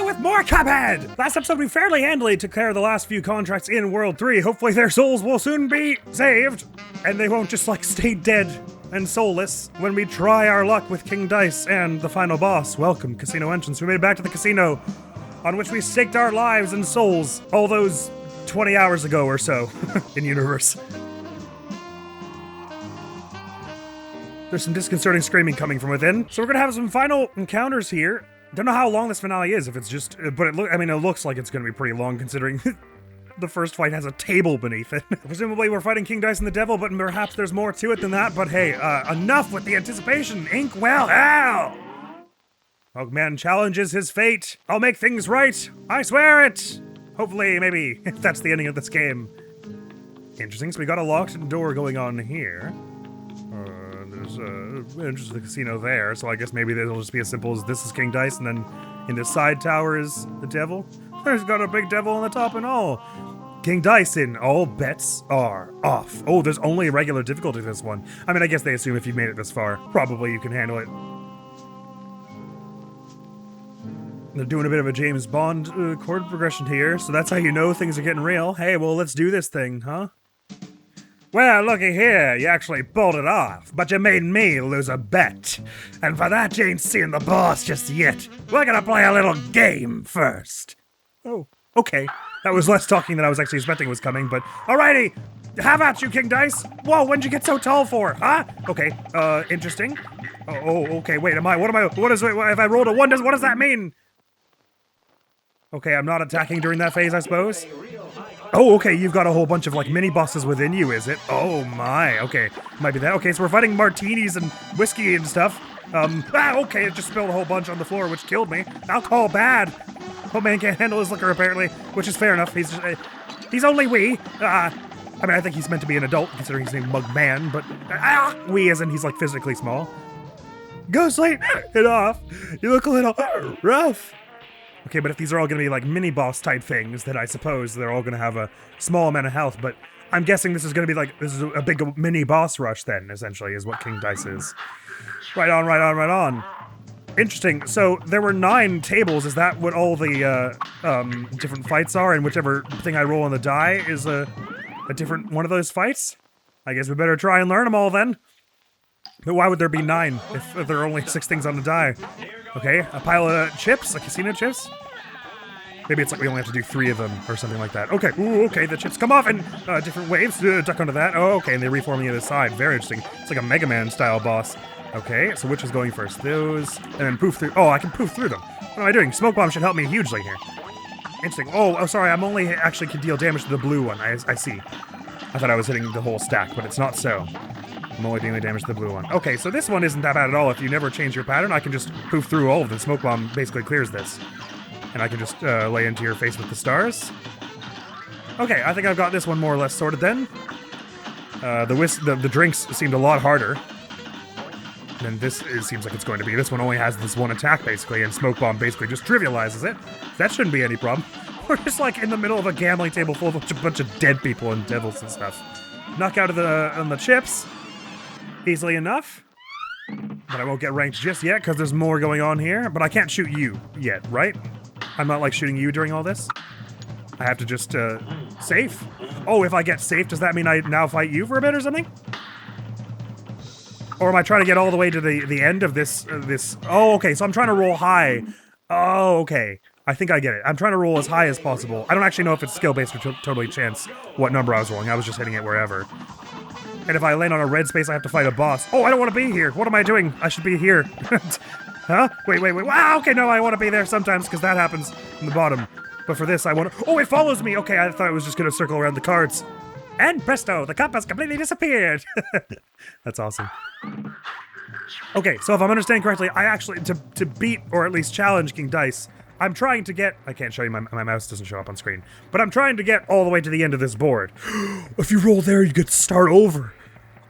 with more Cuphead! Last episode we fairly handily took care of the last few contracts in World 3. Hopefully their souls will soon be saved, and they won't just like stay dead and soulless when we try our luck with King Dice and the final boss. Welcome, casino entrance. We made it back to the casino on which we staked our lives and souls all those 20 hours ago or so in universe. There's some disconcerting screaming coming from within. So we're gonna have some final encounters here. Don't know how long this finale is, if it's just, but it looks like it's gonna be pretty long considering the first fight has a table beneath it. Presumably we're fighting King Dice and the Devil, but perhaps there's more to it than that. But hey, enough with the anticipation. Inkwell, hell! Mugman challenges his fate. I'll make things right. I swear it. Hopefully, maybe, that's the ending of this game. Interesting, so we got a locked door going on here. There's entrance to the casino there, so I guess maybe it'll just be as simple as this is King Dice, and then in the side tower is the devil. There's got a big devil on the top and all. King Dice in, all bets are off. Oh, there's only regular difficulty this one. I mean, I guess they assume if you've made it this far, probably you can handle it. They're doing a bit of a James Bond chord progression here, so that's how you know things are getting real. Hey, well, let's do this thing, huh? Well, looky here, you actually pulled it off, but you made me lose a bet. And for that, you ain't seeing the boss just yet. We're gonna play a little game first. Oh, okay. That was less talking than I was actually expecting was coming, but alrighty. Have at you, King Dice. Whoa, when'd you get so tall for, huh? Okay, interesting. Oh, okay, wait, if I rolled a 1, what does that mean? Okay, I'm not attacking during that phase, I suppose. Oh, okay, you've got a whole bunch of, like, mini-bosses within you, is it? Oh, my, okay. Might be that. Okay, so we're fighting martinis and whiskey and stuff. Okay, it just spilled a whole bunch on the floor, which killed me. Alcohol bad. Oh, man can't handle his liquor, apparently, which is fair enough. He's only wee. I mean, I think he's meant to be an adult, considering he's named Mugman, but wee as in he's, like, physically small. Go sleep it off. You look a little rough. Okay, but if these are all going to be like mini-boss type things, then I suppose they're all going to have a small amount of health, but I'm guessing this is going to be like, this is a big mini-boss rush then, essentially, is what King Dice is. Right on, right on, right on. Interesting, so there were 9 tables, is that what all the different fights are, and whichever thing I roll on the die is a different one of those fights? I guess we better try and learn them all then. But why would there be 9 if there are only 6 things on the die? Okay, a pile of chips, like casino chips? Maybe it's like we only have to do 3 of them or something like that. Okay, ooh, okay, the chips come off in different waves. Duck onto that. Oh, okay, and they reform the other side. Very interesting. It's like a Mega Man style boss. Okay, so which is going first? Those, and then poof through. Oh, I can poof through them. What am I doing? Smoke bomb should help me hugely here. Interesting. Oh, sorry, I'm only actually can deal damage to the blue one. I see. I thought I was hitting the whole stack, but it's not so. I'm only dealing damage to the blue one. Okay, so this one isn't that bad at all. If you never change your pattern, I can just poof through all of them. Smoke bomb basically clears this. And I can just lay into your face with the stars. Okay, I think I've got this one more or less sorted then. The drinks seemed a lot harder than this seems like it's going to be. This one only has this one attack, basically, and Smoke Bomb basically just trivializes it. That shouldn't be any problem. We're just, like, in the middle of a gambling table full of a bunch of dead people and devils and stuff. Knock out of the chips. Easily enough. But I won't get ranked just yet, because there's more going on here. But I can't shoot you yet, right? I'm not, like, shooting you during all this? I have to just, safe? Oh, if I get safe, does that mean I now fight you for a bit or something? Or am I trying to get all the way to the end of this? Oh, okay, so I'm trying to roll high. Oh, okay. I think I get it. I'm trying to roll as high as possible. I don't actually know if it's skill-based or totally chance what number I was rolling. I was just hitting it wherever. And if I land on a red space, I have to fight a boss. Oh, I don't want to be here. What am I doing? I should be here. Huh? Wait. Wow, okay, no, I want to be there sometimes, because that happens in the bottom. But for this, I want to... Oh, it follows me! Okay, I thought it was just going to circle around the cards. And presto, the cup has completely disappeared! That's awesome. Okay, so if I'm understanding correctly, I actually, to beat, or at least challenge King Dice, I'm trying to get... I can't show you, my mouse doesn't show up on screen. But I'm trying to get all the way to the end of this board. If you roll there, you get to start over.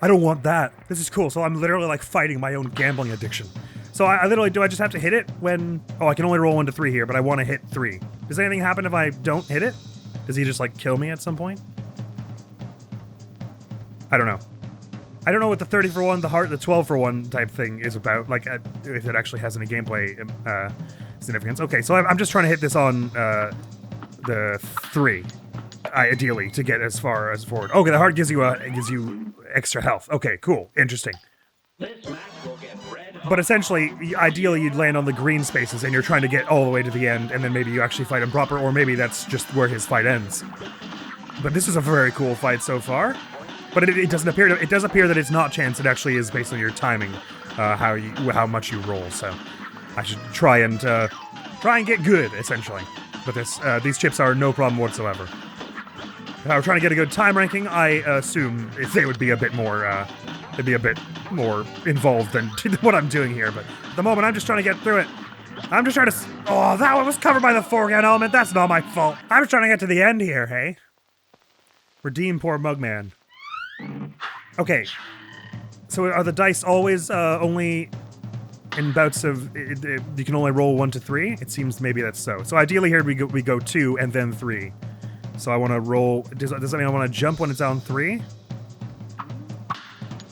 I don't want that. This is cool, so I'm literally like fighting my own gambling addiction. So I literally, do I just have to hit it when... Oh, I can only roll 1 to 3 here, but I want to hit 3. Does anything happen if I don't hit it? Does he just like kill me at some point? I don't know. I don't know what the 30 for 1, the 12 for 1 type thing is about, like, if it actually has any gameplay significance. Okay, so I'm just trying to hit this on the 3, ideally, to get as far as forward. Okay, the heart gives you extra health. Okay, cool, interesting. But essentially, ideally, you'd land on the green spaces, and you're trying to get all the way to the end, and then maybe you actually fight him proper, or maybe that's just where his fight ends. But this is a very cool fight so far. But it doesn't appear it does appear that it's not chance. It actually is based on your timing, how much you roll. So I should try and get good, essentially. But these chips are no problem whatsoever. If I were trying to get a good time ranking, I assume they would be a bit more. They'd be a bit more involved than what I'm doing here. But at the moment, I'm just trying to get through it. I'm just trying to. Oh, that one was covered by the foreground element. That's not my fault. I'm just trying to get to the end here. Hey, redeem poor Mugman. Okay, so are the dice always only in bouts of you can only roll 1 to 3? It seems maybe that's so. So ideally here we go 2 and then 3. So I want to roll. Does that mean I want to jump when it's on 3?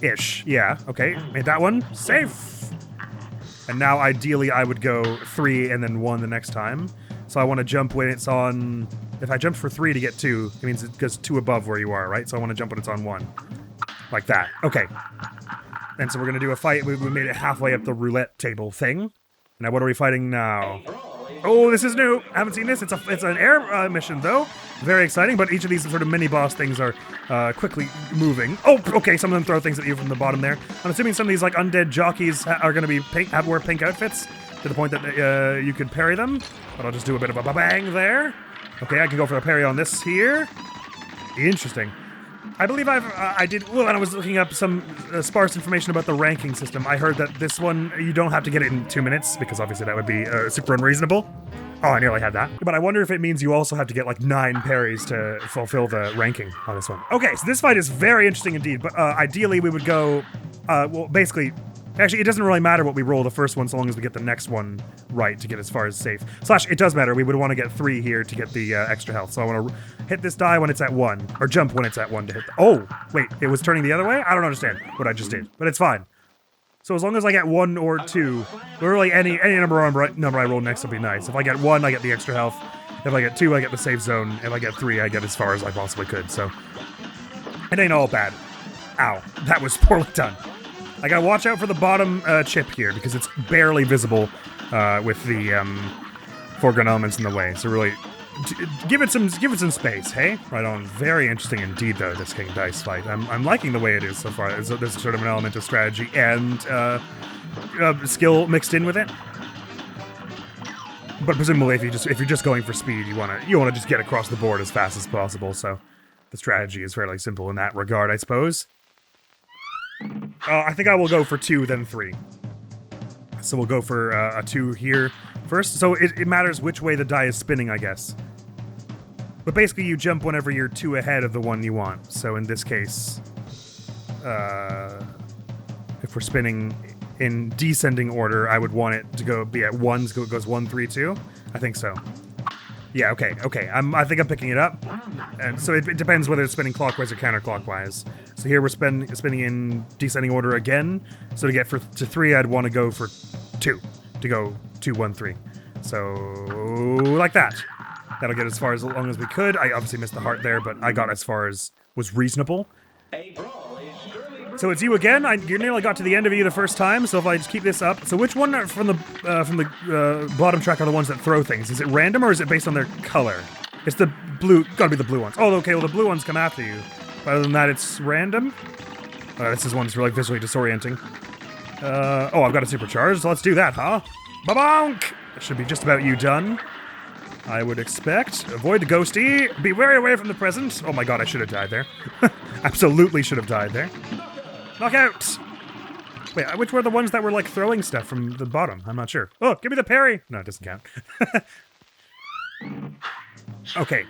Ish. Yeah. Okay. Made that one safe. And now ideally I would go 3 and then 1 the next time. So I want to jump when it's on. If I jump for 3 to get 2, it means it goes 2 above where you are, right? So I want to jump when it's on 1. Like that. Okay. And so we're going to do a fight. We made it halfway up the roulette table thing. Now what are we fighting now? Oh, this is new. I haven't seen this. It's an air mission, though. Very exciting, but each of these sort of mini-boss things are quickly moving. Oh, okay, some of them throw things at you from the bottom there. I'm assuming some of these, like, undead jockeys are going to be wear pink outfits to the point that you could parry them. But I'll just do a bit of a bang there. Okay, I can go for a parry on this here. Interesting. I believe I did, well, and I was looking up some sparse information about the ranking system. I heard that this one, you don't have to get it in 2 minutes, because obviously that would be super unreasonable. Oh, I nearly had that. But I wonder if it means you also have to get like 9 parries to fulfill the ranking on this one. Okay, so this fight is very interesting indeed, but ideally we would go, well, basically, actually, it doesn't really matter what we roll the first one so long as we get the next one right to get as far as safe. Slash, it does matter. We would want to get 3 here to get the extra health. So I want to hit this die when it's at 1, or jump when it's at 1 to hit the... Oh, wait, it was turning the other way? I don't understand what I just did, but it's fine. So as long as I get 1 or 2, really any number I roll next will be nice. If I get 1, I get the extra health. If I get 2, I get the safe zone. If I get 3, I get as far as I possibly could, so... It ain't all bad. Ow, that was poorly done. I gotta watch out for the bottom chip here, because it's barely visible with the foreground elements in the way. So really, give it some space, hey? Right on. Very interesting indeed, though, this King Dice fight. I'm liking the way it is so far. There's sort of an element of strategy and skill mixed in with it. But presumably, if you're just going for speed, you wanna just get across the board as fast as possible. So the strategy is fairly simple in that regard, I suppose. I think I will go for 2, then 3. So we'll go for a 2 here first. So it matters which way the die is spinning, I guess. But basically, you jump whenever you're 2 ahead of the one you want. So in this case, if we're spinning in descending order, I would want it to be at 1, so it goes 1, 3, 2. I think so. Yeah, okay. I think I'm picking it up. And so it depends whether it's spinning clockwise or counterclockwise. So here we're spinning in descending order again. So to get to 3, I'd want to go for 2. To go 2, 1, 3. So like that. That'll get as far as long as we could. I obviously missed the heart there, but I got as far as was reasonable. So it's you again. You nearly got to the end of you the first time, so if I just keep this up. So which one from the bottom track are the ones that throw things? Is it random or is it based on their color? It's the blue, gotta be the blue ones. Oh, okay, well the blue ones come after you. But other than that, it's random. This is one that's really visually disorienting. Oh, I've got a supercharge, so let's do that, huh? Ba-bonk! That should be just about you done. I would expect. Avoid the ghosty. Be very away from the present. Oh my god, I should have died there. Absolutely should have died there. Knockout! Wait, which were the ones that were, like, throwing stuff from the bottom? I'm not sure. Oh, give me the parry! No, it doesn't count. Okay.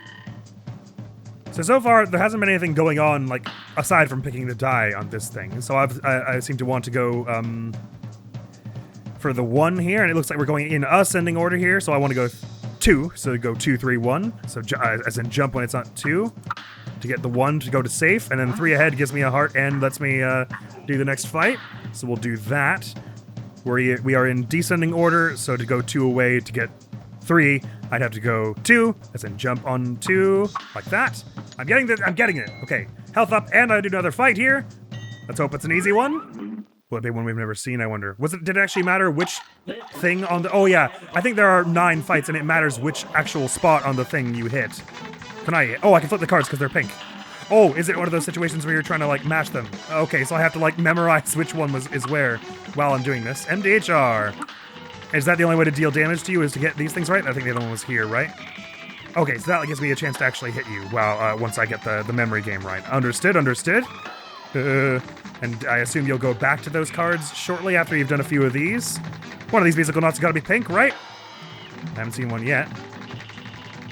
So far, there hasn't been anything going on, like, aside from picking the die on this thing. So I seem to want to go, for the 1 here, and it looks like we're going in ascending order here, so I want to go 2, so go 2, 3, 1. So as in jump when it's not 2. To get the 1 to go to safe, and then 3 ahead gives me a heart and lets me do the next fight. So we'll do that. We are in descending order, so to go 2 away to get 3, I'd have to go 2, and then jump on 2, like that. I'm getting it. Okay, health up, and I do another fight here. Let's hope it's an easy one. Will it be one we've never seen, I wonder? Did it actually matter which thing on the... Oh yeah, I think there are 9 fights, and it matters which actual spot on the thing you hit. Can I... Oh, I can flip the cards because they're pink. Oh, is it one of those situations where you're trying to, like, match them? Okay, so I have to, like, memorize which one is where while I'm doing this. MDHR. Is that the only way to deal damage to you, is to get these things right? I think the other one was here, right? Okay, so that gives me a chance to actually hit you once I get the memory game right. Understood. And I assume you'll go back to those cards shortly after you've done a few of these. One of these musical notes has got to be pink, right? I haven't seen one yet.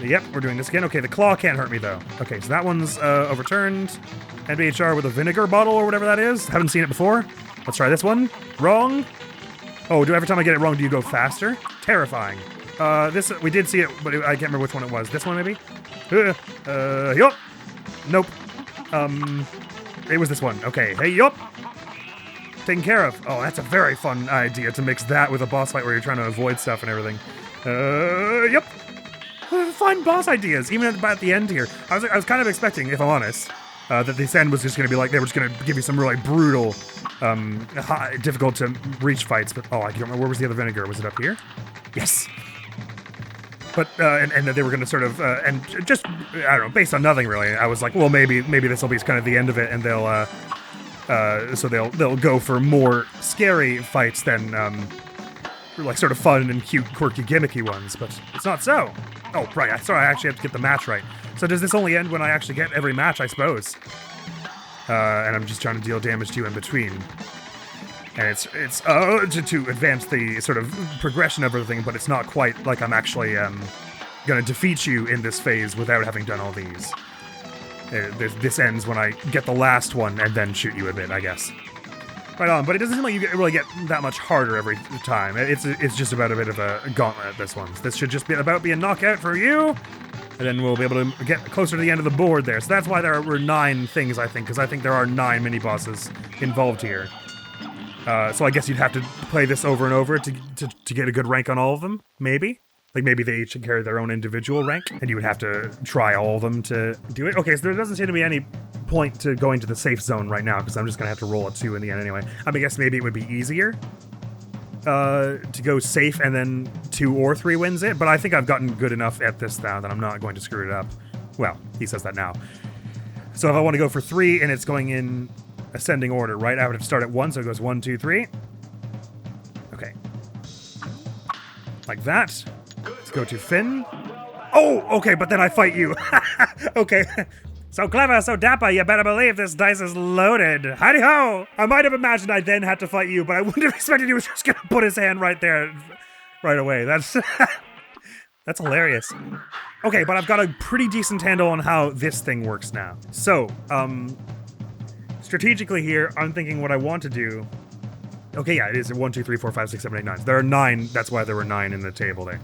Yep, we're doing this again. Okay, the claw can't hurt me, though. Okay, so that one's overturned. MDHR with a vinegar bottle or whatever that is. Haven't seen it before. Let's try this one. Wrong. Oh, every time I get it wrong, do you go faster? Terrifying. We did see it, but I can't remember which one it was. This one, maybe? Yup. Nope. It was this one. Okay, hey, yup. Taken care of. Oh, that's a very fun idea to mix that with a boss fight where you're trying to avoid stuff and everything. Yup. Fun boss ideas, even at the end here. I was kind of expecting, if I'm honest, that this end was just going to be like, they were just going to give you some really brutal, difficult to reach fights, but I don't remember, where was the other vinegar? Was it up here? Yes. But, and that they were going to sort of, and just, I don't know, based on nothing really, I was like, well, maybe this will be kind of the end of it, and they'll go for more scary fights than, like sort of fun and cute, quirky, gimmicky ones, but it's not so. Oh, right, sorry, I actually have to get the match right. So does this only end when I actually get every match, I suppose? And I'm just trying to deal damage to you in between. And it's to advance the sort of progression of everything, but it's not quite like I'm actually gonna defeat you in this phase without having done all these. This ends when I get the last one and then shoot you a bit, I guess. Right on, but it doesn't seem like you really get that much harder every time. It's just about a bit of a gauntlet, this one. This should just be about being knockout for you, and then we'll be able to get closer to the end of the board there. So that's why there were 9 things, I think, because I think there are 9 mini-bosses involved here. So I guess you'd have to play this over and over to get a good rank on all of them, maybe? Like, maybe they each carry their own individual rank, and you would have to try all of them to do it. Okay, so there doesn't seem to be any point to going to the safe zone right now, because I'm just going to have to roll a 2 in the end anyway. I mean, I guess maybe it would be easier to go safe and then 2 or 3 wins it, but I think I've gotten good enough at this now that I'm not going to screw it up. Well, he says that now. So if I want to go for 3 and it's going in ascending order, right? I would have to start at 1, so it goes 1, 2, 3. Okay. Like that. Let's go to Finn. Oh, okay, but then I fight you. Okay. So clever, so dapper, you better believe this dice is loaded. Howdy-ho! I might have imagined I then had to fight you, but I wouldn't have expected he was just gonna put his hand right there right away. That's that's hilarious. Okay, but I've got a pretty decent handle on how this thing works now. So, strategically here, I'm thinking what I want to do. Okay, yeah, it is 1, 2, 3, 4, 5, 6, 7, 8, 9. There are 9, that's why there were 9 in the table there.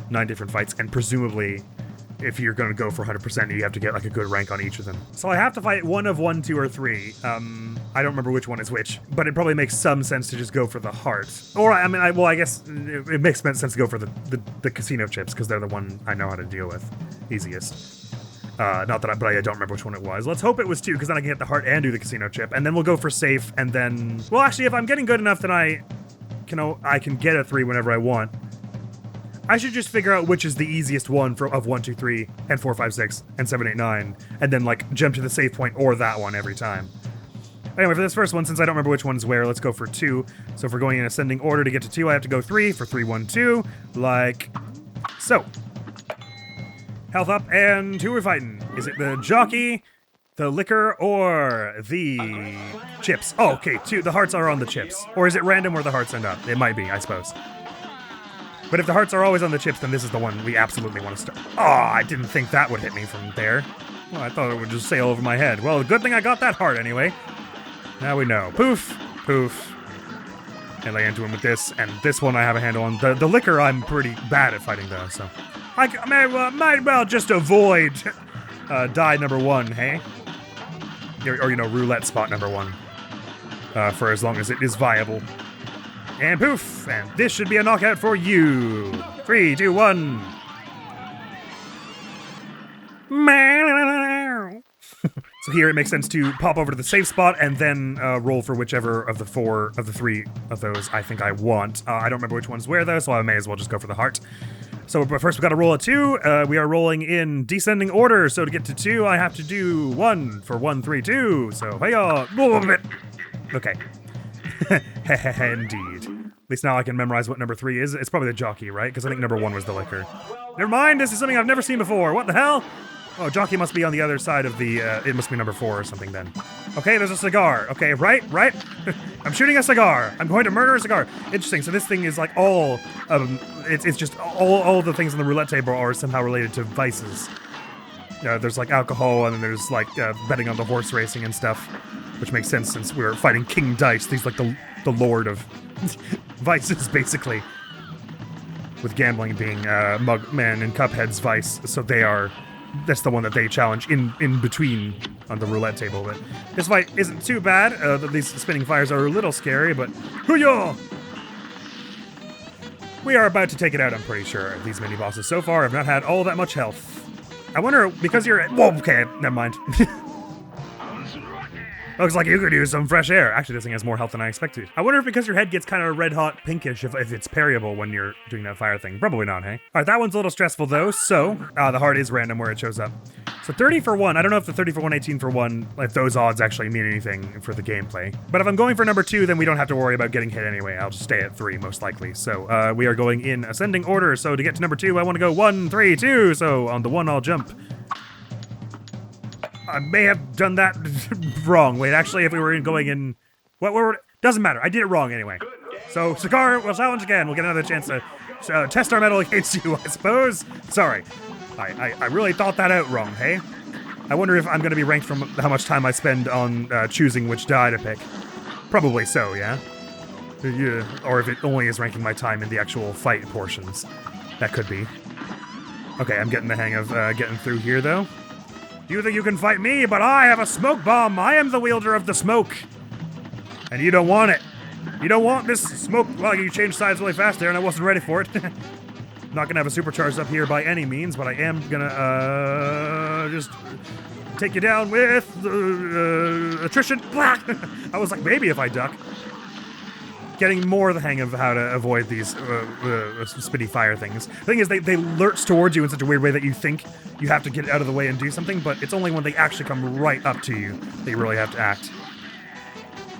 9 different fights, and presumably, if you're going to go for 100%, you have to get like a good rank on each of them. So I have to fight one of 1, 2, or 3. I don't remember which one is which, but it probably makes some sense to just go for the heart. Or, I mean, I guess it makes sense to go for the casino chips, because they're the one I know how to deal with easiest. But I don't remember which one it was. Let's hope it was 2, because then I can get the heart and do the casino chip, and then we'll go for safe, and then... Well, actually, if I'm getting good enough, then I can get a 3 whenever I want. I should just figure out which is the easiest one of 1, 2, 3, and 4, 5, 6, and 7, 8, 9, and then, like, jump to the save point or that one every time. Anyway, for this first one, since I don't remember which one's where, let's go for 2. So if we're going in ascending order to get to 2, I have to go 3 for 3, 1, 2, like so. Health up, and who we're fighting? Is it the jockey, the liquor, or the chips? Oh, okay, 2. The hearts are on the chips. Or is it random where the hearts end up? It might be, I suppose. But if the hearts are always on the chips, then this is the one we absolutely want to start. Oh, I didn't think that would hit me from there. Well, I thought it would just sail over my head. Well, good thing I got that heart anyway. Now we know. Poof, poof. And lay into him with this, and this one I have a handle on. The liquor I'm pretty bad at fighting though, so... I might well just avoid die number 1, hey? Or roulette spot number 1. For as long as it is viable. And poof! And this should be a knockout for you. 3, 2, 1. So here it makes sense to pop over to the safe spot and then roll for whichever of the 3 of those I think I want. I don't remember which one's where though, so I may as well just go for the heart. So but first we gotta roll a 2. We are rolling in descending order, so to get to 2 I have to do 1 for 1, 3, 2. So hey-ya! Okay. Indeed. At least now I can memorize what number 3 is. It's probably the jockey, right? Because I think number 1 was the liquor. Never mind, this is something I've never seen before. What the hell? Oh, jockey must be on the other side of the, it must be number 4 or something then. Okay, there's a cigar. Okay, right? I'm shooting a cigar. I'm going to murder a cigar. Interesting, so this thing is like all, it's just all the things on the roulette table are somehow related to vices. There's like alcohol, and then there's like betting on the horse racing and stuff, which makes sense since we're fighting King Dice. He's like the lord of vices, basically. With gambling being Mugman and Cuphead's vice, so that's the one that they challenge in between on the roulette table. But this fight isn't too bad. These spinning fires are a little scary, but hoo-yah! We are about to take it out, I'm pretty sure. These mini-bosses so far have not had all that much health. I wonder, because you're... Whoa, okay, never mind. Looks like you could use some fresh air. Actually, this thing has more health than I expected. I wonder if because your head gets kind of red-hot pinkish, if it's parryable when you're doing that fire thing. Probably not, hey? All right, that one's a little stressful, though, so... the heart is random where it shows up. So 30 for 1. I don't know if the 30 for 1, 18 for 1, if those odds actually mean anything for the gameplay. But if I'm going for number 2, then we don't have to worry about getting hit anyway. I'll just stay at 3, most likely. So we are going in ascending order. So to get to number 2, I want to go 1, 3, 2. So on the 1, I'll jump. I may have done that wrong. Wait, actually, if we were going in... doesn't matter. I did it wrong anyway. So, cigar, we'll challenge again. We'll get another chance to test our mettle against you, I suppose. Sorry. I really thought that out wrong, hey? I wonder if I'm going to be ranked from how much time I spend on choosing which die to pick. Probably so, yeah? Yeah. Or if it only is ranking my time in the actual fight portions. That could be. Okay, I'm getting the hang of getting through here, though. You think you can fight me, but I have a smoke bomb. I am the wielder of the smoke. And you don't want it. You don't want this smoke. Well, you changed sides really fast there, and I wasn't ready for it. Not gonna have a supercharged up here by any means, but I am gonna just take you down with attrition. I was like, maybe if I duck. Getting more the hang of how to avoid these spitty fire things. The thing is, they lurch towards you in such a weird way that you think you have to get out of the way and do something, but it's only when they actually come right up to you that you really have to act.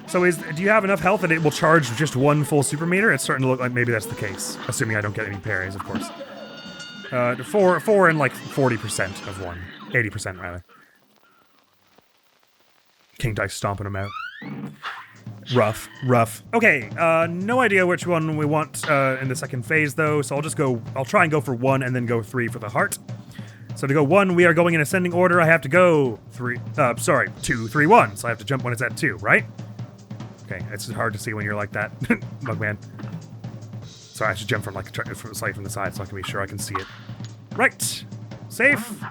So do you have enough health that it will charge just 1 full super meter? It's starting to look like maybe that's the case, assuming I don't get any parries, of course. 4 and like 40% of 1. 80% rather. King Dice stomping them out. Rough. Okay, no idea which one we want in the second phase, though, so I'll try and go for 1 and then go 3 for the heart. So to go 1, we are going in ascending order. I have to go 2, 3, 1, so I have to jump when it's at 2, right? Okay, it's hard to see when you're like that, Mugman. Sorry, I should jump from slightly from the side so I can be sure I can see it. Right! Safe!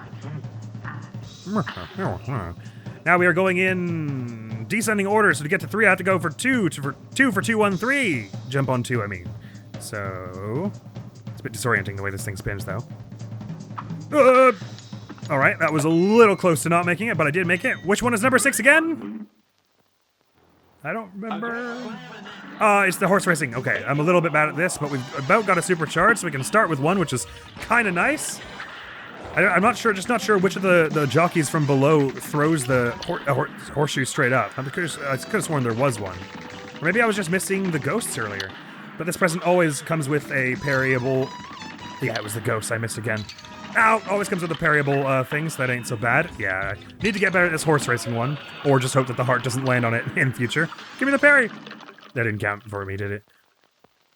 Now we are going in descending order, so to get to 3, I have to go for 2, for 2, 1, 3. Jump on 2, I mean. So, it's a bit disorienting the way this thing spins, though. Alright, that was a little close to not making it, but I did make it. Which one is number 6 again? I don't remember. It's the horse racing. Okay, I'm a little bit bad at this, but we've about got a supercharge, so we can start with 1, which is kind of nice. I'm not sure, just not sure which of the jockeys from below throws the horseshoe straight up. I could have sworn there was one. Or maybe I was just missing the ghosts earlier. But this present always comes with a parryable... Yeah, it was the ghosts I missed again. Ow! Always comes with a parryable thing, so that ain't so bad. Yeah, I need to get better at this horse racing one. Or just hope that the heart doesn't land on it in future. Give me the parry! That didn't count for me, did it?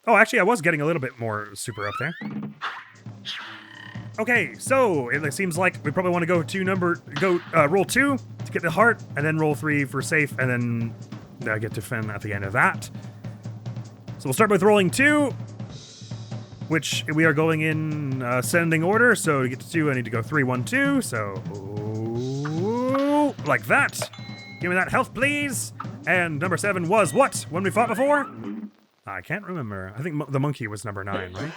Oh, actually, I was getting a little bit more super up there. Okay, so it seems like we probably want to go roll 2 to get the heart, and then roll 3 for safe, and then get to Finn at the end of that. So we'll start with rolling 2, which we are going in ascending order. So to get to 2, I need to go 3, 1, 2. So like that. Give me that health, please. And number 7 was what when we fought before? I can't remember. I think the monkey was number 9, right?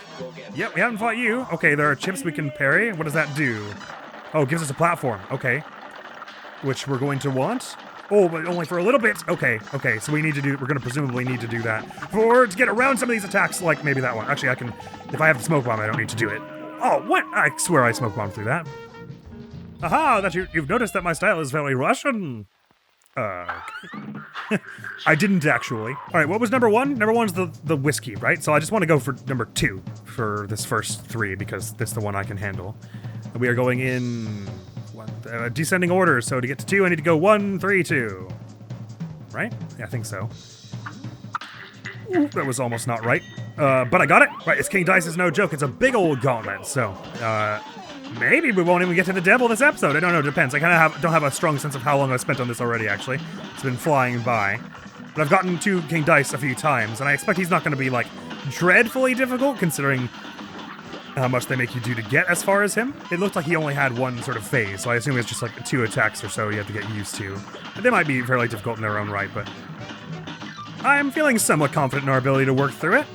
Yep, we haven't fought you. Okay, there are chips we can parry. What does that do? Oh, it gives us a platform. Okay. Which we're going to want. Oh, but only for a little bit. Okay, okay, so we're gonna presumably need to do that to get around some of these attacks, like maybe that one. Actually, I can, if I have the smoke bomb, I don't need to do it. Oh, what? I swear I smoke bombed through that. Aha, you've noticed that my style is very Russian. I didn't actually. All right, what was number 1? Number 1's the whiskey, right? So I just want to go for number 2 for this first 3 because this is the one I can handle. And we are going in descending order. So to get to 2, I need to go 1, 3, 2. Right? Yeah, I think so. Ooh, that was almost not right. But I got it. Right, it's King Dice is no joke. It's a big old gauntlet. So, maybe we won't even get to the devil this episode. I don't know, it depends. I kind of don't have a strong sense of how long I've spent on this already, actually. It's been flying by. But I've gotten to King Dice a few times, and I expect he's not going to be, like, dreadfully difficult, considering how much they make you do to get as far as him. It looked like he only had one sort of phase, so I assume it's just, like, 2 attacks or so you have to get used to. And they might be fairly difficult in their own right, but I'm feeling somewhat confident in our ability to work through it.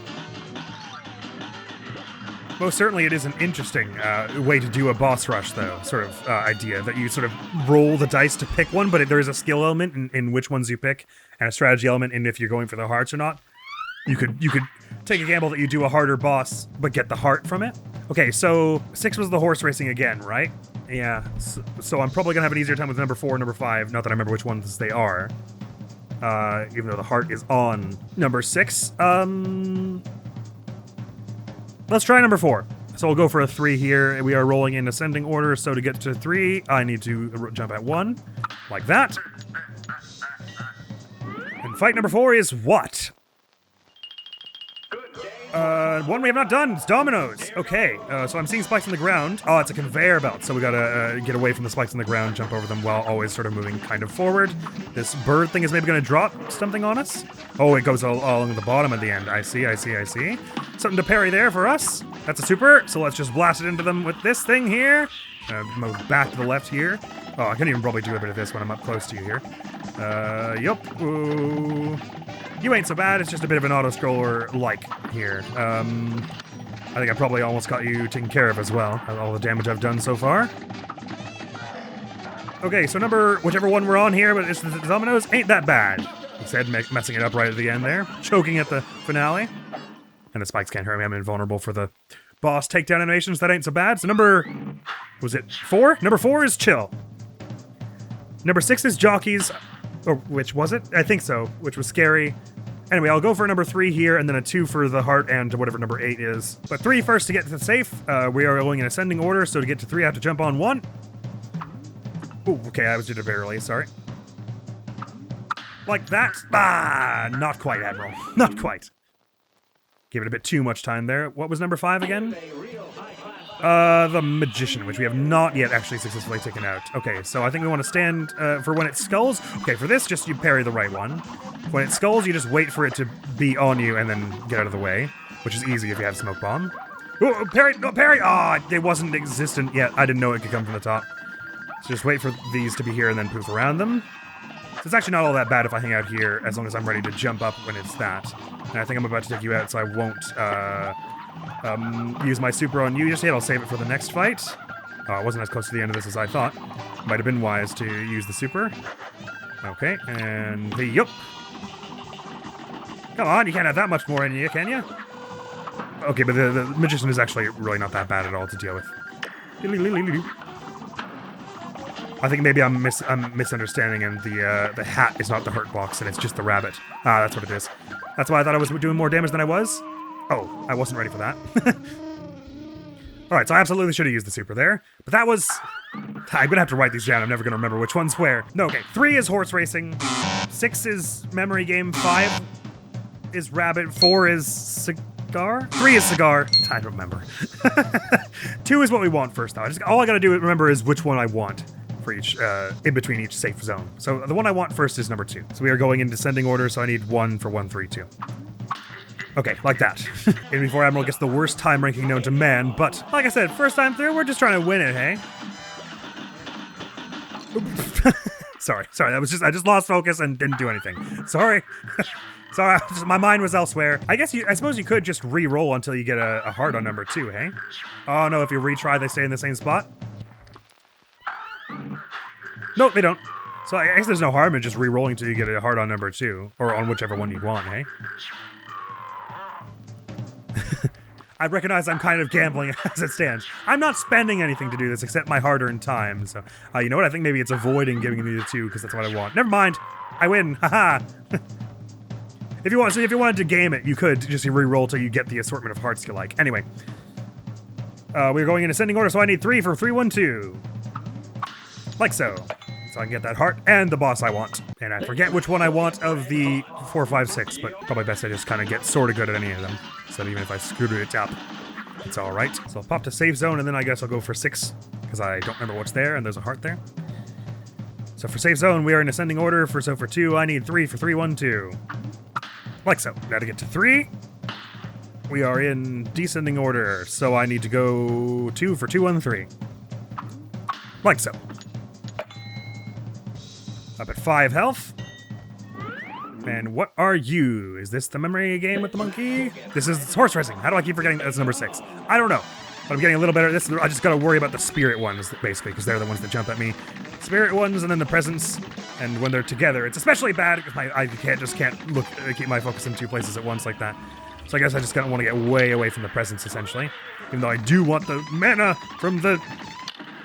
Most certainly it is an interesting way to do a boss rush, though, sort of idea, that you sort of roll the dice to pick one, but there is a skill element in which ones you pick, and a strategy element in if you're going for the hearts or not. You could take a gamble that you do a harder boss, but get the heart from it. Okay, so 6 was the horse racing again, right? Yeah, so I'm probably gonna have an easier time with number 4 and number 5, not that I remember which ones they are. Even though the heart is on number 6. Let's try number 4. So we'll go for a 3 here. We are rolling in ascending order, so to get to 3, I need to jump at 1, like that. And fight number 4 is what? One we have not done. It's dominoes. Okay, so I'm seeing spikes on the ground. Oh, it's a conveyor belt, so we gotta get away from the spikes on the ground, jump over them while always sort of moving kind of forward. This bird thing is maybe gonna drop something on us. Oh, it goes all along the bottom at the end. I see. Something to parry there for us. That's a super, so let's just blast it into them with this thing here. Move back to the left here. Oh, I can even probably do a bit of this when I'm up close to you here. Yup. Ooh. You ain't so bad, it's just a bit of an auto-scroller-like here. I think I probably almost got you taken care of as well, all the damage I've done so far. Okay, so whichever one we're on here, but it's the dominoes, ain't that bad. He said, messing it up right at the end there, choking at the finale. And the spikes can't hurt me, I'm invulnerable for the boss takedown animations, that ain't so bad. So was it 4? Number 4 is chill. Number 6 is jockeys. Or which was it? I think so, which was scary. Anyway, I'll go for number 3 here, and then a 2 for the heart and whatever number 8 is. But 3 first to get to the safe. We are going in ascending order, so to get to 3, I have to jump on 1. Ooh, okay, I did it very early, sorry. Like that. Ah, not quite, Admiral. Not quite. Gave it a bit too much time there. What was number 5 again? The Magician, which we have not yet actually successfully taken out. Okay, so I think we want to stand for when it skulls. Okay, for this, just you parry the right one. When it skulls, you just wait for it to be on you and then get out of the way, which is easy if you have Smoke Bomb. Oh, parry! No, parry! Ah, it wasn't existent yet. I didn't know it could come from the top. So just wait for these to be here and then poof around them. So it's actually not all that bad if I hang out here, as long as I'm ready to jump up when it's that. And I think I'm about to take you out, so I won't use my super on you just yet. I'll save it for the next fight. Oh, it wasn't as close to the end of this as I thought. Might have been wise to use the super. Okay, and yup. Come on, you can't have that much more in you, can you? Okay, but the Magician is actually really not that bad at all to deal with. I think maybe I'm misunderstanding, and the hat is not the hurt box, and it's just the rabbit. Ah, that's what it is. That's why I thought I was doing more damage than I was. Oh, I wasn't ready for that. Alright, so I absolutely should have used the super there. But that was... I'm gonna have to write these down. I'm never gonna remember which one's where. No, okay. 3 is horse racing. 6 is memory game. 5 is rabbit. 4 is cigar. 3 is cigar. I don't remember. 2 is what we want first, though. All I gotta do remember is which one I want for each, in between each safe zone. So the one I want first is number 2. So we are going in descending order, so I need 1 for 1, 3, 2. Okay, like that. And before Admiral gets the worst time ranking known to man, but like I said, first time through, we're just trying to win it, hey? sorry, that was I just lost focus and didn't do anything. Sorry. Sorry, my mind was elsewhere. I suppose you could just re-roll until you get a heart on number 2, hey? Oh no, if you retry, they stay in the same spot? Nope, they don't. So I guess there's no harm in just re-rolling until you get a heart on number 2, or on whichever one you want, hey? I recognize I'm kind of gambling as it stands. I'm not spending anything to do this except my hard-earned time, so... you know what, I think maybe it's avoiding giving me the 2, because that's what I want. Never mind! I win! Haha! If you wanted to game it, you could just re-roll till you get the assortment of hearts you like. Anyway. We're going in ascending order, so I need 3 for 3, 1, 2. Like so. So I can get that heart and the boss I want. And I forget which one I want of the 4, 5, 6, but probably best I just kind of get sort of good at any of them. So even if I screwed it up, it's alright. So I'll pop to save zone, and then I guess I'll go for 6, because I don't remember what's there, and there's a heart there. So for save zone, we are in ascending order. For 2, I need 3 for 3, 1, 2. Like so. Now to get to 3, we are in descending order, so I need to go 2 for 2, 1, 3. Like so. Up at 5 health. And what are you? Is this the memory game with the monkey? This is horse racing. How do I keep forgetting that's number 6? I don't know. But I'm getting a little better at this. I just gotta worry about the spirit ones, basically, because they're the ones that jump at me. Spirit ones and then the presents. And when they're together, it's especially bad because I can't keep my focus in 2 places at once like that. So I guess I just kind of want to get way away from the presents, essentially. Even though I do want the mana from the...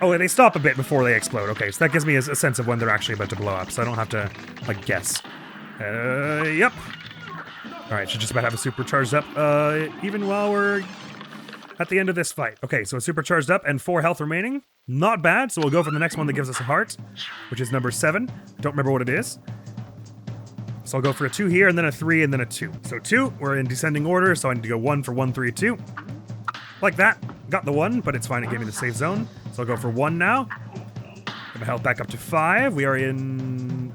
Oh, they stop a bit before they explode. Okay, so that gives me a sense of when they're actually about to blow up, so I don't have to, like, guess. Yep. Alright, should just about have a supercharged up, even while we're at the end of this fight. Okay, so supercharged up and 4 health remaining. Not bad, so we'll go for the next one that gives us a heart, which is number 7. Don't remember what it is. So I'll go for a 2 here, and then a 3, and then a 2. So 2, we're in descending order, so I need to go 1 for 1, 3, 2. Like that. Got the 1, but it's fine, it gave me the safe zone. So I'll go for 1 now. Get my health back up to 5. We are in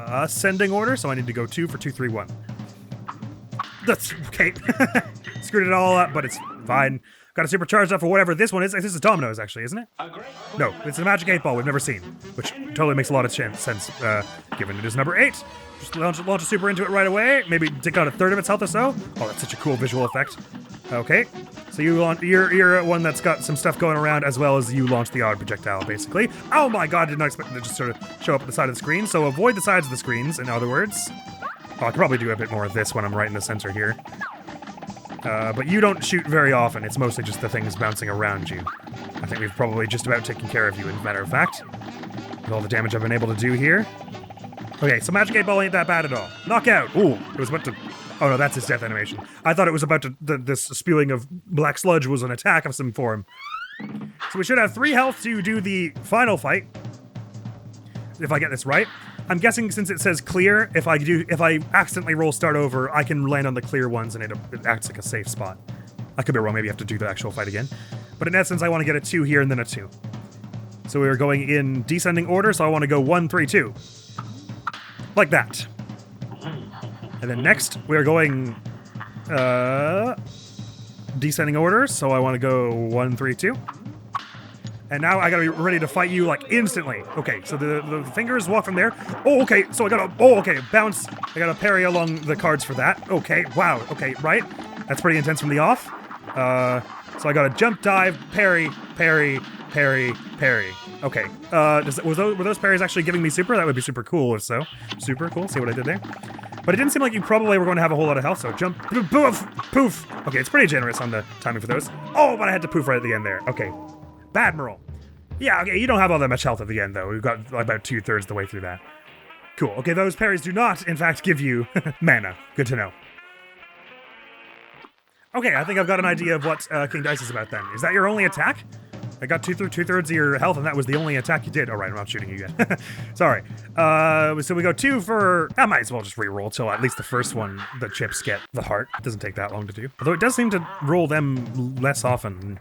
ascending order, so I need to go 2 for 2, 3, 1. That's okay. Screwed it all up, but it's fine. Got a supercharged up for whatever this one is. This is Domino's, actually, isn't it? No, it's a magic 8 ball we've never seen, which totally makes a lot of sense, given it is number 8. Just launch a super into it right away. Maybe take out a third of its health or so. Oh, that's such a cool visual effect. Okay, so you're one that's got some stuff going around, as well as you launch the odd projectile, basically. Oh my god, did not expect it to just sort of show up at the side of the screen. So avoid the sides of the screens, in other words. Oh, I could probably do a bit more of this when I'm right in the center here. But you don't shoot very often. It's mostly just the things bouncing around you. I think we've probably just about taken care of you, as a matter of fact. With all the damage I've been able to do here. Okay, so Magic 8 Ball ain't that bad at all. Knockout! Ooh, it was about to... Oh no, that's his death animation. I thought it was about to... This spewing of black sludge was an attack of some form. So we should have 3 health to do the final fight. If I get this right. I'm guessing since it says clear, if I accidentally roll start over, I can land on the clear ones and it acts like a safe spot. I could be wrong, maybe I have to do the actual fight again. But in essence, I want to get a 2 here and then a 2. So we are going in descending order, so I want to go 1, 3, 2. Like that. And then next, we are going descending order, so I want to go 1, 3, 2. And now I gotta be ready to fight you, like, instantly. Okay, so the fingers walk from there. Oh, okay, so I gotta... Oh, okay, bounce. I gotta parry along the cards for that. Okay, wow. Okay, right. That's pretty intense from the off. So I gotta jump, dive, parry, parry, parry, parry. Okay. Were those parries actually giving me super? That would be super cool if so. Super cool. See what I did there? But it didn't seem like you probably were going to have a whole lot of health, so jump, poof, poof. Okay, it's pretty generous on the timing for those. Oh, but I had to poof right at the end there. Okay. Admiral. Yeah, okay, you don't have all that much health at the end, though. We've got about 2/3 the way through that. Cool. Okay, those parries do not, in fact, give you mana. Good to know. Okay, I think I've got an idea of what King Dice is about then. Is that your only attack? I got 2/3 of your health, and that was the only attack you did. All right, I'm not shooting you yet. Sorry. So we go 2 for... I might as well just re-roll till at least the first one, the chips get the heart. It doesn't take that long to do. Although it does seem to roll them less often.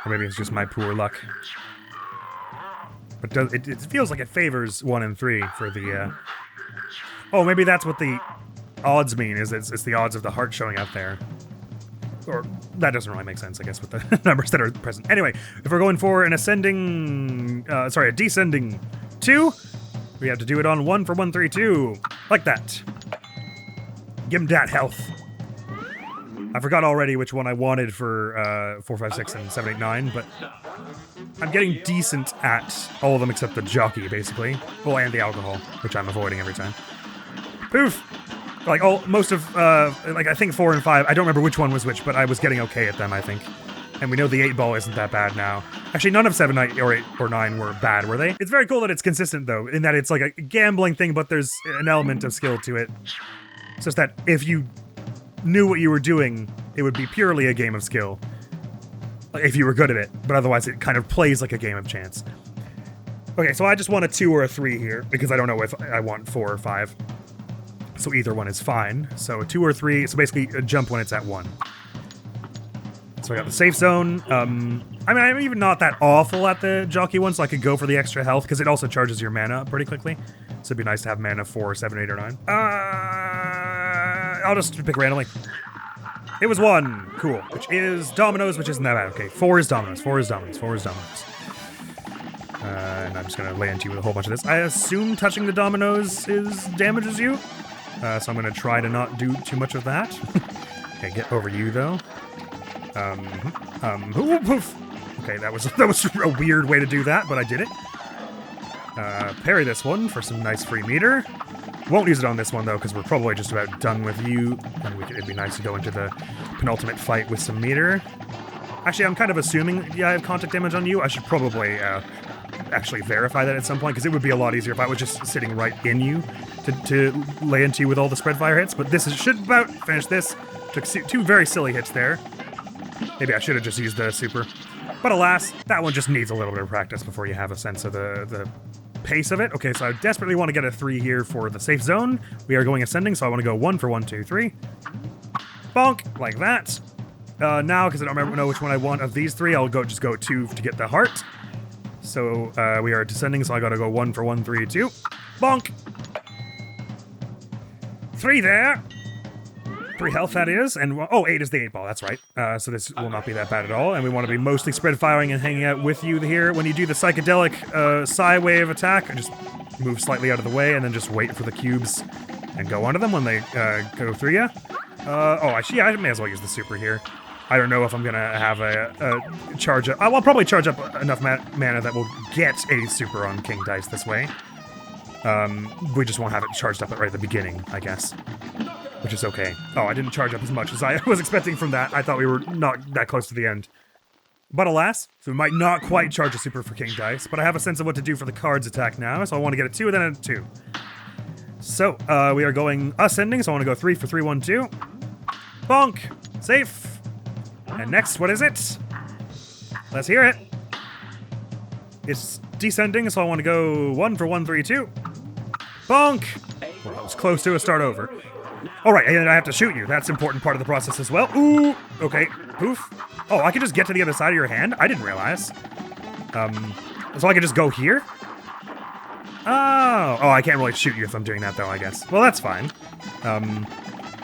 Or maybe it's just my poor luck. But it feels like it favors 1 and 3 for the... Oh, maybe that's what the odds mean, is it's the odds of the heart showing up there. Or, that doesn't really make sense, I guess, with the numbers that are present. Anyway, if we're going for an ascending... a descending 2, we have to do it on 1 for 1, 3, 2. Like that. Give him that health. I forgot already which one I wanted for 4, 5, 6, and 7, 8, 9, but I'm getting decent at all of them except the jockey, basically. Well, and the alcohol, which I'm avoiding every time. Poof! Like, most of, like, I think 4 and 5, I don't remember which one was which, but I was getting okay at them, I think. And we know the 8 ball isn't that bad now. Actually, none of 7, 8, or 8, or 9 were bad, were they? It's very cool that it's consistent, though, in that it's like a gambling thing, but there's an element of skill to it. It's just that if you knew what you were doing, it would be purely a game of skill. If you were good at it, but otherwise it kind of plays like a game of chance. Okay, so I just want a 2 or a 3 here, because I don't know if I want 4 or 5. So either one is fine. So a 2 or 3, so basically a jump when it's at 1. So I got the safe zone. I mean, I'm even not that awful at the jockey one, so I could go for the extra health, because it also charges your mana pretty quickly. So it'd be nice to have mana 4, 7, 8, or 9. I'll just pick randomly. It was 1. Cool. Which is dominoes, which isn't that bad. Okay, 4 is dominoes. 4 is dominoes. 4 is dominoes. And I'm just going to lay into you with a whole bunch of this. I assume touching the dominoes damages you. So I'm going to try to not do too much of that. Okay, get over you, though. Poof. Okay, that was a weird way to do that, but I did it. Parry this one for some nice free meter. Won't use it on this one, though, because we're probably just about done with you, and it'd be nice to go into the penultimate fight with some meter. Actually, I'm kind of assuming, yeah, I have contact damage on you. I should probably actually verify that at some point, because it would be a lot easier if I was just sitting right in you to lay into you with all the spread fire hits, but should about finish this. Took 2 very silly hits there. Maybe I should have just used the super. But alas, that one just needs a little bit of practice before you have a sense of the pace of it. Okay, so I desperately want to get a 3 here for the safe zone. We are going ascending, so I want to go 1 for 1, 2, 3. Bonk, like that. Now, because I don't know which one I want of these 3, I'll just go 2 to get the heart. So we are descending, so I gotta go 1 for 1, 3, 2. Bonk! 3 there. 3 health, that is, and 8 is the 8 ball, that's right. So this will not be that bad at all, and we want to be mostly spread firing and hanging out with you here. When you do the psychedelic psi wave attack, just move slightly out of the way and then just wait for the cubes and go onto them when they go through you. Actually, I may as well use the super here. I don't know if I'm gonna have a charge up. I'll probably charge up enough mana that will get a super on King Dice this way. We just won't have it charged up right at the beginning, I guess. Which is okay. Oh, I didn't charge up as much as I was expecting from that. I thought we were not that close to the end. But alas, so we might not quite charge a super for King Dice, but I have a sense of what to do for the cards attack now, so I want to get a 2 and then a 2. So, we are going ascending, so I want to go 3 for 3, 1, 2. Bonk! Safe! And next, what is it? Let's hear it. It's descending, so I want to go 1 for 1, 3, 2. Bonk! Well, that was close to a start over. Alright, and I have to shoot you. That's an important part of the process as well. Ooh! Okay. Poof. Oh, I can just get to the other side of your hand? I didn't realize. So I can just go here? Oh, I can't really shoot you if I'm doing that, though, I guess. Well, that's fine.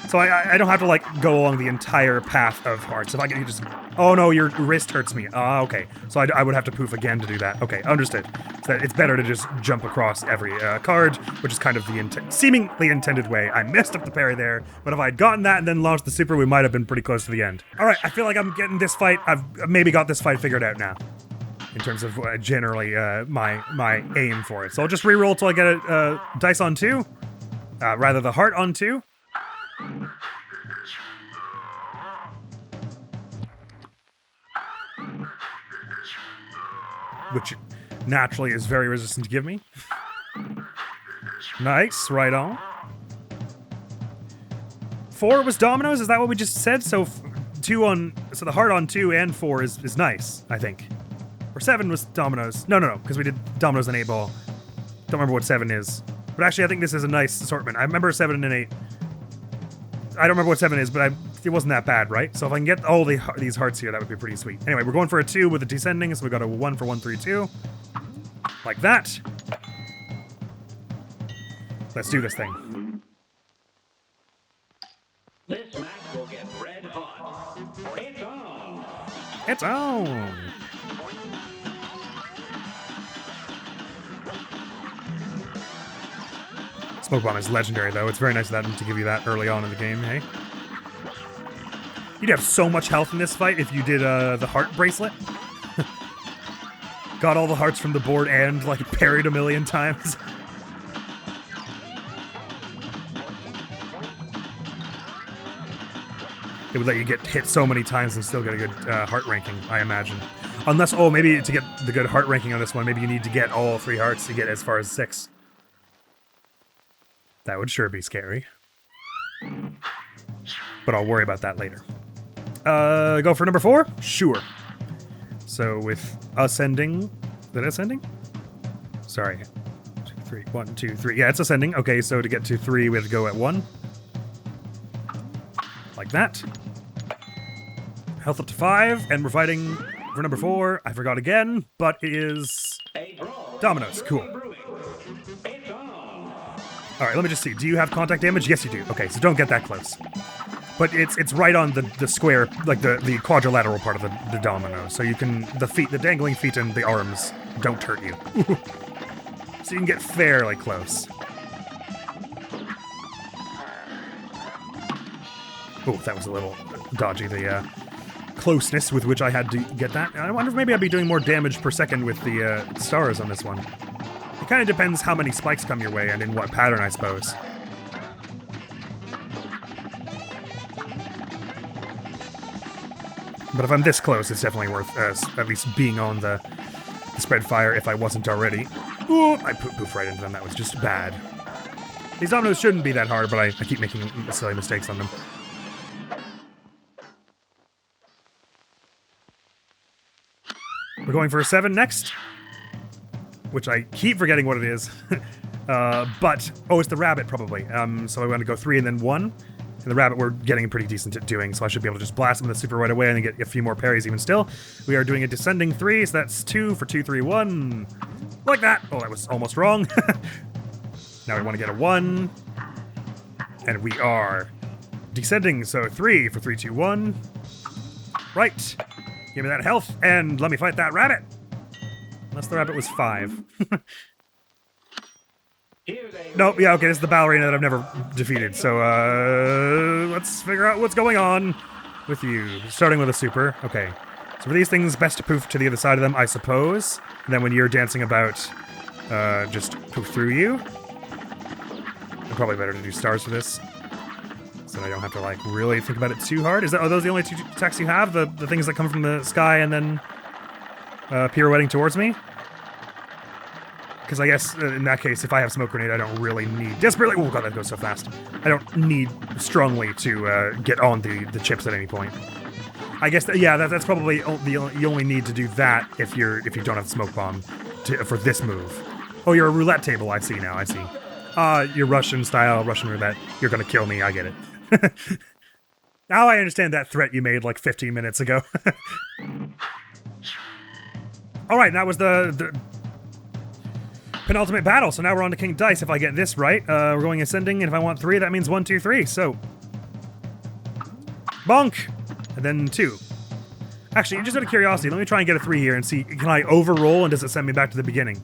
So I don't have to, like, go along the entire path of hearts. If I can just... Oh, no, your wrist hurts me. Okay. So I would have to poof again to do that. Okay, understood. So it's better to just jump across every card, which is kind of the seemingly intended way. I messed up the parry there, but if I'd gotten that and then launched the super, we might have been pretty close to the end. All right, I feel like I'm getting this fight. I've maybe got this fight figured out now, in terms of generally my aim for it. So I'll just reroll till I get a dice on 2. Rather, the heart on 2. Which naturally is very resistant to give me. Nice, right on. 4 was dominoes, is that what we just said? So so the heart on 2 and 4 is nice, I think. Or 7 was dominoes. No, because we did dominoes and 8 ball. Don't remember what 7 is. But actually, I think this is a nice assortment. I remember 7 and 8. I don't remember what 7 is, but it wasn't that bad, right? So if I can get all these hearts here, that would be pretty sweet. Anyway, we're going for a 2 with the descending, so we got a 1 for 1, 3, 2. Like that. Let's do this thing. This match will get red hot. It's on! It's on! Smoke bomb is legendary, though. It's very nice of them to give you that early on in the game, hey? You'd have so much health in this fight if you did the heart bracelet. Got all the hearts from the board and, like, parried a million times. It would let you get hit so many times and still get a good heart ranking, I imagine. Unless, oh, maybe to get the good heart ranking on this one, maybe you need to get all 3 hearts to get as far as 6. That would sure be scary. But I'll worry about that later. Go for number 4? Sure. So with ascending... Is it ascending? Sorry. 2, 3. 1, 2, 3. Yeah, it's ascending. Okay, so to get to 3, we have to go at 1. Like that. Health up to 5, and we're fighting for number 4. I forgot again, but it is... Dominoes. Cool. Alright, let me just see. Do you have contact damage? Yes, you do. Okay, so don't get that close. But it's right on the square, like the quadrilateral part of the domino. So you can... The feet, the dangling feet and the arms don't hurt you. So you can get fairly close. Oh, that was a little dodgy, the closeness with which I had to get that. I wonder if maybe I'd be doing more damage per second with the stars on this one. It kind of depends how many spikes come your way and in what pattern, I suppose. But if I'm this close, it's definitely worth at least being on the spread fire if I wasn't already. Ooh, I poof right into them. That was just bad. These dominoes shouldn't be that hard, but I keep making silly mistakes on them. We're going for a 7 next, which I keep forgetting what it is. But, oh, it's the rabbit, probably. So I want to go 3 and then 1. And the rabbit we're getting pretty decent at doing, so I should be able to just blast him with the super right away and then get a few more parries even still. We are doing a descending 3, so that's 2 for 2, 3, 1. Like that! Oh, that was almost wrong. Now we want to get a 1. And we are descending, so 3 for 3, 2, 1. Right. Give me that health, and let me fight that rabbit! Unless the rabbit was 5. Nope, yeah, okay, this is the ballerina that I've never defeated, so, let's figure out what's going on with you. Starting with a super, okay. So for these things, best to poof to the other side of them, I suppose. And then when you're dancing about, just poof through you. Probably better to do stars for this. So I don't have to, like, really think about it too hard. Are those the only 2 attacks you have? The things that come from the sky and then pirouetting towards me? Because I guess, in that case, if I have Smoke Grenade, I don't really need... Desperately... Oh god, that goes so fast. I don't need strongly to get on the chips at any point. I guess, yeah, that's probably you only need to do that if you don't have Smoke Bomb for this move. Oh, you're a roulette table, I see now, I see. You're Russian style, Russian roulette. You're gonna kill me, I get it. Now I understand that threat you made like 15 minutes ago. Alright, that was the penultimate battle, so now we're on to King Dice. If I get this right, we're going ascending, and if I want 3, that means 1, 2, 3, so... Bonk! And then 2. Actually, just out of curiosity, let me try and get a 3 here and see, can I overroll and does it send me back to the beginning?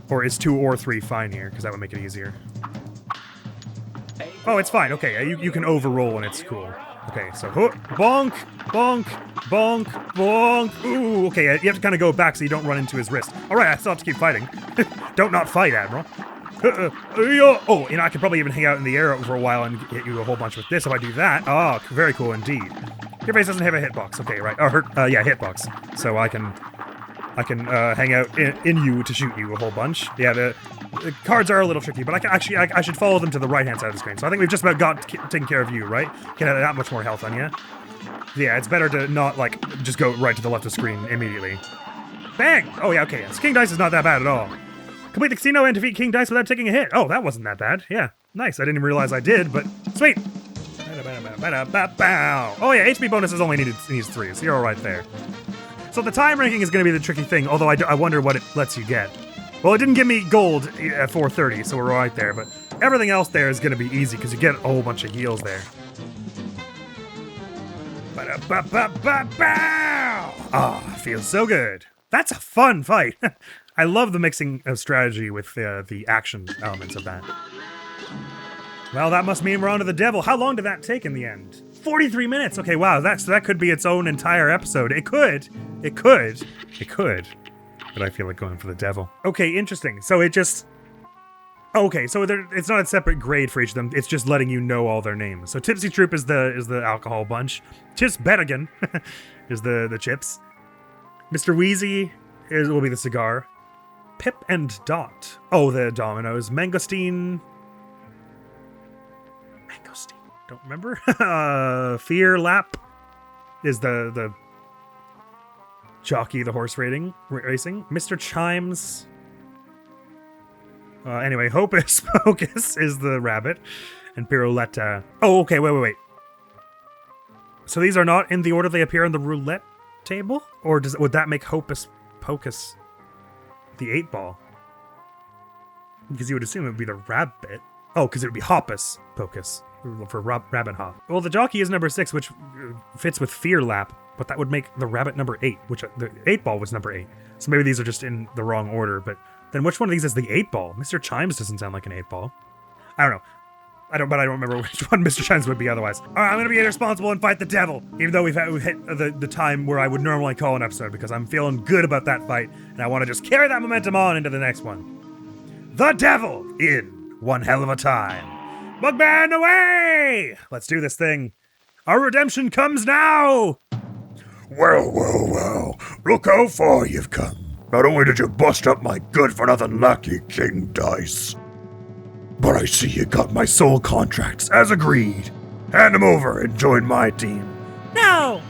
Or is 2 or 3 fine here, because that would make it easier. Oh, it's fine, okay, you can overroll and it's cool. Okay, so bonk, bonk, bonk, bonk. Ooh, okay, you have to kind of go back so you don't run into his wrist. Alright, I still have to keep fighting. Don't not fight, Admiral. Oh, I could probably even hang out in the air for a while and hit you a whole bunch with this if I do that. Oh, very cool indeed. Your face doesn't have a hitbox. Okay, right. Yeah, hitbox. So I can hang out in you to shoot you a whole bunch. Yeah, the cards are a little tricky, but I should follow them to the right-hand side of the screen. So I think we've just about taken care of you, right? Can have that much more health on you. Yeah, it's better to not, like, just go right to the left of the screen immediately. Bang! Oh, yeah, okay. Yes. King Dice is not that bad at all. Complete the casino and defeat King Dice without taking a hit. Oh, that wasn't that bad. Yeah, nice. I didn't even realize I did, but sweet. Oh, yeah, HP bonuses only needs 3, so you're all right there. So the time ranking is going to be the tricky thing, although I wonder what it lets you get. Well, it didn't give me gold at 430, so we're right there, but everything else there is going to be easy, because you get a whole bunch of heals there. Ah, feels so good. That's a fun fight. I love the mixing of strategy with the action elements of that. Well, that must mean we're on to the devil. How long did that take in the end? 43 minutes. Okay, wow, that could be its own entire episode. It could. But I feel like going for the devil. Okay, interesting. So it just... Okay, so it's not a separate grade for each of them. It's just letting you know all their names. So Tipsy Troop is the alcohol bunch. Chips Bettigan is the chips. Mr. Wheezy will be the cigar. Pip and Dot. Oh, the dominoes. Mangosteen. Don't remember. Fear Lap is the jockey, the horse racing. Mr. Chimes. Anyway, Hocus Pocus is the rabbit. And Piruletta. Oh, okay, wait. So these are not in the order they appear on the roulette table? Or would that make Hocus Pocus the 8-ball? Because you would assume it would be the rabbit. Oh, because it would be Hoppus Pocus for Rabbit Hop. Well, the jockey is number 6, which fits with Fear Lap, but that would make the rabbit number 8, which the 8-ball was number 8. So maybe these are just in the wrong order, but then which one of these is the 8-ball? Mr. Chimes doesn't sound like an 8-ball. I don't know. I don't remember which one Mr. Chimes would be otherwise. All right, I'm gonna be irresponsible and fight the devil, even though we've hit the time where I would normally call an episode, because I'm feeling good about that fight, and I want to just carry that momentum on into the next one. The devil in one hell of a time. Mugman away! Let's do this thing. Our redemption comes now! Well, look how far you've come. Not only did you bust up my good-for-nothing lucky king dice, but I see you got my soul contracts as agreed. Hand them over and join my team. No!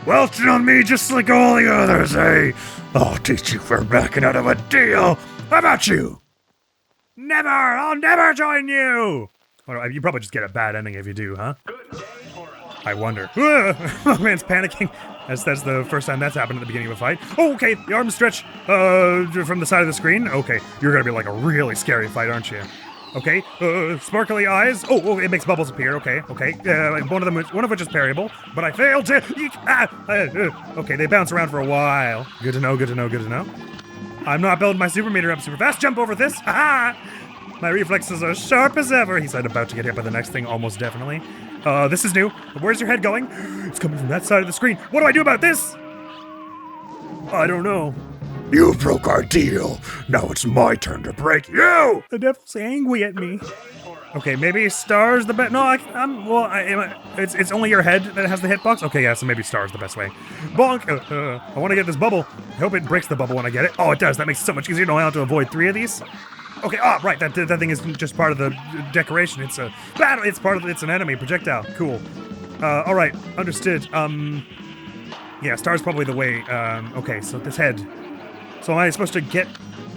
Welching on me just like all the others, eh? I'll teach you for backing out of a deal. How about you? Never! I'll never join you! Well, you probably just get a bad ending if you do, huh? Good day or I wonder. Man's panicking. That's the first time that's happened at the beginning of a fight. Oh, okay, the arms stretch from the side of the screen. Okay, you're gonna be like a really scary fight, aren't you? Okay, sparkly eyes. Oh, it makes bubbles appear. Okay. One of which is parryable, but I failed to. Okay, they bounce around for a while. Good to know. I'm not building my super meter up super fast. Jump over this. Ha! My reflexes are sharp as ever. He said, about to get hit by the next thing, almost definitely. This is new. Where's your head going? It's coming from that side of the screen. What do I do about this? I don't know. You broke our deal. Now it's my turn to break you. The devil's angry at me. Okay, maybe star's the best. No, it's only your head that has the hitbox. Okay, yeah, so maybe star's the best way. Bonk. I want to get this bubble. I hope it breaks the bubble when I get it. Oh, it does. That makes it so much easier. Don't have to avoid 3 of these. Okay, right. That thing is just part of the decoration. It's a battle. It's an enemy projectile. Cool. All right, understood. Yeah, star's probably the way. Okay, so this head. So am I supposed to get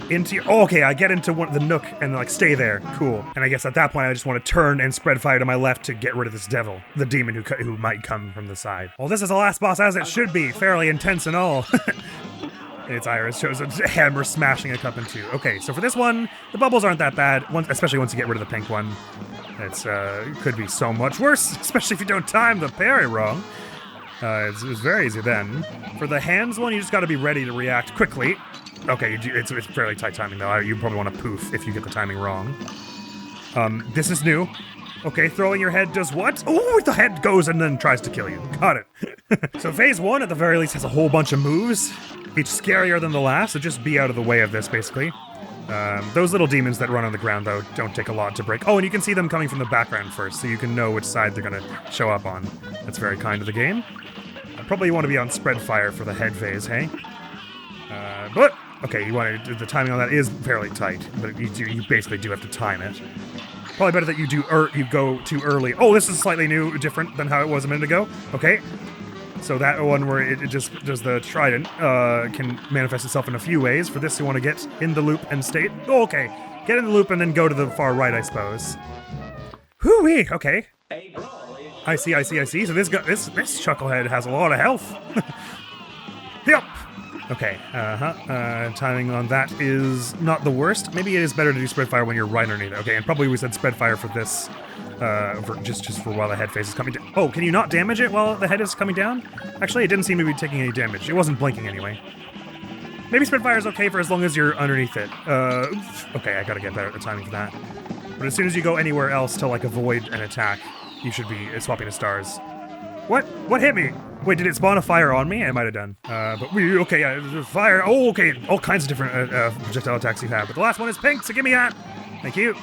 into? Oh, okay, I get into the nook and like stay there. Cool. And I guess at that point I just want to turn and spread fire to my left to get rid of this devil, the demon who might come from the side. Well, this is the last boss as it should be, fairly intense and all. Its iris shows a hammer smashing a cup in 2. Okay, so for this one, the bubbles aren't that bad, especially once you get rid of the pink one. It could be so much worse, especially if you don't time the parry wrong. It's very easy then. For the hands one, you just got to be ready to react quickly. Okay, it's fairly tight timing though. You probably want to poof if you get the timing wrong. This is new. Okay, throwing your head does what? Oh, the head goes and then tries to kill you. Got it. So phase 1 at the very least has a whole bunch of moves. Each scarier than the last, so just be out of the way of this basically. Those little demons that run on the ground though don't take a lot to break. Oh, and you can see them coming from the background first, so you can know which side they're gonna show up on. That's very kind of the game. Probably want to be on spread fire for the head phase, hey? But okay, the timing on that is fairly tight, but you basically do have to time it. Probably better that you go too early. Oh, this is slightly different than how it was a minute ago. Okay, so that one where it just does the trident can manifest itself in a few ways. For this, you want to get in the loop and stay. Oh, okay, get in the loop and then go to the far right, I suppose. Whoo-wee. Okay. A brawl is I see. So this chucklehead has a lot of health. Yep. Okay. Timing on that is not the worst. Maybe it is better to do spread fire when you're right underneath it. Okay, and probably we said spread fire for this, just for while the head phase is coming down. Oh, can you not damage it while the head is coming down? Actually, it didn't seem to be taking any damage. It wasn't blinking anyway. Maybe Spitfire's okay for as long as you're underneath it. Okay, I gotta get better at the timing for that. But as soon as you go anywhere else to, like, avoid an attack, you should be swapping to stars. What? What hit me? Wait, did it spawn a fire on me? It might have done. Okay, fire. Oh, okay, all kinds of different projectile attacks you have. But the last one is pink, so give me that. Thank you.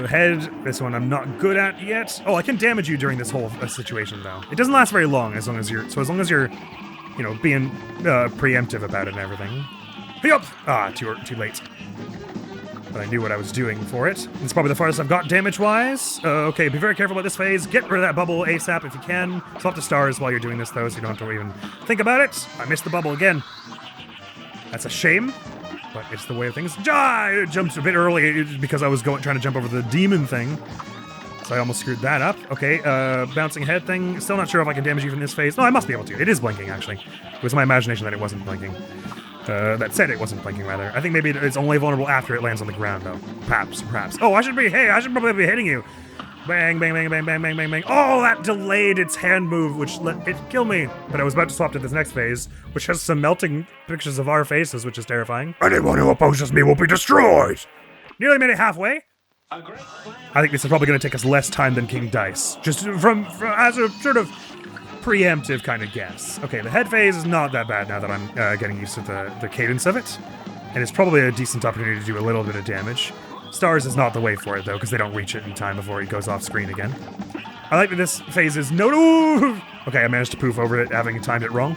Head. This one I'm not good at yet. Oh, I can damage you during this whole situation, though. It doesn't last very long, as long as you're, you know, being preemptive about it and everything. Yup! Ah, too late. But I knew what I was doing for it. It's probably the farthest I've got damage-wise. Okay, be very careful about this phase. Get rid of that bubble ASAP if you can. Swap to stars while you're doing this, though, so you don't have to even think about it. I missed the bubble again. That's a shame, but it's the way of things. I jumped a bit early because I was trying to jump over the demon thing. So I almost screwed that up. Okay, bouncing head thing. Still not sure if I can damage you from this phase. No, I must be able to. It is blinking, actually. It was my imagination that it wasn't blinking. That said it wasn't blinking, rather. I think maybe it's only vulnerable after it lands on the ground, though. Perhaps. Oh, I should probably be hitting you. Bang, bang, bang, bang, bang, bang, bang, bang. Oh, that delayed its hand move, which let it kill me. But I was about to swap to this next phase, which has some melting pictures of our faces, which is terrifying. Anyone who opposes me will be destroyed. Nearly made it halfway. A great plan. I think this is probably going to take us less time than King Dice. Just from as a sort of preemptive kind of guess. Okay, the head phase is not that bad now that I'm getting used to the cadence of it. And it's probably a decent opportunity to do a little bit of damage. Stars is not the way for it, though, because they don't reach it in time before it goes off screen again. I like that this phase is Okay, I managed to poof over it, having timed it wrong.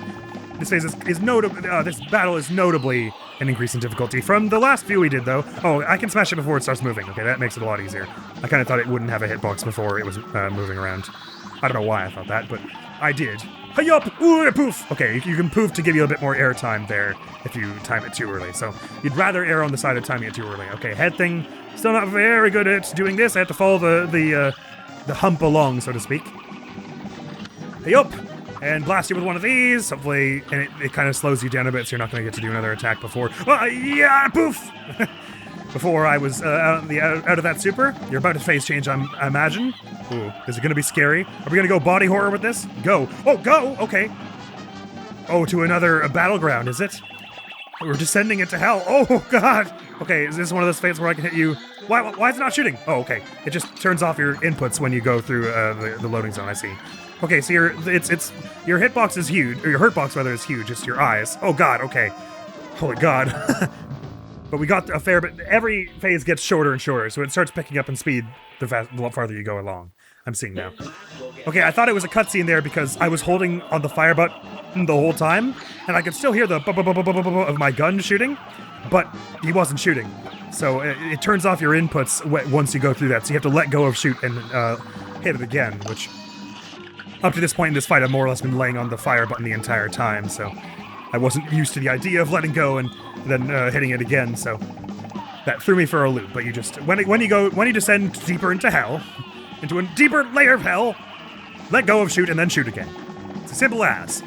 This phase is notable. This battle is notably an increase in difficulty from the last few we did, though. Oh, I can smash it before it starts moving. Okay, that makes it a lot easier. I kind of thought it wouldn't have a hitbox before it was moving around. I don't know why I thought that, but I did. Hi-yup! Ooh, poof! Okay, you can poof to give you a bit more air time there if you time it too early. So you'd rather err on the side of timing it too early. Okay, head thing. Still not very good at doing this. I have to follow the hump along, so to speak. Hey-yup! And blast you with one of these, hopefully, and it kind of slows you down a bit, so you're not going to get to do another attack before. Yeah, poof! Before I was out of that super. You're about to phase change, I imagine. Ooh, is it going to be scary? Are we going to go body horror with this? Go. Oh, go! Okay. Oh, to another battleground, is it? We're descending into hell. Oh, God! Okay, is this one of those phases where I can hit you? Why is it not shooting? Oh, okay. It just turns off your inputs when you go through the loading zone, I see. Okay, so your hitbox is huge, or your hurtbox rather is huge. It's your eyes. Oh God. Okay. Holy God. But we got a fair bit. Every phase gets shorter and shorter, so it starts picking up in speed the farther you go along. I'm seeing now. Okay, I thought it was a cutscene there because I was holding on the fire button the whole time, and I could still hear the of my gun shooting, but he wasn't shooting. So it turns off your inputs once you go through that. So you have to let go of shoot and hit it again, which up to this point in this fight I've more or less been laying on the fire button the entire time. So I wasn't used to the idea of letting go and then hitting it again. So that threw me for a loop. But you just when you descend deeper into hell, into a deeper layer of hell, let go of shoot and then shoot again. It's as simple as.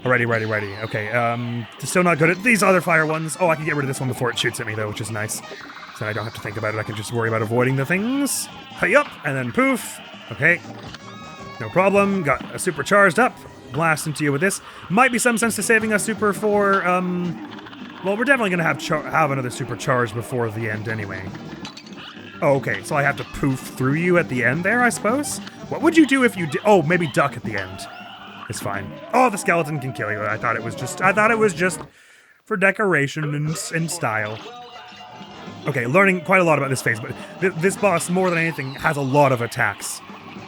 Alrighty. Okay, still not good at these other fire ones. Oh, I can get rid of this one before it shoots at me, though, which is nice. So I don't have to think about it. I can just worry about avoiding the things. Hi-yup, and then poof. Okay. No problem. Got a super charged up. Blast into you with this. Might be some sense to saving a super for, well, we're definitely going to have another super charge before the end anyway. Oh, okay, so I have to poof through you at the end there, I suppose? What would you do if you did? Oh, maybe duck at the end. It's fine. Oh, the skeleton can kill you. I thought it was just for decoration and style. Okay, learning quite a lot about this phase, but this boss, more than anything, has a lot of attacks.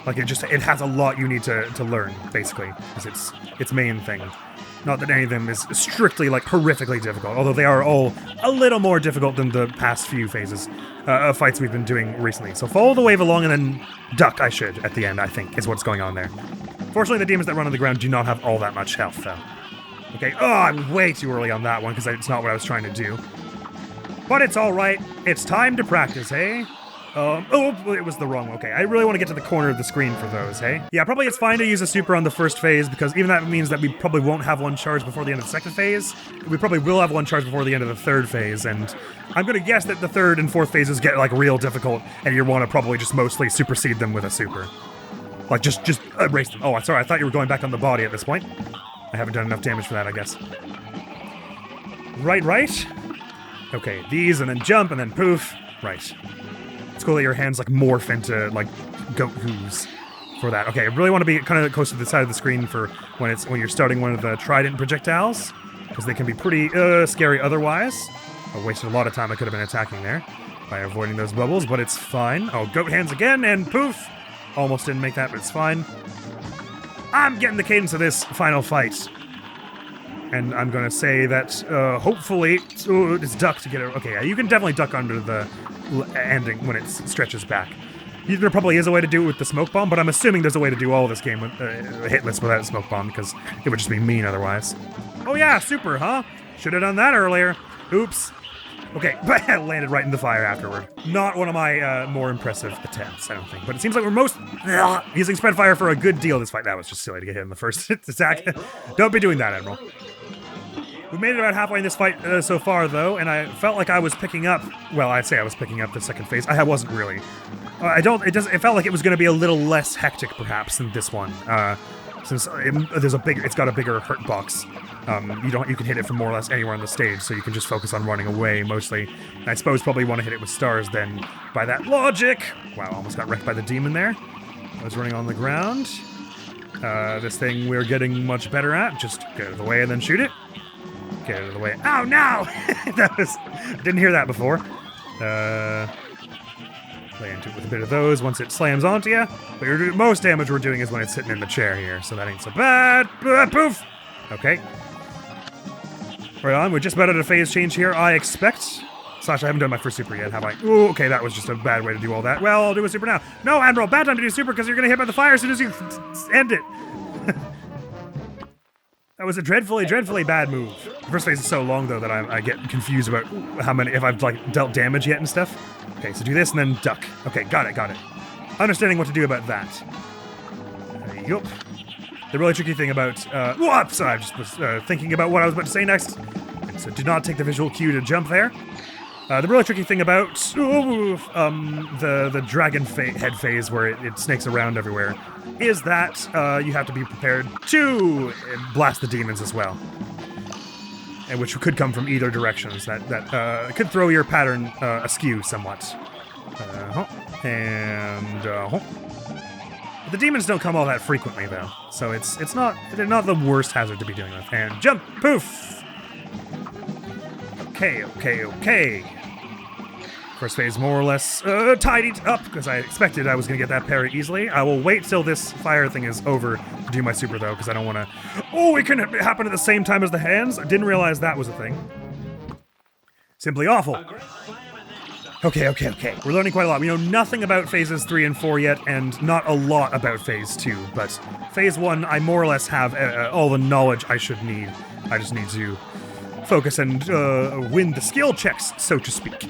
Like, it has a lot you need to learn, basically, because it's its main thing. Not that any of them is strictly, like, horrifically difficult, although they are all a little more difficult than the past few phases of fights we've been doing recently. So follow the wave along and then duck, I should, at the end, I think, is what's going on there. Fortunately, the demons that run on the ground do not have all that much health, though. Okay, oh, I'm way too early on that one, because it's not what I was trying to do. But it's alright. It's time to practice, hey? Oh, it was the wrong one. Okay, I really want to get to the corner of the screen for those, hey? Yeah, probably it's fine to use a super on the first phase, because even that means that we probably won't have one charge before the end of the second phase. We probably will have one charge before the end of the third phase, and I'm gonna guess that the third and fourth phases get, like, real difficult, and you want to probably just mostly supersede them with a super. Like, just erase them. Oh, I'm sorry, I thought you were going back on the body at this point. I haven't done enough damage for that, I guess. Right. Okay, these, and then jump, and then poof. Right. It's cool that your hands, like, morph into, like, goat hooves for that. Okay, I really want to be kind of close to the side of the screen for when you're starting one of the trident projectiles, because they can be pretty scary otherwise. I wasted a lot of time I could have been attacking there by avoiding those bubbles, but it's fine. Oh, goat hands again, and poof! Almost didn't make that, but it's fine. I'm getting the cadence of this final fight. And I'm gonna say that, hopefully... Ooh, it's duck to get it... Okay, yeah, you can definitely duck under the ending when it stretches back. There probably is a way to do it with the smoke bomb, but I'm assuming there's a way to do all this game with hitless without a smoke bomb, because it would just be mean otherwise. Oh yeah, super, huh? Should have done that earlier. Oops. Okay, but I landed right in the fire afterward. Not one of my more impressive attempts, I don't think. But it seems like we're most using spread fire for a good deal this fight. That was just silly to get hit in the first attack. Don't be doing that, Admiral. We made it about halfway in this fight so far, though, and I felt like I was picking up... Well, I'd say I was picking up the second phase. I wasn't really. It felt like it was going to be a little less hectic, perhaps, than this one. Since it's got a bigger hurt box. You can hit it from more or less anywhere on the stage, so you can just focus on running away, mostly. And I suppose probably want to hit it with stars, then, by that logic... Wow, almost got wrecked by the demon there. I was running on the ground. This thing we're getting much better at. Just get out of the way and then shoot it. Get out of the way. Oh, no! Didn't hear that before. Lay into it with a bit of those once it slams onto you. But most damage we're doing is when it's sitting in the chair here, so that ain't so bad. Poof! Okay. Right on, we're just about at a phase change here, I expect. Slash, I haven't done my first super yet, have I? Ooh, okay, that was just a bad way to do all that. Well, I'll do a super now. No, Admiral, bad time to do super because you're gonna hit by the fire as soon as you end it. That was a dreadfully, dreadfully bad move. The first phase is so long, though, that I get confused about if I've, like, dealt damage yet and stuff. Okay, so do this and then duck. Okay, got it. Understanding what to do about that. Yup. The really tricky thing about... whoops! I just was thinking about what I was about to say next. And so do not take the visual cue to jump there. The really tricky thing about the dragon head phase where it snakes around everywhere is that you have to be prepared to blast the demons as well. And which could come from either directions. That could throw your pattern askew somewhat. The demons don't come all that frequently, though. So they're not the worst hazard to be dealing with. And jump! Poof! Okay. First phase more or less tidied up, because I expected I was going to get that parry easily. I will wait till this fire thing is over to do my super, though, because I don't want to... Oh, it can happen at the same time as the hands? I didn't realize that was a thing. Simply awful. Okay. We're learning quite a lot. We know nothing about phases 3 and 4 yet, and not a lot about phase 2, but phase 1, I more or less have all the knowledge I should need. I just need to focus and win the skill checks, so to speak.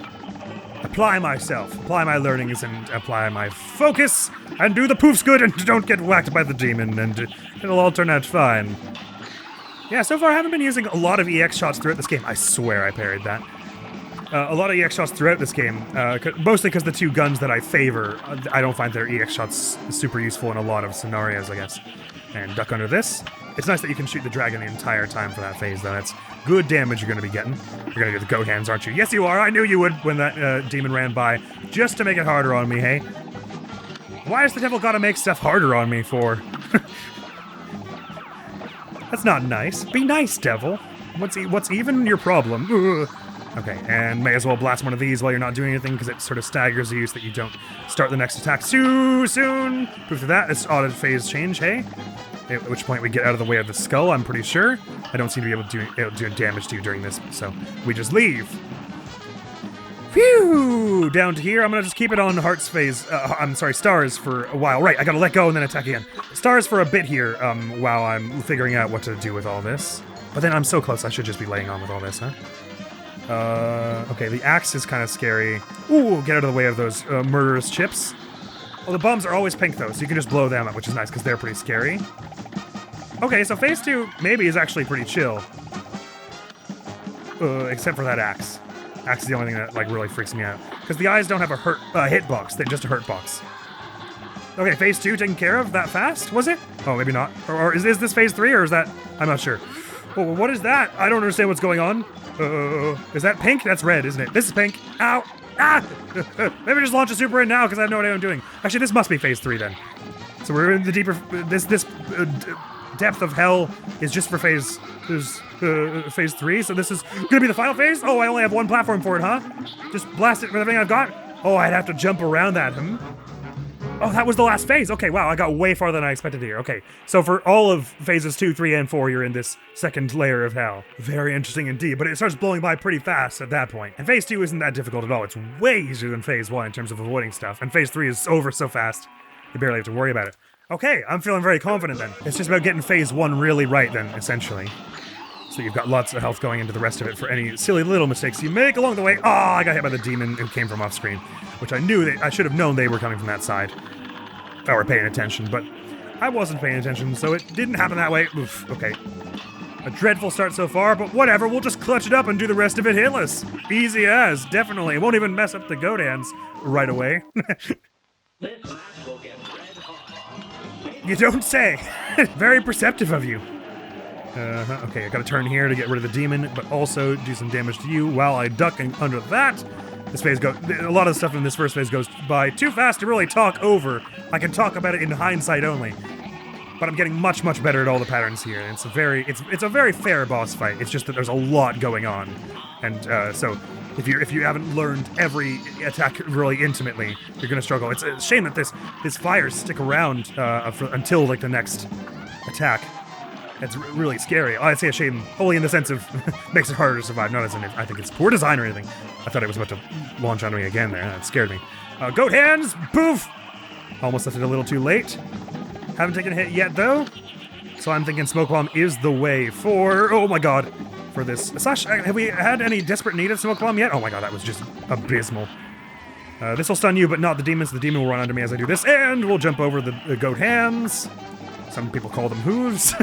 Apply my learnings, and apply my focus, and do the poofs good, and don't get whacked by the demon, and it'll all turn out fine. Yeah, so far I haven't been using a lot of EX shots throughout this game. I swear I parried that. A lot of EX shots throughout this game, mostly because the two guns that I favor, I don't find their EX shots super useful in a lot of scenarios, I guess. And duck under this. It's nice that you can shoot the dragon the entire time for that phase, though. That's good damage you're going to be getting. You're going to get the goat hands, aren't you? Yes, you are. I knew you would when that demon ran by, just to make it harder on me, hey? Why has the devil got to make stuff harder on me for? That's not nice. Be nice, devil. What's even your problem? Ugh. Okay, and may as well blast one of these while you're not doing anything, because it sort of staggers you so that you don't start the next attack too soon. Proof of that, it's auto phase change, hey? At which point we get out of the way of the skull, I'm pretty sure. I don't seem to be able to do damage to you during this, so we just leave. Phew! Down to here, I'm gonna just keep it on hearts phase, stars for a while. Right, I gotta let go and then attack again. Stars for a bit here, while I'm figuring out what to do with all this. But then I'm so close, I should just be laying on with all this, huh? Okay, the axe is kind of scary. Ooh, get out of the way of those murderous chips. Well, the bombs are always pink, though, so you can just blow them up, which is nice, because they're pretty scary. Okay, so phase 2 maybe is actually pretty chill. Except for that axe. Axe is the only thing that, like, really freaks me out. Because the eyes don't have a hitbox, they're just a hurt box. Okay, phase 2 taken care of that fast, was it? Oh, maybe not. Or is this phase 3, or is that... I'm not sure. Oh, what is that? I don't understand what's going on. Is that pink? That's red, isn't it? This is pink. Ow! Ah! Maybe just launch a super in now, because I have no idea what I'm doing. Actually, this must be phase 3 then. So we're in the deeper... This depth of hell is just for phase 3, so this is gonna be the final phase? Oh, I only have one platform for it, huh? Just blast it with everything I've got? Oh, I'd have to jump around that, Oh, that was the last phase. Okay, wow, I got way farther than I expected here. Okay, so for all of phases 2, 3, and 4, you're in this second layer of hell. Very interesting indeed, but it starts blowing by pretty fast at that point. And phase 2 isn't that difficult at all. It's way easier than phase 1 in terms of avoiding stuff. And phase 3 is over so fast, you barely have to worry about it. Okay, I'm feeling very confident then. It's just about getting phase 1 really right then, essentially. So you've got lots of health going into the rest of it for any silly little mistakes you make along the way. Oh, I got hit by the demon who came from off screen, which I knew I should have known they were coming from that side. If I were paying attention, but I wasn't paying attention, so it didn't happen that way. Oof, okay. A dreadful start so far, but whatever, we'll just clutch it up and do the rest of it hitless. Easy as, definitely. It won't even mess up the Godans right away. This match will get red hot. You don't say. Very perceptive of you. Okay, I gotta turn here to get rid of the demon, but also do some damage to you while I duck under that. This phase a lot of stuff in this first phase goes by too fast to really talk over. I can talk about it in hindsight only. But I'm getting much, much better at all the patterns here. It's a very fair boss fight. It's just that there's a lot going on. And so if you haven't learned every attack really intimately, you're gonna struggle. It's a shame that this fires stick around until like the next attack. It's really scary. I'd say a shame only in the sense of makes it harder to survive, not as in I think it's poor design or anything. I thought it was about to launch onto me again there. That scared me. Goat hands! Poof! Almost left it a little too late. Haven't taken a hit yet, though. So I'm thinking Smoke Bomb is the way for... Oh my god. For this. Slash, have we had any desperate need of Smoke Bomb yet? Oh my god, that was just abysmal. This will stun you, but not the demons. The demon will run under me as I do this, and we'll jump over the goat hands. Some people call them hooves.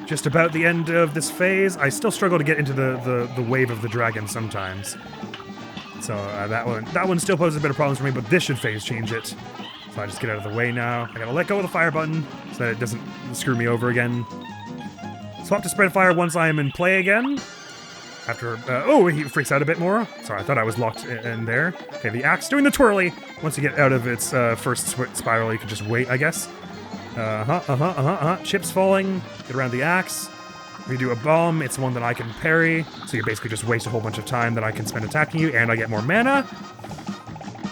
Just about the end of this phase. I still struggle to get into the wave of the dragon sometimes. So that one still poses a bit of problems for me, but this should phase change it. So I just get out of the way now. I gotta let go of the fire button so that it doesn't screw me over again. Swap to spread fire once I am in play again. After, oh, he freaks out a bit more. Sorry, I thought I was locked in there. Okay, the axe doing the twirly. Once you get out of its first spiral, you can just wait, I guess. Chips falling. Get around the axe. If you do a bomb, it's one that I can parry. So you basically just waste a whole bunch of time that I can spend attacking you, and I get more mana.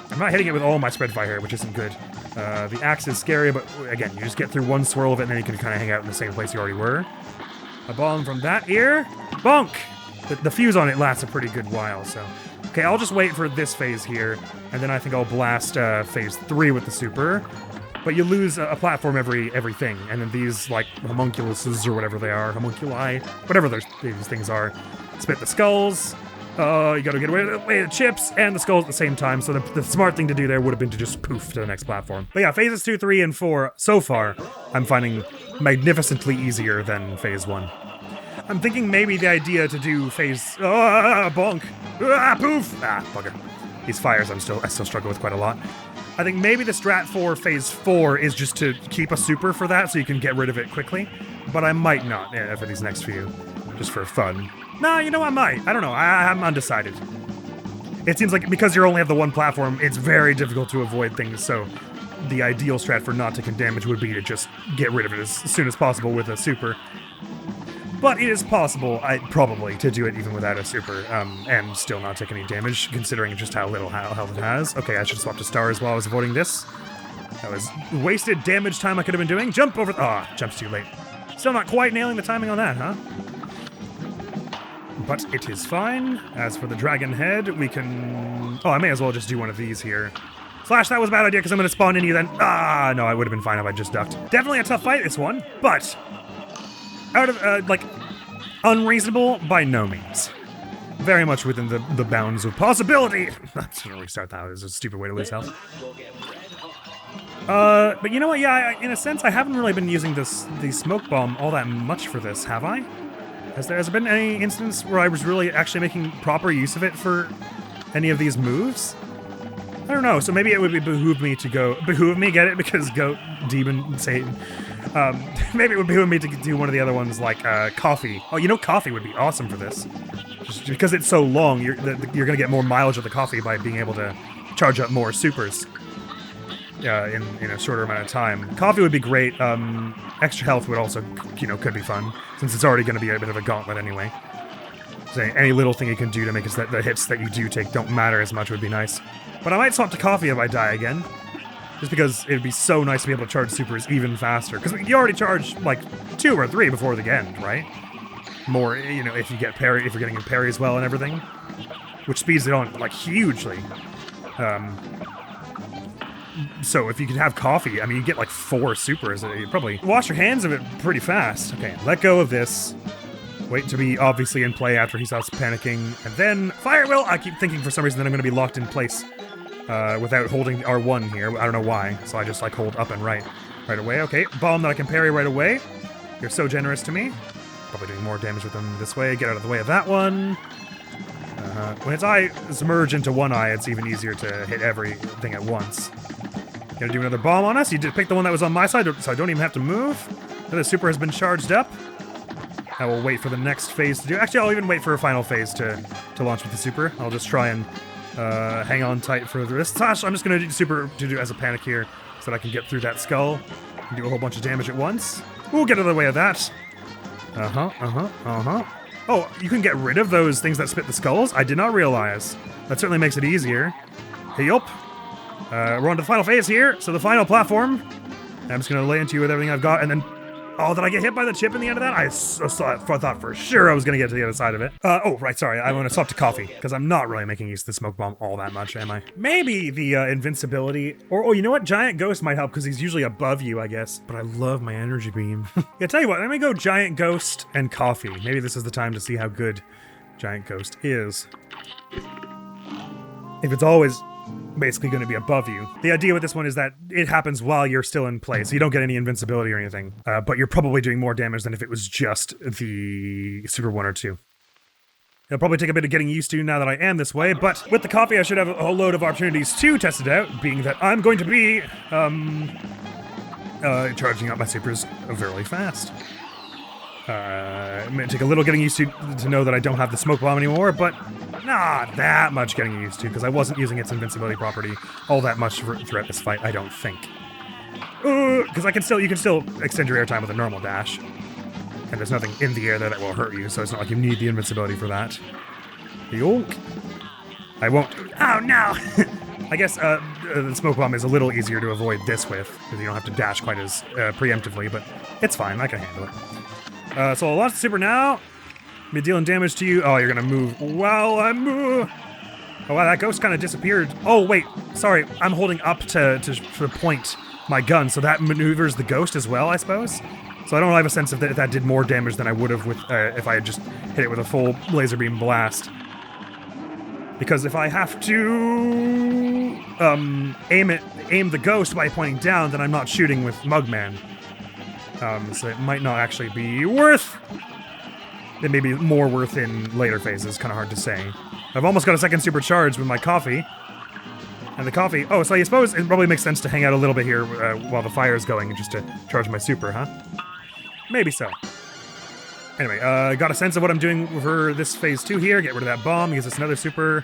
I'm not hitting it with all my spread fire, which isn't good. The axe is scary, but again, you just get through one swirl of it, and then you can kind of hang out in the same place you already were. A bomb from that ear. Bonk! The fuse on it lasts a pretty good while, so... Okay, I'll just wait for this phase here, and then I think I'll blast phase 3 with the super. But you lose a platform everything, and then these, like, homunculuses or whatever they are, homunculi, whatever these things are, spit the skulls. You gotta get away the chips and the skulls at the same time, so the smart thing to do there would have been to just poof to the next platform. But yeah, phases 2, 3, and 4, so far, I'm finding magnificently easier than phase 1. I'm thinking maybe the idea to do phase... bonk! Poof! Bugger. These fires I still struggle with quite a lot. I think maybe the strat for phase 4 is just to keep a super for that so you can get rid of it quickly. But I might not for these next few, just for fun. No, you know, I might. I don't know. I'm undecided. It seems like because you only have the one platform, it's very difficult to avoid things, so the ideal strat for not taking damage would be to just get rid of it as soon as possible with a super. But it is possible, probably, to do it even without a super, and still not take any damage, considering just how little health it has. Okay, I should swap to stars while I was avoiding this. That was wasted damage time I could have been doing. Jump over... jump's too late. Still not quite nailing the timing on that, huh? But it is fine. As for the dragon head, we can... Oh, I may as well just do one of these here. Slash, that was a bad idea, because I'm going to spawn in you then. No, I would have been fine if I just ducked. Definitely a tough fight, this one, but... Out of, unreasonable by no means. Very much within the bounds of possibility. I'm just gonna restart that. It was a stupid way to lose health. But you know what? Yeah, in a sense, I haven't really been using the smoke bomb all that much for this, have I? Has there been any instance where I was really actually making proper use of it for any of these moves? I don't know, so maybe it would behoove me to go... Behoove me, get it? Because goat, demon, Satan. Maybe it would behoove me to do one of the other ones, like coffee. Oh, you know, coffee would be awesome for this. Just because it's so long, you're gonna get more mileage of the coffee by being able to charge up more supers in a shorter amount of time. Coffee would be great. Extra health would also, could be fun, since it's already gonna be a bit of a gauntlet anyway. So any little thing you can do to make it so that the hits that you do take don't matter as much would be nice. But I might swap to coffee if I die again. Just because it'd be so nice to be able to charge supers even faster. Because you already charge, like, 2 or 3 before the end, right? More, if you get parry, if you're getting a parry as well and everything. Which speeds it on, like, hugely. So if you can have coffee, I mean, you get, like, 4 supers. You probably wash your hands of it pretty fast. Okay, let go of this. Wait to be obviously in play after he stops panicking. And then, fire will! I keep thinking for some reason that I'm going to be locked in place. Without holding R1 here. I don't know why, so I just like hold up and right away. Okay, bomb that I can parry right away. You're so generous to me. Probably doing more damage with them this way. Get out of the way of that one. When its eyes merge into one eye, it's even easier to hit everything at once. Gonna do another bomb on us? You did pick the one that was on my side, so I don't even have to move. The super has been charged up. I will wait for the next phase to do. Actually, I'll even wait for a final phase to launch with the super. I'll just try and hang on tight for the rest. I'm just gonna do super to do as a panic here, so that I can get through that skull and do a whole bunch of damage at once. We'll get out of the way of that. Oh, you can get rid of those things that spit the skulls? I did not realize. That certainly makes it easier. Hey, yup. We're on to the final phase here, so the final platform. I'm just gonna lay into you with everything I've got, and then... Oh, did I get hit by the chip in the end of that? I thought for sure I was gonna get to the other side of it. Oh, right, sorry. I'm gonna swap to coffee, because I'm not really making use of the smoke bomb all that much, am I? Maybe the invincibility, or, oh, you know what? Giant Ghost might help, because he's usually above you, I guess. But I love my energy beam. Yeah, tell you what, let me go Giant Ghost and coffee. Maybe this is the time to see how good Giant Ghost is. If it's always basically going to be above you. The idea with this one is that it happens while you're still in play, so you don't get any invincibility or anything. But you're probably doing more damage than if it was just the Super 1 or 2. It'll probably take a bit of getting used to now that I am this way, but with the coffee I should have a whole load of opportunities to test it out, being that I'm going to be charging up my supers very fast. It may take a little getting used to know that I don't have the smoke bomb anymore, but not that much getting used to, because I wasn't using its invincibility property all that much throughout this fight, I don't think. Because you can still extend your airtime with a normal dash. And there's nothing in the air there that will hurt you, so it's not like you need the invincibility for that. Yoink. I won't... Oh, no! I guess the smoke bomb is a little easier to avoid this with, because you don't have to dash quite as preemptively, but it's fine, I can handle it. So I'll launch the super now. Be dealing damage to you. Oh, you're gonna move while I move. Oh, wow, that ghost kind of disappeared. Oh, wait, sorry. I'm holding up to point my gun, so that maneuvers the ghost as well, I suppose? So I don't have a sense of if that did more damage than I would have with if I had just hit it with a full laser beam blast. Because if I have to aim the ghost by pointing down, then I'm not shooting with Mugman. So it might not actually be worth. It may be more worth in later phases, kind of hard to say. I've almost got a second supercharge with my coffee. And the coffee... Oh, so I suppose it probably makes sense to hang out a little bit here while the fire is going, just to charge my super, huh? Maybe so. Anyway, got a sense of what I'm doing for this phase 2 here. Get rid of that bomb, gives us another super.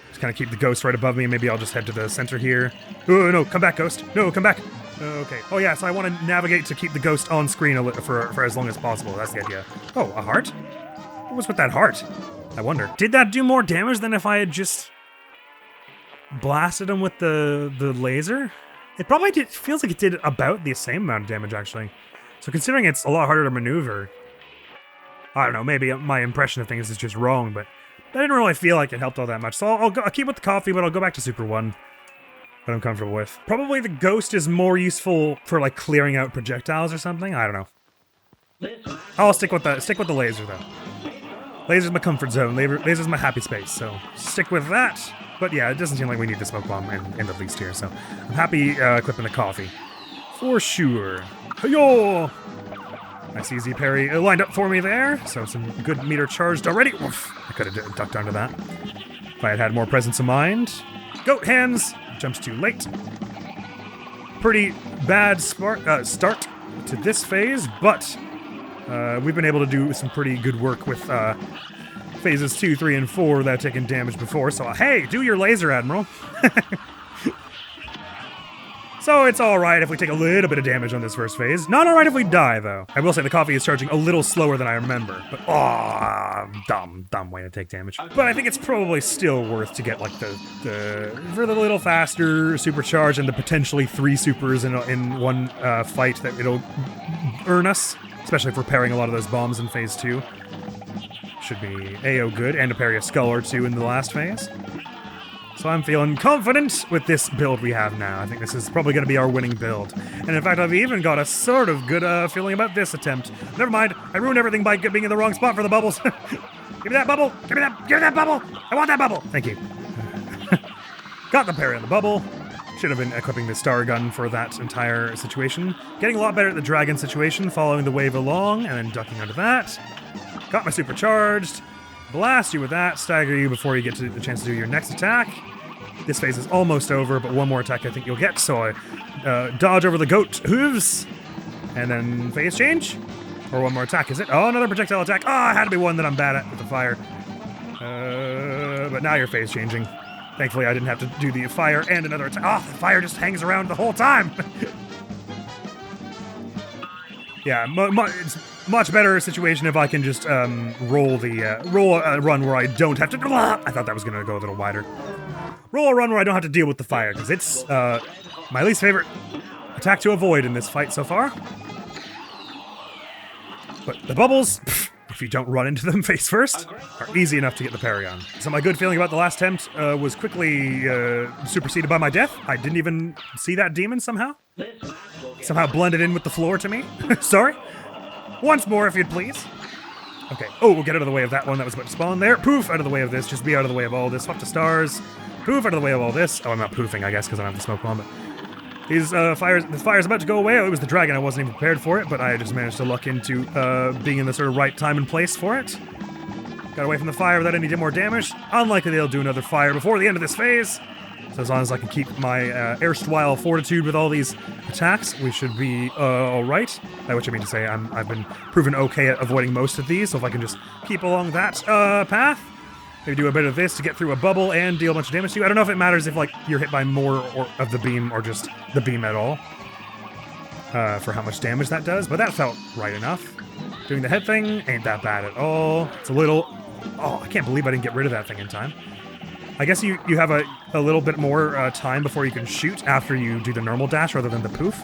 Just kind of keep the ghost right above me. Maybe I'll just head to the center here. Oh, no, come back, ghost. No, come back. Okay. Oh, yeah, so I want to navigate to keep the ghost on screen for as long as possible. That's the idea. Oh, a heart? What was with that heart? I wonder. Did that do more damage than if I had just blasted him with the laser? It probably did. Feels like it did about the same amount of damage, actually. So considering it's a lot harder to maneuver, I don't know, maybe my impression of things is just wrong, but I didn't really feel like it helped all that much. So I'll keep with the coffee, but I'll go back to Super 1. That I'm comfortable with. Probably the ghost is more useful for like clearing out projectiles or something. I don't know. I'll stick with the laser though. Laser's my comfort zone. Laser's my happy space. So stick with that. But yeah, it doesn't seem like we need the smoke bomb in the least here. So I'm happy equipping the coffee for sure. Yo! Nice easy parry lined up for me there. So some good meter charged already. Oof, I could have ducked under that if I had had more presence of mind. Goat hands. jumps too late. Pretty bad start to this phase, but we've been able to do some pretty good work with phases 2, 3, and 4 without taking damage before. So, hey, do your laser, Admiral. So it's alright if we take a little bit of damage on this first phase. Not alright if we die, though. I will say the coffee is charging a little slower than I remember. But, dumb way to take damage. But I think it's probably still worth to get, like, for the little faster supercharge and the potentially 3 supers in one fight that it'll earn us. Especially if we're parrying a lot of those bombs in phase 2. Should be AO good, and to parry a skull or 2 in the last phase. So I'm feeling confident with this build we have now. I think this is probably going to be our winning build. And in fact, I've even got a sort of good feeling about this attempt. Never mind, I ruined everything by being in the wrong spot for the bubbles. Give me that bubble! Give me that bubble! I want that bubble! Thank you. Got the parry on the bubble. Should have been equipping the star gun for that entire situation. Getting a lot better at the dragon situation, following the wave along, and then ducking under that. Got my supercharged. Blast you with that, stagger you before you get to the chance to do your next attack. This phase is almost over, but one more attack I think you'll get, so I dodge over the goat hooves, and then phase change? Or one more attack, is it? Oh, another projectile attack. Oh, it had to be one that I'm bad at with the fire. But now you're phase changing. Thankfully, I didn't have to do the fire and another attack. Oh, the fire just hangs around the whole time! Yeah, it's much better situation if I can just roll a run where I don't have to. I thought that was gonna go a little wider. Roll a run where I don't have to deal with the fire, because it's my least favorite attack to avoid in this fight so far. But the bubbles, if you don't run into them face first, are easy enough to get the parry on. So my good feeling about the last attempt was quickly superseded by my death. I didn't even see that demon somehow. Somehow blended in with the floor to me. Sorry. Once more, if you'd please. Okay. Oh, we'll get out of the way of that one that was about to spawn there. Poof, out of the way of this. Just be out of the way of all this. Swap to stars. Poof, out of the way of all this. Oh, I'm not poofing, I guess, because I don't have the smoke bomb, but this fire's about to go away. Oh, it was the dragon. I wasn't even prepared for it, but I just managed to luck into being in the sort of right time and place for it. Got away from the fire without any more damage. Unlikely they'll do another fire before the end of this phase. So as long as I can keep my erstwhile fortitude with all these attacks, we should be alright. By which I mean to say I've been proven okay at avoiding most of these, so if I can just keep along that path, maybe do a bit of this to get through a bubble and deal a bunch of damage to you. I don't know if it matters if like you're hit by more of the beam or just the beam at all, for how much damage that does, but that felt right enough. Doing the head thing ain't that bad at all. It's a little... Oh, I can't believe I didn't get rid of that thing in time. I guess you have a little bit more time before you can shoot after you do the normal dash rather than the poof.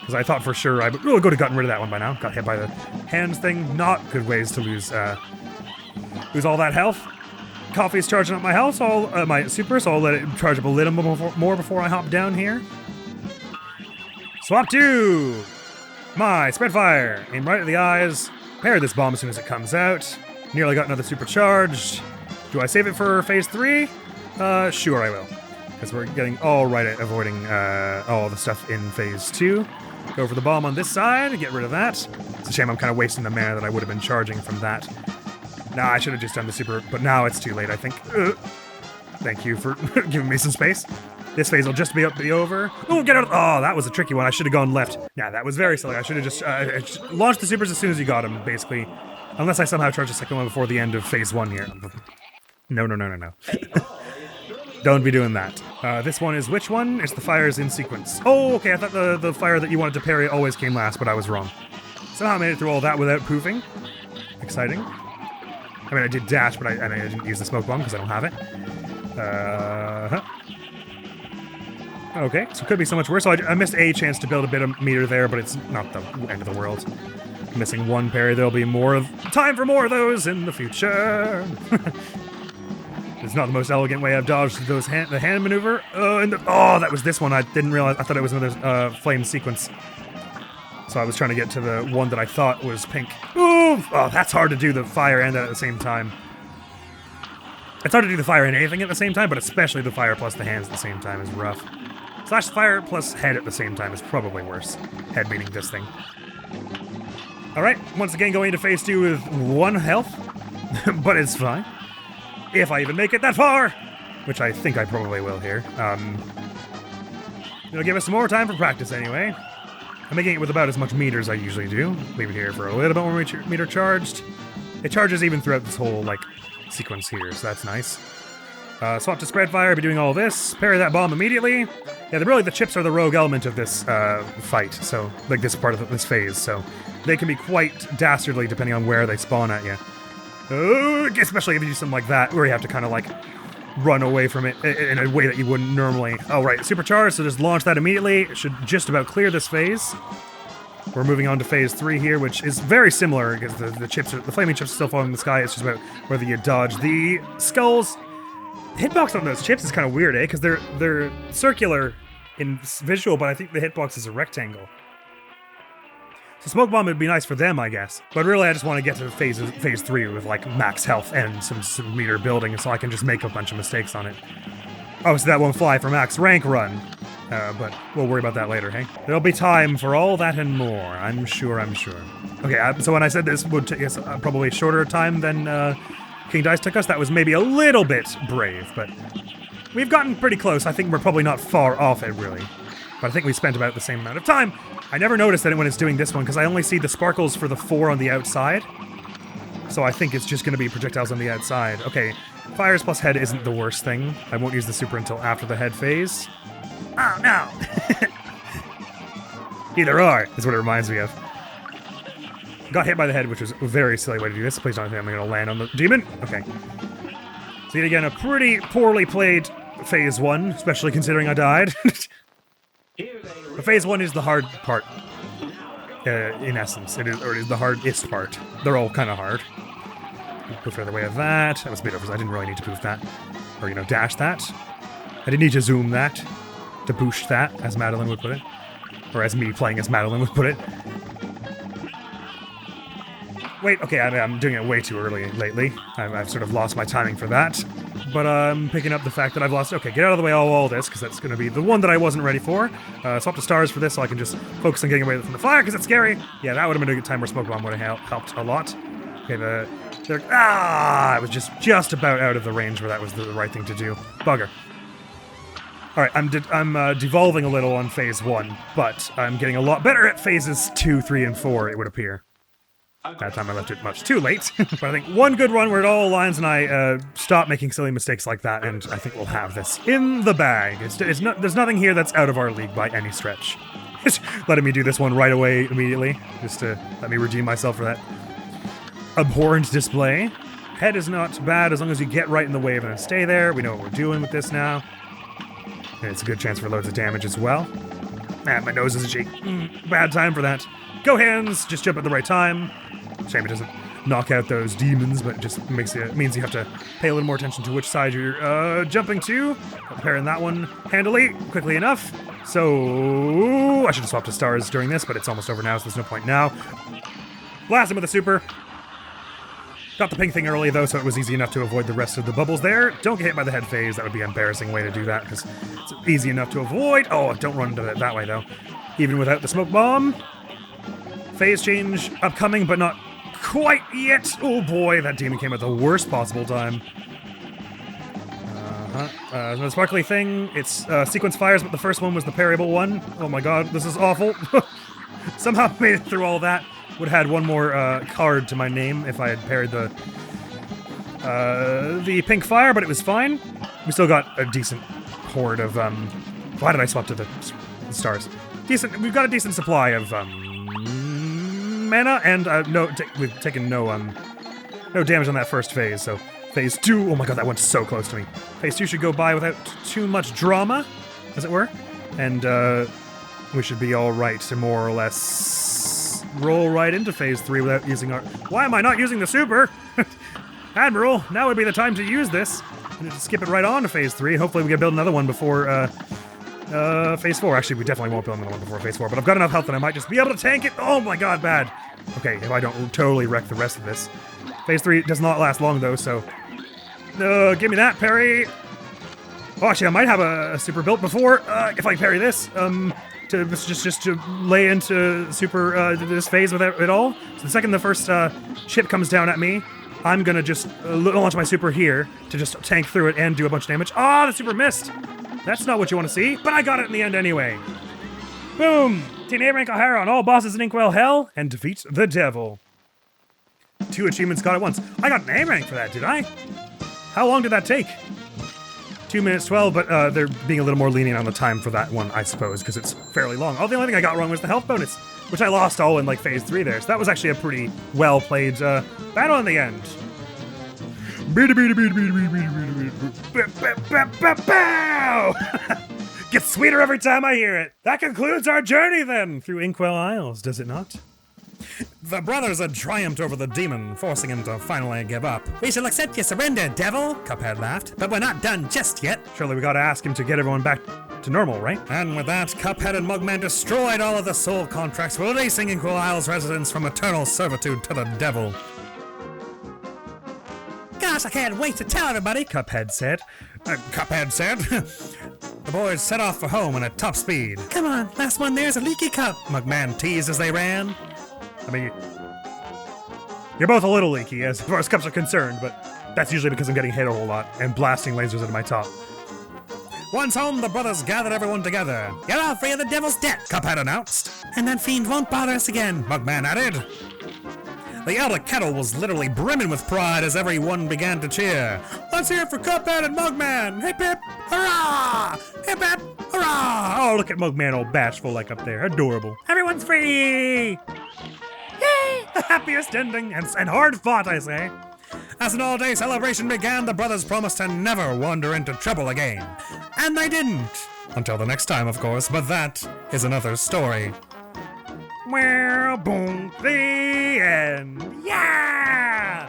Because I thought for sure I would really good have gotten rid of that one by now. Got hit by the hands thing. Not good ways to lose all that health. Coffee's charging up my health, so my super, so I'll let it charge up a little more before I hop down here. Swap to my spread fire. Aim right at the eyes. Parry this bomb as soon as it comes out. Nearly got another supercharged. Do I save it for phase 3? Sure I will. Because we're getting all right at avoiding all the stuff in phase 2. Go for the bomb on this side, get rid of that. It's a shame I'm kind of wasting the mana that I would have been charging from that. Nah, I should have just done the super, but now it's too late, I think. Thank you for giving me some space. This phase will just be over. Oh, get out! Oh, that was a tricky one. I should have gone left. Yeah, that was very silly. I should have just launched the supers as soon as you got them, basically. Unless I somehow charge the second one before the end of phase 1 here. No. Don't be doing that. This one is which one? It's the fires in sequence. Oh, okay, I thought the fire that you wanted to parry always came last, but I was wrong. Somehow I made it through all that without poofing. Exciting. I mean, I did dash, but I didn't use the smoke bomb because I don't have it. Okay, so it could be so much worse. So I missed a chance to build a bit of meter there, but it's not the end of the world. Missing one parry, there'll be time for more of those in the future. It's not the most elegant way I've dodged the hand maneuver. That was this one. I didn't realize. I thought it was another flame sequence. So I was trying to get to the one that I thought was pink. Ooh! Oh, that's hard to do the fire and that at the same time. It's hard to do the fire and anything at the same time, but especially the fire plus the hands at the same time is rough. Slash fire plus head at the same time is probably worse. Head meaning this thing. Alright, once again going into phase 2 with 1 health, but it's fine. If I even make it that far, which I think I probably will here. It'll give us some more time for practice anyway. I'm making it with about as much meter as I usually do. Leave it here for a little bit more meter charged. It charges even throughout this whole, like, sequence here, so that's nice. Swap to spread fire, be doing all this. Parry that bomb immediately. Yeah, really the chips are the rogue element of this fight, so, like, this part of this phase, so they can be quite dastardly depending on where they spawn at you. Especially if you do something like that, where you have to kind of, like, run away from it in a way that you wouldn't normally. Oh, right, supercharged, so just launch that immediately. It should just about clear this phase. We're moving on to phase 3 here, which is very similar, because the flaming chips are still falling in the sky. It's just about whether you dodge the skulls. Hitbox on those chips is kind of weird, eh? Because they're circular in visual, but I think the hitbox is a rectangle. So smoke bomb would be nice for them, I guess. But really, I just want to get to phase 3 with, like, max health and some meter building, so I can just make a bunch of mistakes on it. Oh, so that won't fly for max rank run. But we'll worry about that later, hey? There'll be time for all that and more, I'm sure. Okay, so when I said this would take us probably a shorter time than King Dice took us, that was maybe a little bit brave, but we've gotten pretty close. I think we're probably not far off it, really. But I think we spent about the same amount of time. I never noticed that when it's doing this one, because I only see the sparkles for the 4 on the outside. So I think it's just going to be projectiles on the outside. Okay, fires plus head isn't the worst thing. I won't use the super until after the head phase. Oh, no! Either or, is what it reminds me of. Got hit by the head, which was a very silly way to do this. Please don't think I'm going to land on the demon. Okay. So yet again, a pretty poorly played phase 1, especially considering I died. But phase 1 is the hard part. In essence, it is the hardest part. They're all kind of hard. Poof out of the way of that. That was a bit over. I didn't really need to poof that. Or, dash that. I didn't need to zoom that. To boost that, as Madeline would put it. Or as me playing as Madeline would put it. Wait, okay, I'm doing it way too early lately. I've sort of lost my timing for that. But I'm picking up the fact that I've lost... Okay, get out of the way all this, because that's going to be the one that I wasn't ready for. Swap to stars for this so I can just focus on getting away from the fire, because it's scary. Yeah, that would have been a good time where Smoke Bomb would have helped a lot. Okay, I was just about out of the range where that was the right thing to do. Bugger. Alright, I'm devolving a little on phase 1, but I'm getting a lot better at phases 2, 3, and 4, it would appear. That time I left it much too late. But I think one good run where it all aligns and I stop making silly mistakes like that, and I think we'll have this in the bag. There's nothing here that's out of our league by any stretch. It's letting me do this one right away immediately, just to let me redeem myself for that abhorrent display. Head is not bad as long as you get right in the wave and stay there. We know what we're doing with this now. And it's a good chance for loads of damage as well. Ah, my nose is itchy. Bad time for that. Go hands, just jump at the right time. Shame it doesn't knock out those demons, but it just means you have to pay a little more attention to which side you're jumping to. Preparing that one handily, quickly enough. So I should have swapped to stars during this, but it's almost over now, so there's no point now. Blast him with a super. Got the pink thing early, though, so it was easy enough to avoid the rest of the bubbles there. Don't get hit by the head phase. That would be an embarrassing way to do that, because it's easy enough to avoid. Oh, don't run into it that way, though. Even without the smoke bomb. Phase change upcoming, but not quite yet. Oh, boy, that demon came at the worst possible time. The sparkly thing, it's sequence fires, but the first one was the parryable one. Oh, my God, this is awful. Somehow made it through all that. Would have had one more card to my name if I had parried the pink fire, but it was fine. We still got a decent horde of why did I swap to the stars? We've got a decent supply of mana, and we've taken no damage on that first phase. So phase 2, oh my God, that went so close to me. Phase 2 should go by without too much drama, as it were, and we should be all right to more or less roll right into phase 3 without using our... Why am I not using the super? Admiral, now would be the time to use this. And just skip it right on to phase 3. Hopefully we can build another one before phase 4. Actually, we definitely won't build another one before phase 4, but I've got enough health that I might just be able to tank it. Oh my God, bad. Okay, if I don't totally wreck the rest of this. Phase 3 does not last long, though, so... give me that, parry. Oh, actually, I might have a super built before, if I parry this. Just to lay into super this phase without it all. So the second the first ship comes down at me, I'm gonna just launch my super here to just tank through it and do a bunch of damage. Ah, the super missed! That's not what you want to see, but I got it in the end anyway. Boom! Team A rank O'Hara on all bosses in Inkwell Hell and defeat the devil. 2 achievements got at once. I got an A rank for that, did I? How long did that take? 2 minutes 12, but they're being a little more lenient on the time for that one, I suppose, because it's fairly long. Oh, the only thing I got wrong was the health bonus, which I lost all in like phase 3 there. So that was actually a pretty well played battle in the end. Gets sweeter every time I hear it. That concludes our journey then through Inkwell Isles, does it not? The brothers had triumphed over the demon, forcing him to finally give up. We shall accept your surrender, devil, Cuphead laughed, but we're not done just yet. Surely we gotta ask him to get everyone back to normal, right? And with that, Cuphead and Mugman destroyed all of the soul contracts, releasing Inkwell Isles residents from eternal servitude to the devil. Gosh, I can't wait to tell everybody, Cuphead said. The boys set off for home at top speed. Come on, last one there's a leaky cup, Mugman teased as they ran. I mean, you're both a little leaky as far as cups are concerned, but that's usually because I'm getting hit a whole lot and blasting lasers into my top. Once home, the brothers gathered everyone together. You're all free of the devil's debt, Cuphead announced. And that fiend won't bother us again, Mugman added. The elder kettle was literally brimming with pride as everyone began to cheer. Let's hear it for Cuphead and Mugman! Hip hip, hurrah! Hip hip, hurrah! Oh, look at Mugman all bashful like up there. Adorable. Everyone's free! Yay! The happiest ending, and hard fought, I say. As an all-day celebration began, the brothers promised to never wander into trouble again. And they didn't. Until the next time, of course, but that is another story. Well, boom, the end. Yeah!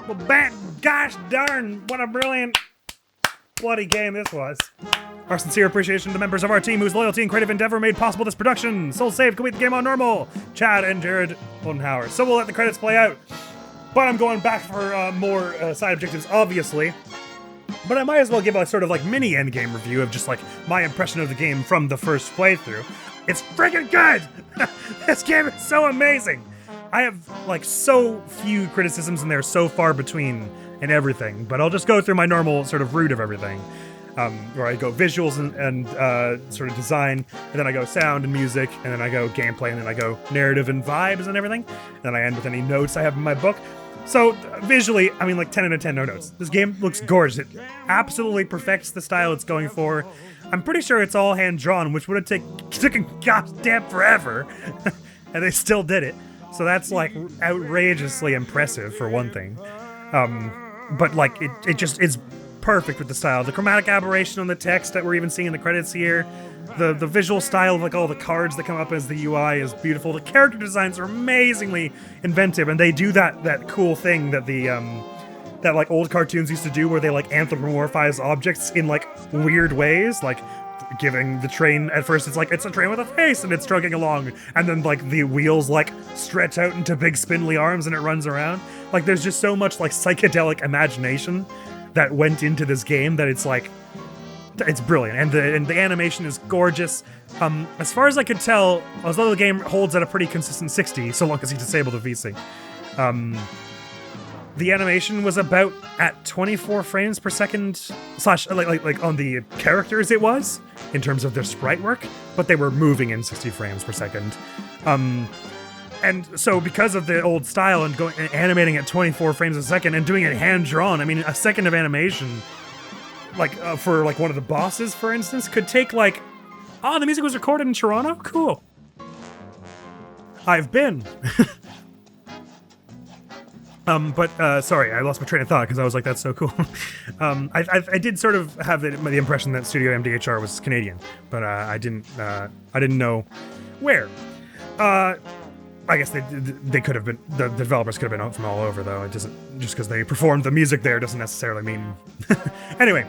Well, gosh darn, what a brilliant, bloody game this was. Our sincere appreciation to the members of our team whose loyalty and creative endeavor made possible this production. Soul Save, complete the game on normal. Chad and Jared Oldenhauer. So we'll let the credits play out. But I'm going back for more side objectives, obviously. But I might as well give a sort of like mini endgame review of just like my impression of the game from the first playthrough. It's freaking good! This game is so amazing! I have like so few criticisms and they're so far between and everything, but I'll just go through my normal sort of route of everything. Where I go visuals and sort of design, and then I go sound and music, and then I go gameplay, and then I go narrative and vibes and everything, and then I end with any notes I have in my book. So visually, I mean like 10 out of 10, no notes. This game looks gorgeous. It absolutely perfects the style it's going for. I'm pretty sure it's all hand-drawn, which would have taken goddamn forever, and they still did it. So that's like outrageously impressive for one thing. But like it just is perfect with the style. The chromatic aberration on the text that we're even seeing in the credits here. The visual style of like all the cards that come up as the UI is beautiful. The character designs are amazingly inventive, and they do that cool thing that the that like old cartoons used to do where they like anthropomorphize objects in like weird ways, like giving the train at first it's a train with a face and it's trucking along, and then like the wheels like stretch out into big spindly arms and it runs around. Like there's just so much like psychedelic imagination that went into this game that it's like it's brilliant, and the animation is gorgeous. As far as I could tell, although the game holds at a pretty consistent 60, so long as you disable the VSync, the animation was about at 24 frames per second slash like on the characters it was in terms of their sprite work, but they were moving in 60 frames per second. And so because of the old style and going and animating at 24 frames a second and doing it hand drawn, I mean a second of animation like for like one of the bosses, for instance, could take like, the music was recorded in Toronto? Cool. I've been. Sorry, I lost my train of thought because I was like, that's so cool. I did sort of have the impression that Studio MDHR was Canadian, but I didn't know where. I guess they could have been, the developers could have been from all over, though. It doesn't, just because they performed the music there doesn't necessarily mean. Anyway,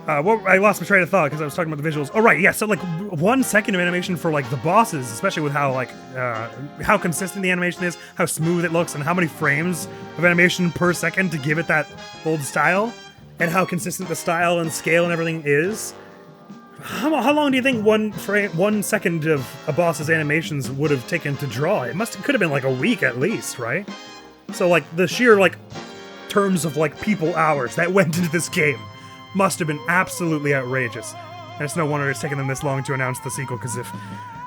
I lost my train of thought because I was talking about the visuals. Oh, right, yeah, so like 1 second of animation for like the bosses, especially with how like, how consistent the animation is, how smooth it looks, and how many frames of animation per second to give it that old style, and how consistent the style and scale and everything is. How long do you think 1 second of a boss's animations would have taken to draw? It could have been like a week at least, right? So like the sheer like terms of like people hours that went into this game must have been absolutely outrageous. And it's no wonder it's taken them this long to announce the sequel, because if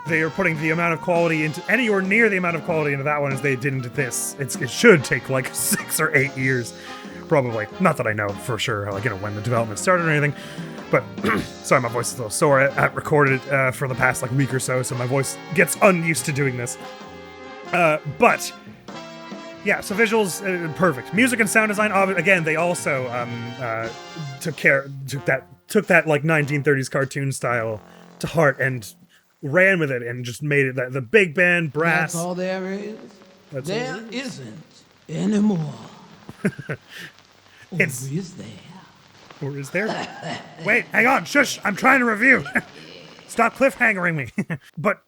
they are putting the amount of quality into anywhere near the amount of quality into that one as they did into this, it should take like 6 or 8 years, probably. Not that I know for sure, like, when the development started or anything. But sorry, my voice is a little sore. I recorded it for the past like week or so my voice gets unused to doing this. But yeah, so visuals, perfect. Music and sound design, again, they also took that like 1930s cartoon style to heart and ran with it and just made it the big band brass. That's all there is. There isn't anymore. It's, or is there? Or is there? Wait, hang on, shush, I'm trying to review. Stop cliffhangering me. But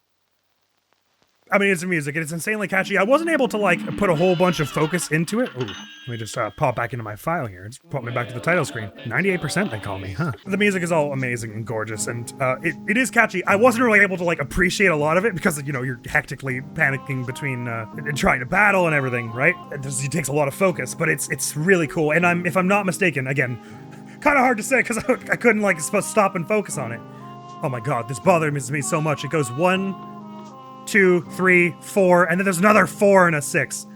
I mean, it's music, and it's insanely catchy. I wasn't able to, like, put a whole bunch of focus into it. Ooh, let me just pop back into my file here. It's brought me back to the title screen. 98% they call me, huh? The music is all amazing and gorgeous, and it is catchy. I wasn't really able to, like, appreciate a lot of it because, you're hectically panicking between and trying to battle and everything, right? It takes a lot of focus, but it's really cool. And if I'm not mistaken, again, kind of hard to say because I couldn't, like, stop and focus on it. Oh my god, this bothers me so much. It goes 1, 2, 3, 4, and then there's another 4 and a 6.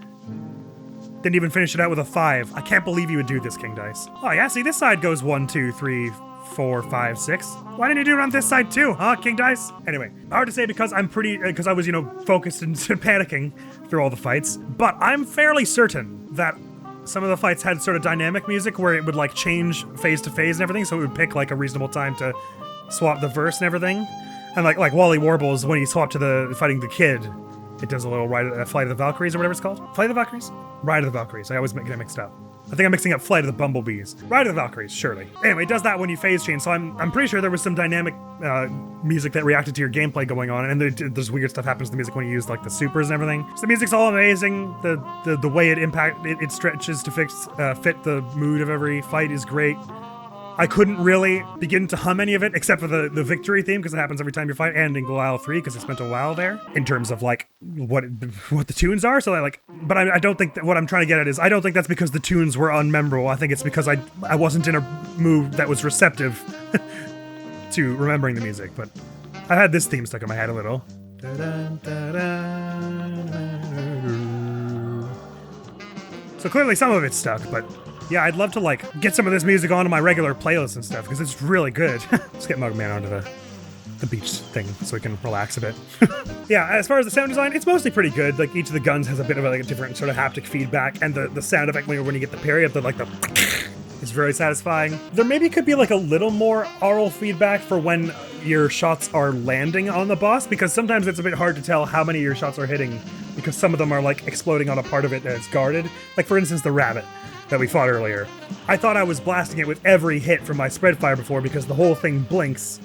Didn't even finish it out with a 5. I can't believe you would do this, King Dice. Oh yeah, see, this side goes 1, 2, 3, 4, 5, 6. Why didn't you do it on this side too, huh, King Dice? Anyway, hard to say because because I was, focused and panicking through all the fights, but I'm fairly certain that some of the fights had sort of dynamic music where it would, like, change phase to phase and everything, so it would pick, like, a reasonable time to swap the verse and everything. And like Wally Warbles, when he swapped to fighting the kid, it does a little Flight of the Valkyries or whatever it's called. Flight of the Valkyries? Ride of the Valkyries. I always get it mixed up. I think I'm mixing up Flight of the Bumblebees. Ride of the Valkyries, surely. Anyway, it does that when you phase change, so I'm pretty sure there was some dynamic music that reacted to your gameplay going on, and there's weird stuff happens to the music when you use, like, the supers and everything. So the music's all amazing. The way it stretches to fit the mood of every fight is great. I couldn't really begin to hum any of it except for the victory theme, because it happens every time you fight, and in GOLLY 3 because I spent a while there in terms of, like, what the tunes are. So but I don't think that what I'm trying to get at is I don't think that's because the tunes were unmemorable. I think it's because I wasn't in a mood that was receptive to remembering the music. But I had this theme stuck in my head a little. So clearly some of it's stuck, but yeah, I'd love to, like, get some of this music onto my regular playlist and stuff, because it's really good. Let's get Mugman onto the beach thing so we can relax a bit. Yeah, as far as the sound design, it's mostly pretty good. Like, each of the guns has a bit of a different sort of haptic feedback, and the sound effect when you get the parry of the is very satisfying. There maybe could be, like, a little more aural feedback for when your shots are landing on the boss, because sometimes it's a bit hard to tell how many of your shots are hitting, because some of them are, like, exploding on a part of it that's guarded. Like, for instance, the rabbit that we fought earlier. I thought I was blasting it with every hit from my spread fire before because the whole thing blinks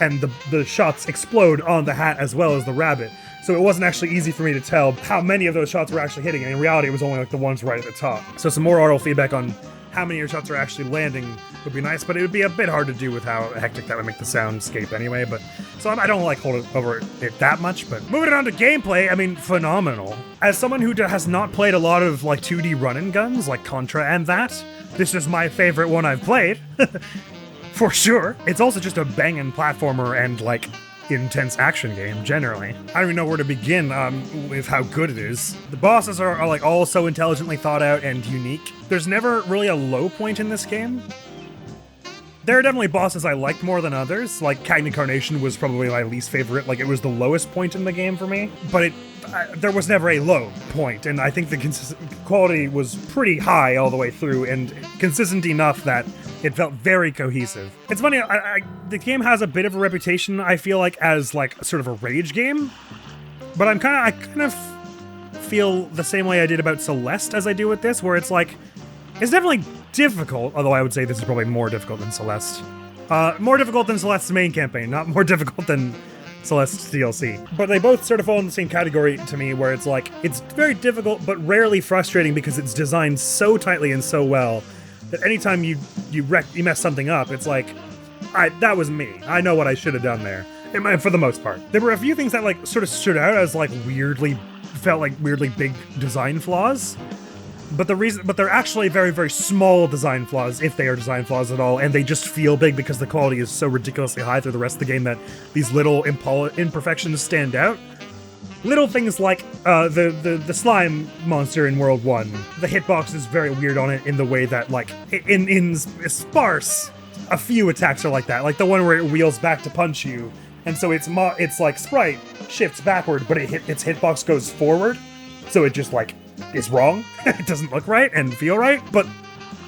and the shots explode on the hat as well as the rabbit. So it wasn't actually easy for me to tell how many of those shots were actually hitting, and in reality it was only, like, the ones right at the top. So some more aural feedback on how many of your shots are actually landing would be nice, but it would be a bit hard to do with how hectic that would make the soundscape anyway. But so I don't, like, hold it over it that much. But moving on to gameplay, I mean, phenomenal. As someone who has not played a lot of, like, 2D run-and guns like Contra and that, this is my favorite one I've played. For sure. It's also just a banging platformer and, like, intense action game generally. I don't even know where to begin with how good it is. The bosses are like all so intelligently thought out and unique. There's never really a low point in this game. There are definitely bosses I liked more than others. Like Cagney Carnation was probably my least favorite. Like, it was the lowest point in the game for me, but there was never a low point, and I think the quality was pretty high all the way through and consistent enough that it felt very cohesive. It's funny, the game has a bit of a reputation, I feel like, as, like, sort of a rage game, but I kind of feel the same way I did about Celeste as I do with this, where it's like, it's definitely difficult, although I would say this is probably more difficult than Celeste. More difficult than Celeste's main campaign, not more difficult than Celeste's DLC. But they both sort of fall in the same category to me, where it's like, it's very difficult but rarely frustrating because it's designed so tightly and so well that anytime you mess something up, it's like, that was me. I know what I should have done there. For the most part. There were a few things that, like, sort of stood out as, like, weirdly big design flaws. But they're actually very, very small design flaws, if they are design flaws at all, and they just feel big because the quality is so ridiculously high through the rest of the game that these little imperfections stand out. Little things like the slime monster in World 1. The hitbox is very weird on it in the way that, like, in sparse, a few attacks are like that. Like the one where it wheels back to punch you, and so it's like Sprite shifts backward, but its hitbox goes forward, so it just, like, is wrong. It doesn't look right and feel right, but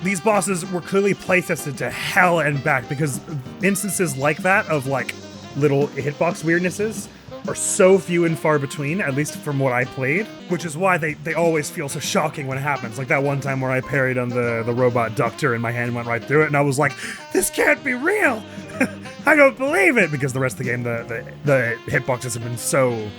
these bosses were clearly playtested to hell and back because instances like that of, like, little hitbox weirdnesses are so few and far between, at least from what I played, which is why they always feel so shocking when it happens. Like that one time where I parried on the robot Doctor and my hand went right through it, and I was like, this can't be real! I don't believe it! Because the rest of the game, the hitboxes have been so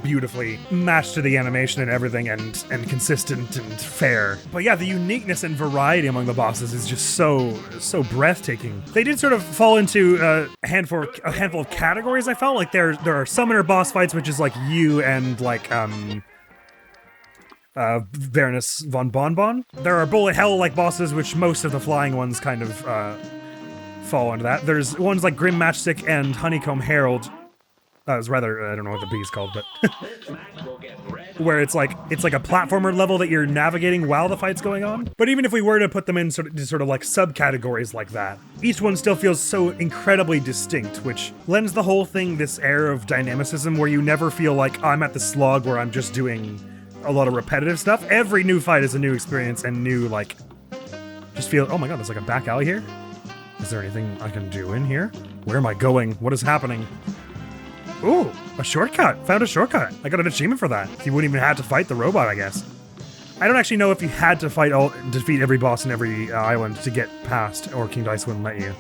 beautifully matched to the animation and everything, and consistent and fair. But yeah, the uniqueness and variety among the bosses is just so breathtaking. They did sort of fall into a handful of categories. I felt like there are summoner boss fights, which is like you and like Baroness von Bonbon. There are bullet hell like bosses, which most of the flying ones kind of fall into that. There's ones like Grim Matchstick and Honeycomb Herald. It's rather, I don't know what the B is called, but where it's like a platformer level that you're navigating while the fight's going on. But even if we were to put them in sort of like subcategories like that, each one still feels so incredibly distinct, which lends the whole thing this air of dynamicism where you never feel like I'm at the slog where I'm just doing a lot of repetitive stuff. Every new fight is a new experience and new, like, just feel, oh my god, there's like a back alley here? Is there anything I can do in here? Where am I going? What is happening? Ooh, a shortcut. Found a shortcut. I got an achievement for that. You wouldn't even have to fight the robot, I guess. I don't actually know if you had to defeat every boss in every island to get past, or King Dice wouldn't let you.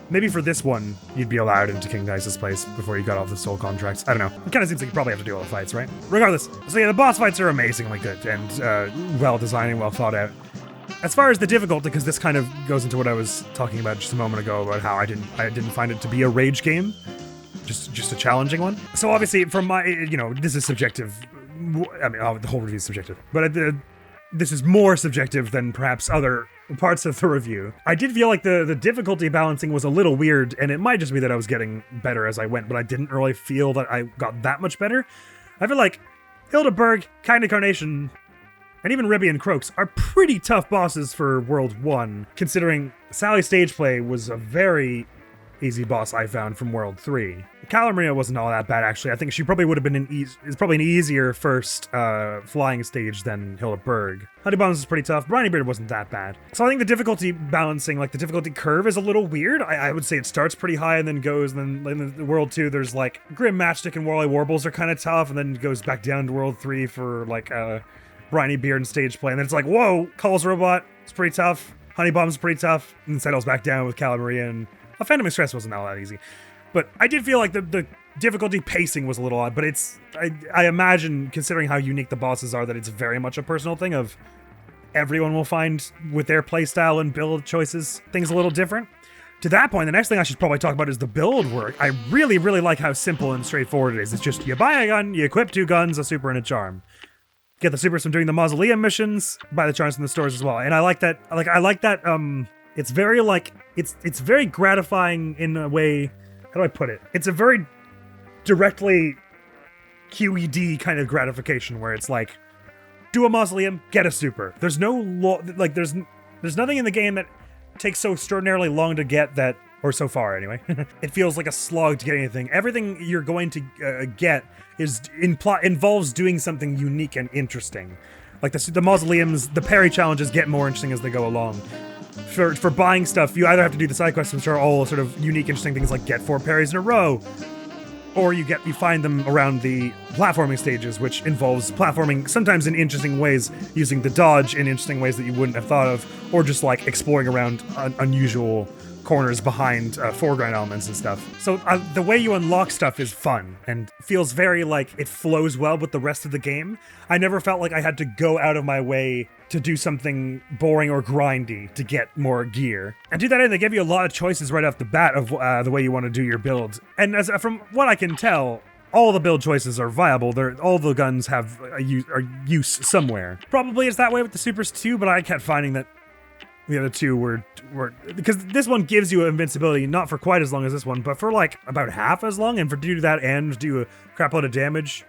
Maybe for this one, you'd be allowed into King Dice's place before you got off the soul contracts. I don't know. It kind of seems like you probably have to do all the fights, right? Regardless, so yeah, the boss fights are amazingly good and well designed and well thought out. As far as the difficulty, because this kind of goes into what I was talking about just a moment ago about how I didn't find it to be a rage game. Just a challenging one. So obviously, from my, this is subjective. I mean, the whole review is subjective, but this is more subjective than perhaps other parts of the review. I did feel like the difficulty balancing was a little weird, and it might just be that I was getting better as I went, but I didn't really feel that I got that much better. I feel like Hildeberg, Kind Incarnation, and even Ribby and Croaks are pretty tough bosses for World 1, considering Sally's stage play was a very easy boss I found from World 3. Calamaria wasn't all that bad, actually. I think she probably would have been is probably an easier first flying stage than Hildeberg. Honeybombs is pretty tough. Briny Beard wasn't that bad. So I think the difficulty balancing, like the difficulty curve, is a little weird. I would say it starts pretty high and then goes, and then in World 2 there's like Grim Matchstick and Wally Warbles are kind of tough, and then it goes back down to World 3 for like Briny Beard and stage play, and then it's like, whoa, Calls Robot, it's pretty tough. Honeybomb's pretty tough, and then settles back down with Calamaria, and Phantom Express wasn't all that easy. But I did feel like the difficulty pacing was a little odd, but I imagine, considering how unique the bosses are, that it's very much a personal thing of everyone will find with their playstyle and build choices things a little different. To that point, the next thing I should probably talk about is the build work. I really, really like how simple and straightforward it is. It's just, you buy a gun, you equip 2 guns, a super, and a charm. Get the supers from doing the mausoleum missions, buy the charms from the stores as well. And I like that, it's very, it's very gratifying in a way. How do I put it? It's a very directly QED kind of gratification where it's like, do a mausoleum, get a super. There's no there's nothing in the game that takes so extraordinarily long to get that, or so far anyway. It feels like a slog to get anything. Everything you're going to get involves doing something unique and interesting. Like the mausoleums, the parry challenges get more interesting as they go along. For buying stuff, you either have to do the side quests, which are all sort of unique, interesting things like get 4 parries in a row, or you find them around the platforming stages, which involves platforming sometimes in interesting ways, using the dodge in interesting ways that you wouldn't have thought of, or just like exploring around unusual corners behind foreground elements and stuff. So the way you unlock stuff is fun and feels very like it flows well with the rest of the game. I never felt like I had to go out of my way to do something boring or grindy to get more gear. And to that end, they give you a lot of choices right off the bat of the way you want to do your build. And from what I can tell, all the build choices are viable. All the guns have a use somewhere. Probably it's that way with the supers too, but I kept finding that the other two were because this one gives you invincibility not for quite as long as this one, but for like about half as long, and to do that and do a crap load of damage,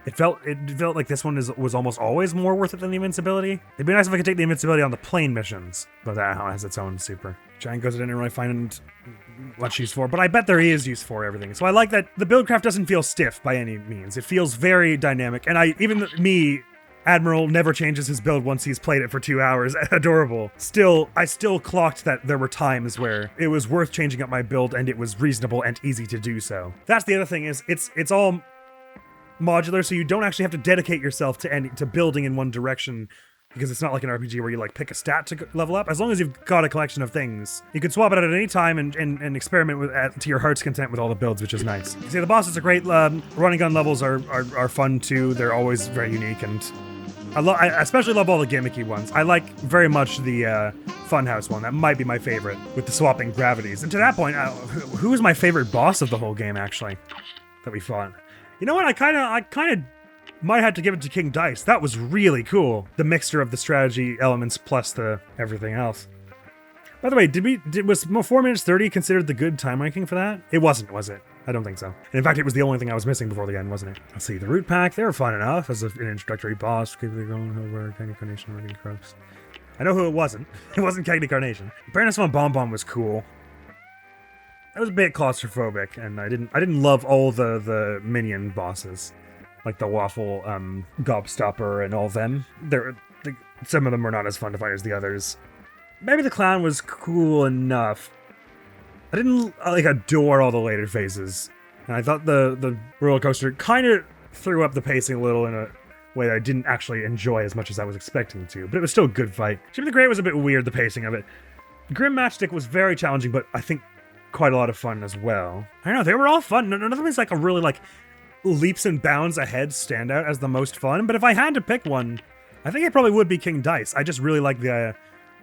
it felt like this one was almost always more worth it than the invincibility. It'd be nice if I could take the invincibility on the plane missions, but that has its own super. Giant Ghost I didn't really find much use for, but I bet there is use for everything. So I like that the build craft doesn't feel stiff by any means. It feels very dynamic, and Admiral never changes his build once he's played it for 2 hours. Adorable. I still clocked that there were times where it was worth changing up my build and it was reasonable and easy to do so. That's the other thing is it's all modular, so you don't actually have to dedicate yourself to building in one direction, because it's not like an RPG where you like pick a stat to level up. As long as you've got a collection of things, you can swap it out at any time and experiment with to your heart's content with all the builds, which is nice. You see, the bosses are great. Running gun levels are fun too. They're always very unique, and I especially love all the gimmicky ones. I like very much the Funhouse one. That might be my favorite, with the swapping gravities. And to that point, who was my favorite boss of the whole game, actually, that we fought? You know what? I kind of might have to give it to King Dice. That was really cool. The mixture of the strategy elements plus the everything else. By the way, was 4 minutes 30 considered the good time ranking for that? It wasn't, was it? I don't think so. And in fact, it was the only thing I was missing before the end, wasn't it? Let's see, the Root Pack, they were fun enough as an introductory boss. Keep it going over Candy Carnation, Working Croaks. I know who it wasn't. It wasn't Candy Carnation. Baroness von Bonbon was cool. It was a bit claustrophobic, and I didn't love all the minion bosses, like the Waffle Gobstopper and all of them. Some of them were not as fun to fight as the others. Maybe the Clown was cool enough. I didn't adore all the later phases, and I thought the roller coaster kind of threw up the pacing a little in a way that I didn't actually enjoy as much as I was expecting to, but it was still a good fight. Jimmy the Great was a bit weird, the pacing of it. Grim Matchstick was very challenging, but I think quite a lot of fun as well. I don't know, they were all fun. None of them is like a really leaps and bounds ahead stand out as the most fun, but if I had to pick one, I think it probably would be King Dice. I just really like the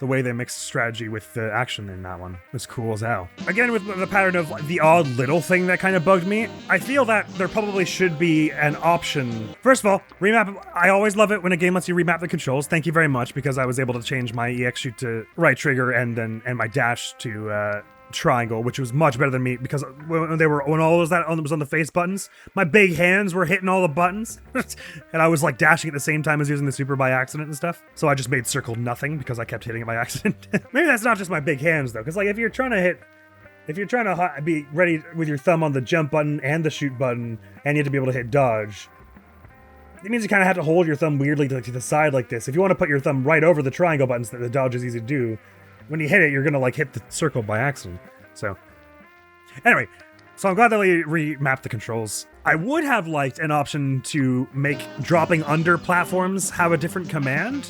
way they mixed strategy with the action in that one. It was cool as hell. Again, with the pattern of the odd little thing that kind of bugged me, I feel that there probably should be an option. First of all, remap. I always love it when a game lets you remap the controls. Thank you very much, because I was able to change my EX shoot to right trigger and my dash to triangle, which was much better than me, because when all those that was on the face buttons, my big hands were hitting all the buttons, and I was like dashing at the same time as using the super by accident and stuff. So I just made circle nothing because I kept hitting it by accident. Maybe that's not just my big hands though, because like if you're trying to be ready with your thumb on the jump button and the shoot button, and you have to be able to hit dodge, it means you kind of have to hold your thumb weirdly to the side like this. If you want to put your thumb right over the triangle buttons that the dodge is easy to do, when you hit it, you're gonna hit the circle by accident. So, anyway, I'm glad that they remapped the controls. I would have liked an option to make dropping under platforms have a different command.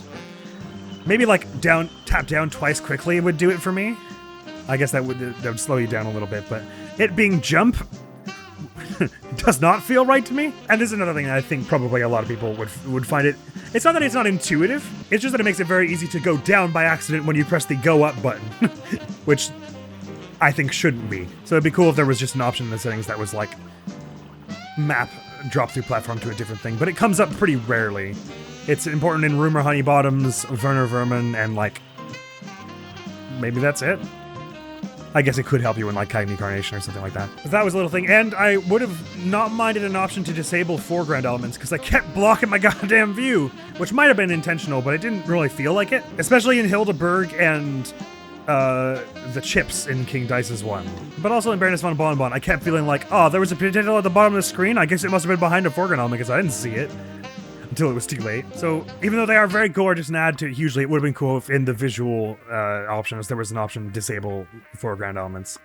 Maybe tap down twice quickly would do it for me. I guess that would slow you down a little bit, but it being jump does not feel right to me. And this is another thing that I think probably a lot of people would find it. It's not that it's not intuitive, it's just that it makes it very easy to go down by accident when you press the go up button, which I think shouldn't be. So it'd be cool if there was just an option in the settings that was map drop through platform to a different thing, but it comes up pretty rarely. It's important in Rumor Honey Bottoms, Werner Vermin, and maybe that's it. I guess it could help you in Candy Carnation or something like that. But that was a little thing, and I would have not minded an option to disable foreground elements, because I kept blocking my goddamn view, which might have been intentional, but it didn't really feel like it. Especially in Hildeberg and the chips in King Dice's one. But also in Baroness von Bonbon, I kept feeling there was a potato at the bottom of the screen. I guess it must have been behind a foreground element because I didn't see it until it was too late. So even though they are very gorgeous and add to it hugely, it would have been cool if in the visual options there was an option to disable foreground elements.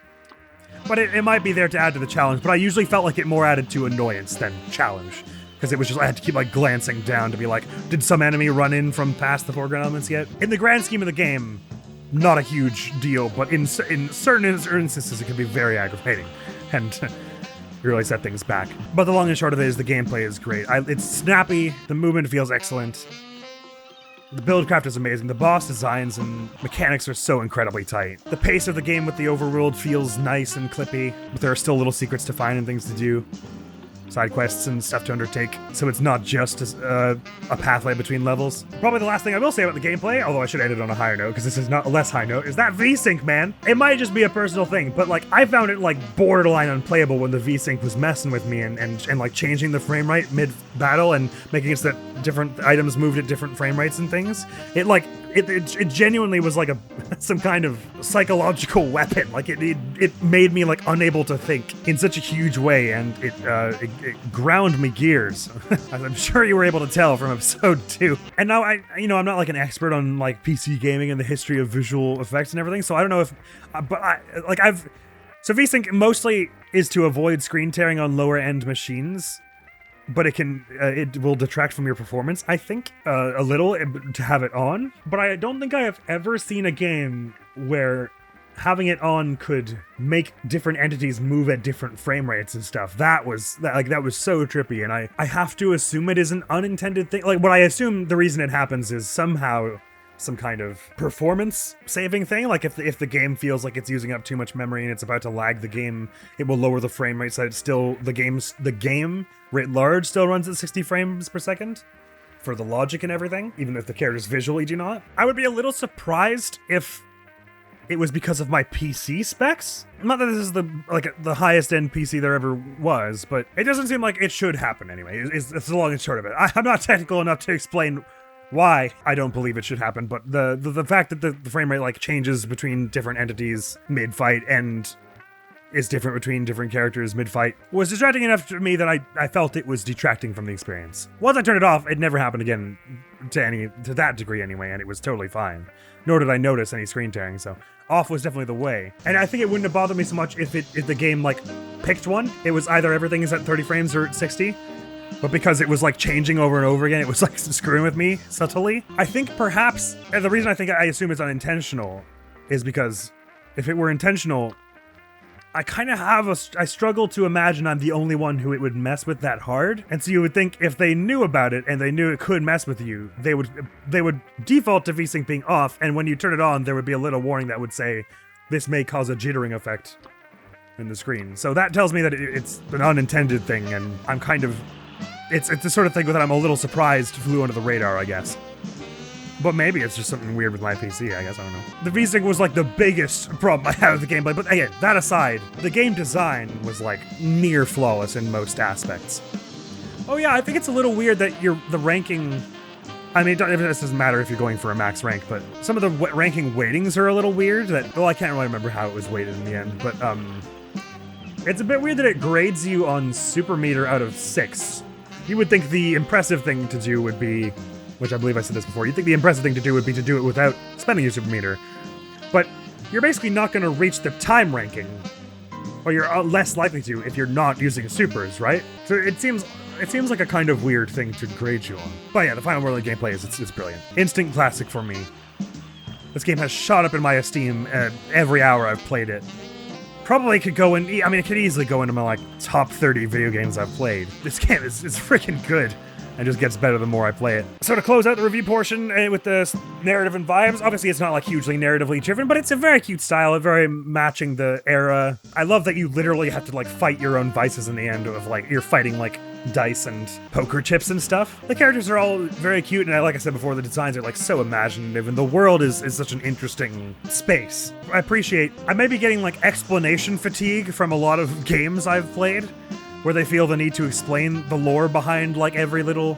But it might be there to add to the challenge, but I usually felt like it more added to annoyance than challenge. Because it was just, I had to keep glancing down to be did some enemy run in from past the foreground elements yet? In the grand scheme of the game, not a huge deal, but in certain instances it can be very aggravating and really set things back. But the long and short of it is the gameplay is great. It's snappy, the movement feels excellent, the build craft is amazing, the boss designs and mechanics are so incredibly tight. The pace of the game with the overworld feels nice and clippy, but there are still little secrets to find and things to do. side quests and stuff to undertake, so it's not just a pathway between levels. Probably the last thing I will say about the gameplay, although I should end it on a higher note, because this is not a less high note, is that VSync, man. It might just be a personal thing, but like I found it like borderline unplayable when the VSync was messing with me and like changing the frame rate mid-battle and making it so that different items moved at different frame rates and things. It genuinely was like some kind of psychological weapon. Like it made me like unable to think in such a huge way, and it ground me gears. As I'm sure you were able to tell from episode 2. And now I'm not like an expert on like PC gaming and the history of visual effects and everything, so I don't know if, so VSync mostly is to avoid screen tearing on lower end machines. But it will detract from your performance, I think, a little to have it on. But I don't think I have ever seen a game where having it on could make different entities move at different frame rates and stuff. That was so trippy, and I have to assume it is an unintended thing. Like, what I assume the reason it happens is somehow some kind of performance saving thing. Like if the game feels like it's using up too much memory and it's about to lag the game, it will lower the frame rate so that it's still the game writ large still runs at 60 frames per second for the logic and everything, even if the characters visually do not. I would be a little surprised if it was because of my PC specs. Not that this is the highest end PC there ever was, but it doesn't seem like it should happen anyway. It's the long and short of it. I'm not technical enough to explain why I don't believe it should happen, but the fact that the frame rate like changes between different entities mid-fight and is different between different characters mid-fight was distracting enough to me that I felt it was detracting from the experience. Once I turned it off, it never happened again to that degree anyway, and it was totally fine. Nor did I notice any screen tearing, so off was definitely the way. And I think it wouldn't have bothered me so much if the game like picked one. It was either everything is at 30 frames or at 60. But because it was like changing over and over again, it was like screwing with me subtly. I think perhaps, and the reason I assume it's unintentional is because if it were intentional, I kind of I struggle to imagine I'm the only one who it would mess with that hard. And so you would think if they knew about it and they knew it could mess with you, they would default to VSync being off, and when you turn it on, there would be a little warning that would say, this may cause a jittering effect in the screen. So that tells me that it's an unintended thing, and I'm kind of... It's the sort of thing that I'm a little surprised flew under the radar, I guess. But maybe it's just something weird with my PC, I guess, I don't know. The VSync was like the biggest problem I had with the gameplay, but again, that aside, the game design was like near flawless in most aspects. Oh yeah, I think it's a little weird that the ranking... I mean, it doesn't matter if you're going for a max rank, but some of the ranking weightings are a little weird. I can't really remember how it was weighted in the end, but it's a bit weird that it grades you on super meter out of 6. You would think the impressive thing to do would be, which I believe I said this before, you'd think the impressive thing to do would be to do it without spending your super meter. But you're basically not going to reach the time ranking, or you're less likely to if you're not using supers, right? So it seems like a kind of weird thing to grade you on. But yeah, the Final World gameplay it's brilliant. Instant classic for me. This game has shot up in my esteem every hour I've played it. Probably could go in, it could easily go into my like top 30 video games I've played. This game is freaking good and just gets better the more I play it. So to close out the review portion with the narrative and vibes, obviously it's not like hugely narratively driven, but it's a very cute style, very matching the era. I love that you literally have to like fight your own vices in the end of like, you're fighting like dice and poker chips and stuff. The characters are all very cute, and like I said before, the designs are like so imaginative, and the world is such an interesting space. I may be getting like explanation fatigue from a lot of games I've played, where they feel the need to explain the lore behind like every little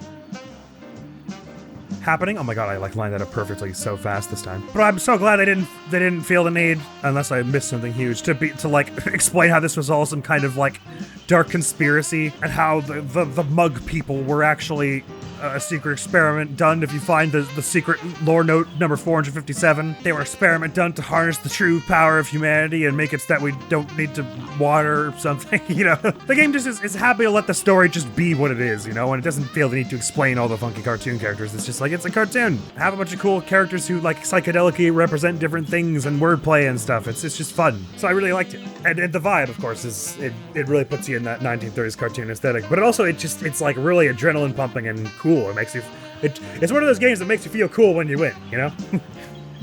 happening. Oh my god, I like lined that up perfectly so fast this time. But I'm so glad they didn't feel the need, unless I missed something huge, to like explain how this was all some kind of like dark conspiracy, and how the mug people were actually a secret experiment done. If you find the secret lore note number 457, they were an experiment done to harness the true power of humanity and make it so that we don't need to water or something, you know? The game just is happy to let the story just be what it is, you know? And it doesn't feel the need to explain all the funky cartoon characters. It's just like, it's a cartoon. Have a bunch of cool characters who like psychedelically represent different things and wordplay and stuff. It's just fun. So I really liked it. And the vibe, of course, is it really puts you in that 1930s cartoon aesthetic. But it also, it's like really adrenaline pumping and cool. It makes you, it's one of those games that makes you feel cool when you win, you know?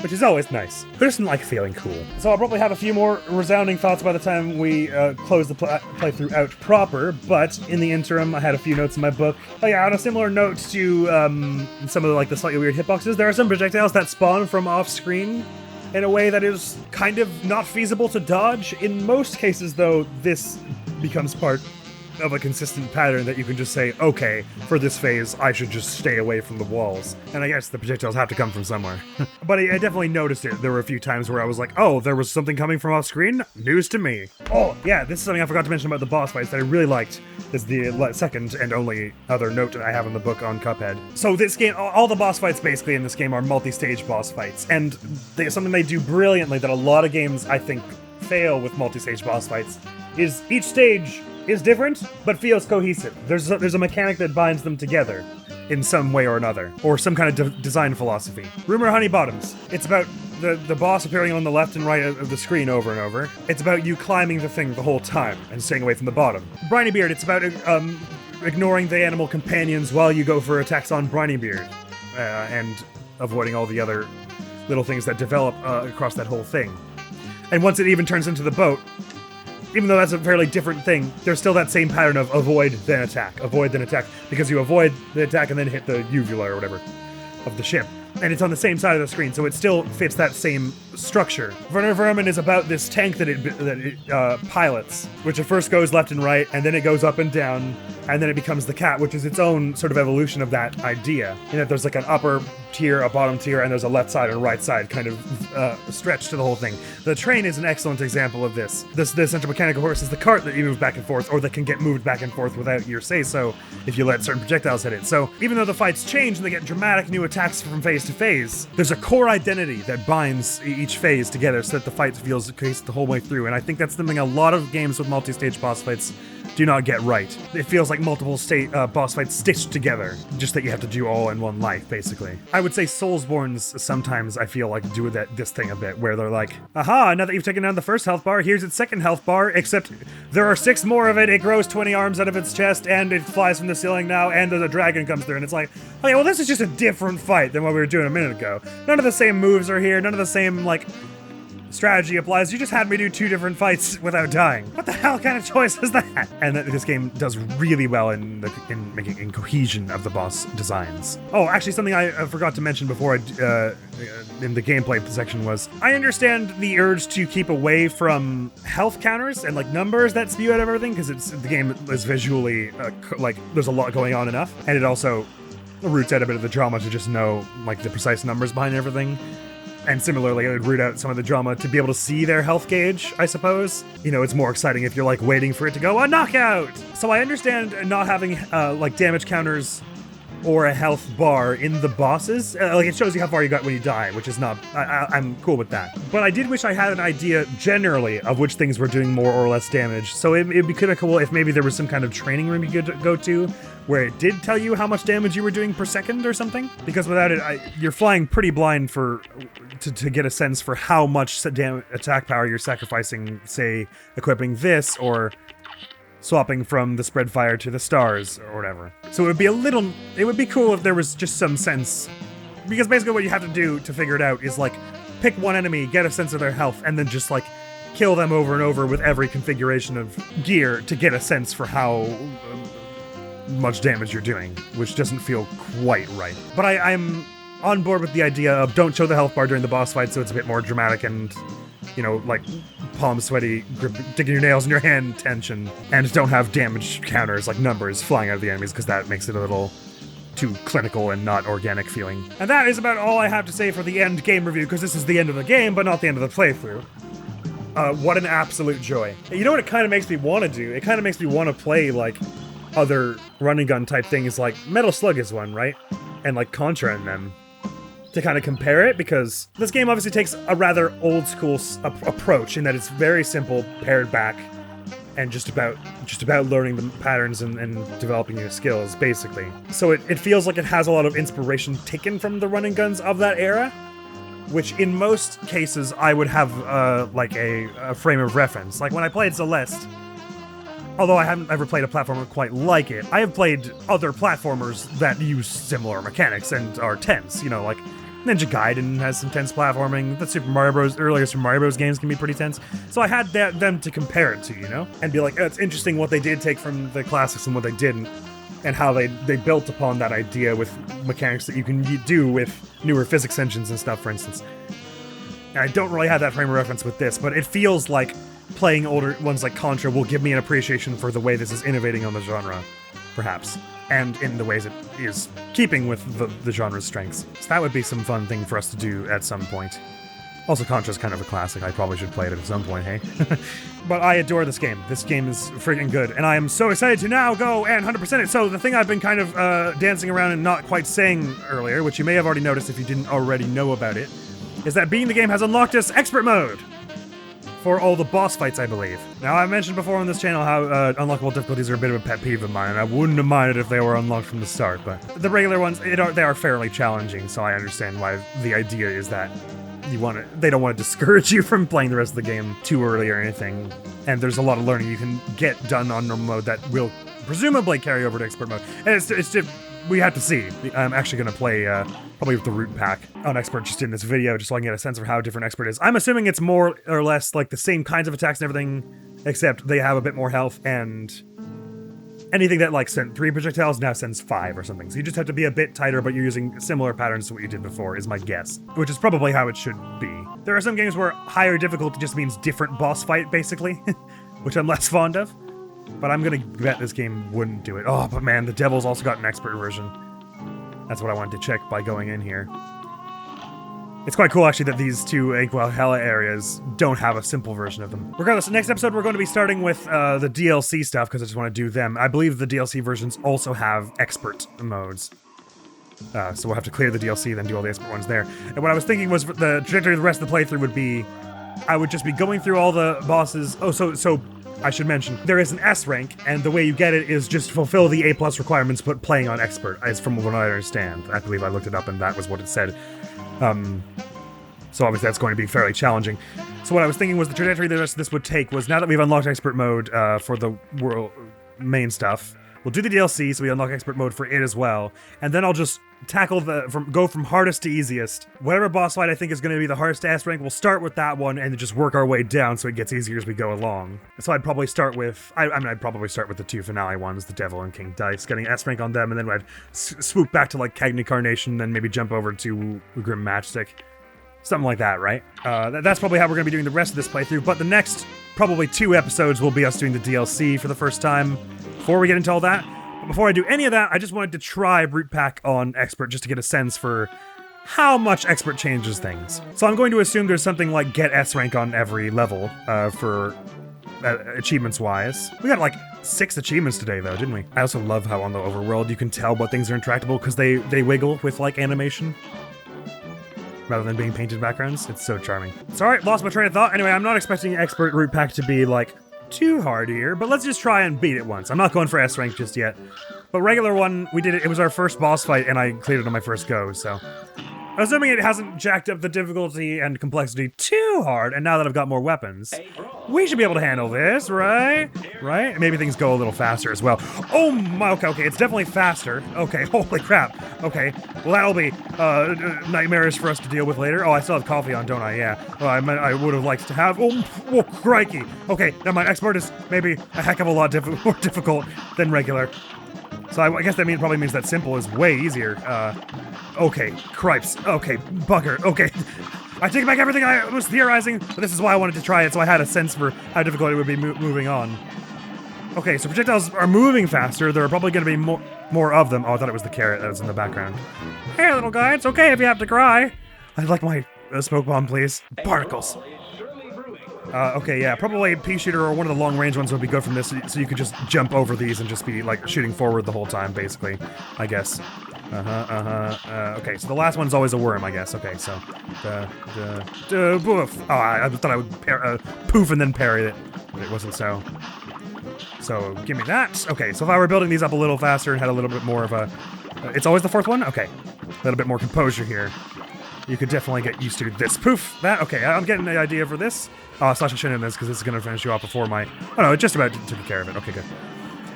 which is always nice. Who doesn't like feeling cool? So I'll probably have a few more resounding thoughts by the time we close the playthrough out proper, but in the interim, I had a few notes in my book. Oh yeah, on a similar note to some of the slightly weird hitboxes, there are some projectiles that spawn from off-screen in a way that is kind of not feasible to dodge. In most cases, though, this becomes part of a consistent pattern that you can just say, okay, for this phase, I should just stay away from the walls. And I guess the projectiles have to come from somewhere. But I definitely noticed it. There were a few times where I was like, oh, there was something coming from off screen? News to me. Oh, yeah, this is something I forgot to mention about the boss fights that I really liked. This is the second and only other note that I have in the book on Cuphead. So this game, all the boss fights basically in this game are multi-stage boss fights. And something they do brilliantly that a lot of games, I think, fail with multi-stage boss fights is each stage is different, but feels cohesive. There's a mechanic that binds them together in some way or another, or some kind of design philosophy. Rumor Honey Bottoms. It's about the boss appearing on the left and right of the screen over and over. It's about you climbing the thing the whole time and staying away from the bottom. Briny Beard, it's about ignoring the animal companions while you go for attacks on Briny Beard, and avoiding all the other little things that develop across that whole thing. And once it even turns into the boat, even though that's a fairly different thing, there's still that same pattern of avoid, then attack, because you avoid the attack and then hit the uvula or whatever of the ship. And it's on the same side of the screen, so it still fits that same structure. Werner Vermin is about this tank that it pilots, which at first goes left and right, and then it goes up and down, and then it becomes the cat, which is its own sort of evolution of that idea. In that there's like an upper tier, a bottom tier, and there's a left side and right side kind of stretch to the whole thing. The train is an excellent example of this. The central mechanic, of course, is the cart that you move back and forth, or that can get moved back and forth without your say-so if you let certain projectiles hit it. So even though the fights change and they get dramatic new attacks from phase to phase, there's a core identity that binds each phase together so that the fight feels cohesive the whole way through. And I think that's something a lot of games with multi-stage boss fights do not get right. It feels like multiple boss fights stitched together, just that you have to do all in one life, basically. I would say Soulsborne's sometimes I feel like do this thing a bit, where they're like, aha, now that you've taken down the first health bar, here's its second health bar, except there are 6 more of it, it grows 20 arms out of its chest, and it flies from the ceiling now, and the dragon comes through, and it's like, okay, well this is just a different fight than what we were doing a minute ago. None of the same moves are here, none of the same, strategy applies. You just had me do 2 different fights without dying. What the hell kind of choice is that? And this game does really well in making cohesion of the boss designs. Oh, actually, something I forgot to mention before in the gameplay section was, I understand the urge to keep away from health counters and numbers that spew out of everything, because the game is visually there's a lot going on enough, and it also roots out a bit of the drama to just know the precise numbers behind everything. And similarly, it would root out some of the drama to be able to see their health gauge, I suppose. It's more exciting if you're waiting for it to go, a knockout! So I understand not having damage counters or a health bar in the bosses. It shows you how far you got when you die, which is not, I'm cool with that. But I did wish I had an idea generally of which things were doing more or less damage. So it'd be kind of cool if maybe there was some kind of training room you could go to where it did tell you how much damage you were doing per second or something. Because without it, you're flying pretty blind to get a sense for how much attack power you're sacrificing, say, equipping this or swapping from the spread fire to the stars or whatever. So it would be cool if there was just some sense, because basically what you have to do to figure it out is pick one enemy, get a sense of their health, and then just kill them over and over with every configuration of gear to get a sense for how much damage you're doing, which doesn't feel quite right. But I'm on board with the idea of don't show the health bar during the boss fight so it's a bit more dramatic and, palm sweaty, digging your nails in your hand tension, and don't have damage counters numbers flying out of the enemies, because that makes it a little too clinical and not organic feeling. And that is about all I have to say for the end game review, because this is the end of the game, but not the end of the playthrough. What an absolute joy. You know what it kind of makes me want to do? It kind of makes me want to play, other run and gun type things, Metal Slug is one, right? And, Contra and them, to kind of compare it, because this game obviously takes a rather old school approach in that it's very simple, pared back, and just about learning the patterns and developing your skills, basically. So it feels like it has a lot of inspiration taken from the run and guns of that era, which in most cases I would have a frame of reference. When I played Celeste, although I haven't ever played a platformer quite like it, I have played other platformers that use similar mechanics and are tense, Ninja Gaiden has some tense platforming. The Super Mario Bros. Earlier Super Mario Bros. Games can be pretty tense. So I had them to compare it to, you know? And be like, oh, it's interesting what they did take from the classics and what they didn't. And how they built upon that idea with mechanics that you can do with newer physics engines and stuff, for instance. And I don't really have that frame of reference with this, but it feels like playing older ones like Contra will give me an appreciation for the way this is innovating on the genre, perhaps. And in the ways it is keeping with the genre's strengths. So that would be some fun thing for us to do at some point. Also, Contra's kind of a classic. I probably should play it at some point, hey? But I adore this game. This game is freaking good. And I am so excited to now go and 100% it. So the thing I've been kind of dancing around and not quite saying earlier, which you may have already noticed if you didn't already know about it, is that beating the game has unlocked us expert mode for all the boss fights, I believe. Now, I mentioned before on this channel how unlockable difficulties are a bit of a pet peeve of mine, and I wouldn't have minded if they were unlocked from the start, but the regular ones, they are fairly challenging, so I understand why the idea is that they don't want to discourage you from playing the rest of the game too early or anything, and there's a lot of learning you can get done on normal mode that will presumably carry over to expert mode. And it's just, we have to see. I'm actually going to play probably with the root pack on expert just in this video, just so I can get a sense of how different expert is. I'm assuming it's more or less like the same kinds of attacks and everything, except they have a bit more health, and anything that like sent 3 projectiles now sends 5 or something. So you just have to be a bit tighter, but you're using similar patterns to what you did before, is my guess. Which is probably how it should be. There are some games where higher difficulty just means different boss fight, basically, which I'm less fond of. But I'm gonna bet this game wouldn't do it. Oh, but man, the Devil's also got an expert version. That's what I wanted to check by going in here. It's quite cool, actually, that these two Aquahella areas don't have a simple version of them. Regardless, next episode we're going to be starting with the DLC stuff, because I just want to do them. I believe the DLC versions also have expert modes. So we'll have to clear the DLC, then do all the expert ones there. And what I was thinking was the trajectory of the rest of the playthrough would be, I would just be going through all the bosses. Oh, so I should mention, there is an S rank, and the way you get it is just fulfill the A+ requirements, but playing on expert, as from what I understand. I believe I looked it up, and that was what it said. So obviously that's going to be fairly challenging. So what I was thinking was the trajectory the rest of this would take was, now that we've unlocked expert mode for the world main stuff, we'll do the DLC, so we unlock expert mode for it as well, and then I'll just tackle go from hardest to easiest. Whatever boss fight I think is going to be the hardest S rank, we'll start with that one and just work our way down so it gets easier as we go along. So I'd probably start with, I'd probably start with the 2 finale ones, the Devil and King Dice, getting S rank on them, and then I'd swoop back to like Cagney Carnation, then maybe jump over to Grim Matchstick. Something like that, right? That's probably how we're going to be doing the rest of this playthrough, but the next probably 2 episodes will be us doing the DLC for the first time before we get into all that. But before I do any of that, I just wanted to try Root Pack on Expert just to get a sense for how much Expert changes things. So I'm going to assume there's something like get S rank on every level for achievements-wise. We got like 6 achievements today, though, didn't we? I also love how on the overworld you can tell what things are intractable because they wiggle with like animation, rather than being painted backgrounds. It's so charming. Sorry, lost my train of thought. Anyway, I'm not expecting Expert Root Pack to be, like, too hard here, but let's just try and beat it once. I'm not going for S rank just yet. But regular one, we did it. It was our first boss fight, and I cleared it on my first go, so assuming it hasn't jacked up the difficulty and complexity too hard, and now that I've got more weapons, we should be able to handle this, right? Right? Maybe things go a little faster as well. Oh my, okay, it's definitely faster. Okay, holy crap. Okay, well that'll be nightmarish for us to deal with later. Oh, I still have coffee on, don't I? Yeah. Well, I would have liked to have, oh, crikey. Okay, now my expert is maybe a heck of a lot more difficult than regular. So I guess that probably means that simple is way easier. Okay, cripes. Okay, bugger. Okay, I take back everything I was theorizing, but this is why I wanted to try it, so I had a sense for how difficult it would be moving on. Okay, so projectiles are moving faster. There are probably going to be more of them. Oh, I thought it was the carrot that was in the background. Hey, little guy, it's okay if you have to cry. I'd like my smoke bomb, please. Particles. Okay, yeah, probably a pea shooter or one of the long-range ones would be good from this, so you could just jump over these and just be, like, shooting forward the whole time, basically, I guess. Okay, so the last one's always a worm, I guess. Okay, so, boof. Oh, I thought I would poof and then parry it, but it wasn't so. So, give me that. Okay, so if I were building these up a little faster and had a little bit more of a... it's always the 4th one? Okay, a little bit more composure here. You could definitely get used to this. Poof! That, okay, I'm getting the idea for this. Slash I shouldn't have this, because this is going to finish you off before my... Oh no, it just about took care of it. Okay, good.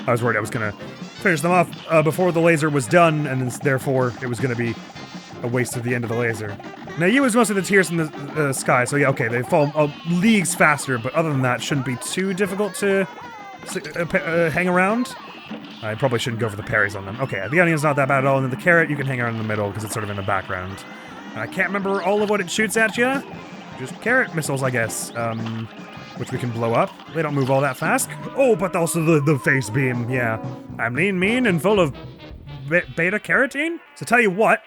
I was worried I was going to finish them off before the laser was done, and therefore it was going to be a waste of the end of the laser. Now you use most of the tears in the sky, so yeah, okay, they fall leagues faster, but other than that, shouldn't be too difficult to hang around. I probably shouldn't go for the parries on them. Okay, the onion's not that bad at all, and then the carrot, you can hang around in the middle, because it's sort of in the background. I can't remember all of what it shoots at you. Just carrot missiles, I guess, which we can blow up. They don't move all that fast. Oh, but also the face beam, yeah. I'm lean, mean, and full of beta-carotene? So tell you what,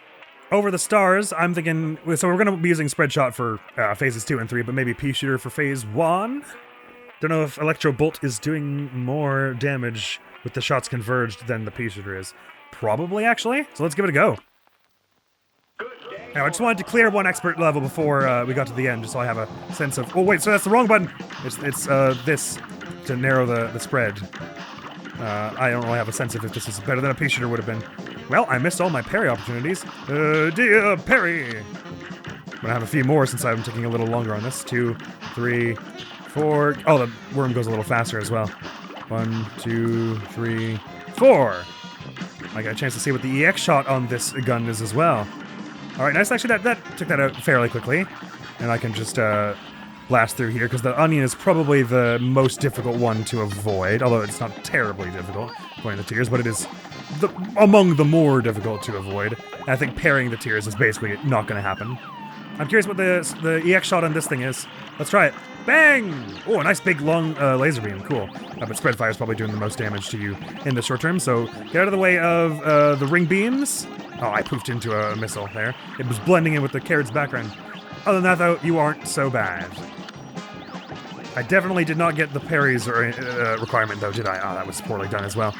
over the stars, I'm thinking, so we're going to be using spread shot for phases 2 and 3, but maybe pea-shooter for phase 1? Don't know if Electro Bolt is doing more damage with the shots converged than the pea-shooter is. Probably, actually. So let's give it a go. Now, I just wanted to clear one expert level before we got to the end, just so I have a sense of... Oh, wait, so that's the wrong button! It's this, to narrow the spread. I don't really have a sense of if this is better than a pea-shooter would have been. Well, I missed all my parry opportunities. Dear parry! I'm gonna have a few more since I'm taking a little longer on this. 2, 3, 4... Oh, the worm goes a little faster as well. 1, 2, 3, 4! I got a chance to see what the EX shot on this gun is as well. Alright, nice. Actually, that took that out fairly quickly. And I can just blast through here, because the onion is probably the most difficult one to avoid, although it's not terribly difficult, avoiding the tears, but it is among the more difficult to avoid. And I think parrying the tears is basically not going to happen. I'm curious what the EX shot on this thing is. Let's try it. Bang! Oh, a nice big long laser beam. Cool. But spread fire is probably doing the most damage to you in the short term, so get out of the way of the ring beams. Oh, I poofed into a missile there. It was blending in with the carrot's background. Other than that, though, you aren't so bad. I definitely did not get the parries or requirement, though, did I? Oh, that was poorly done as well.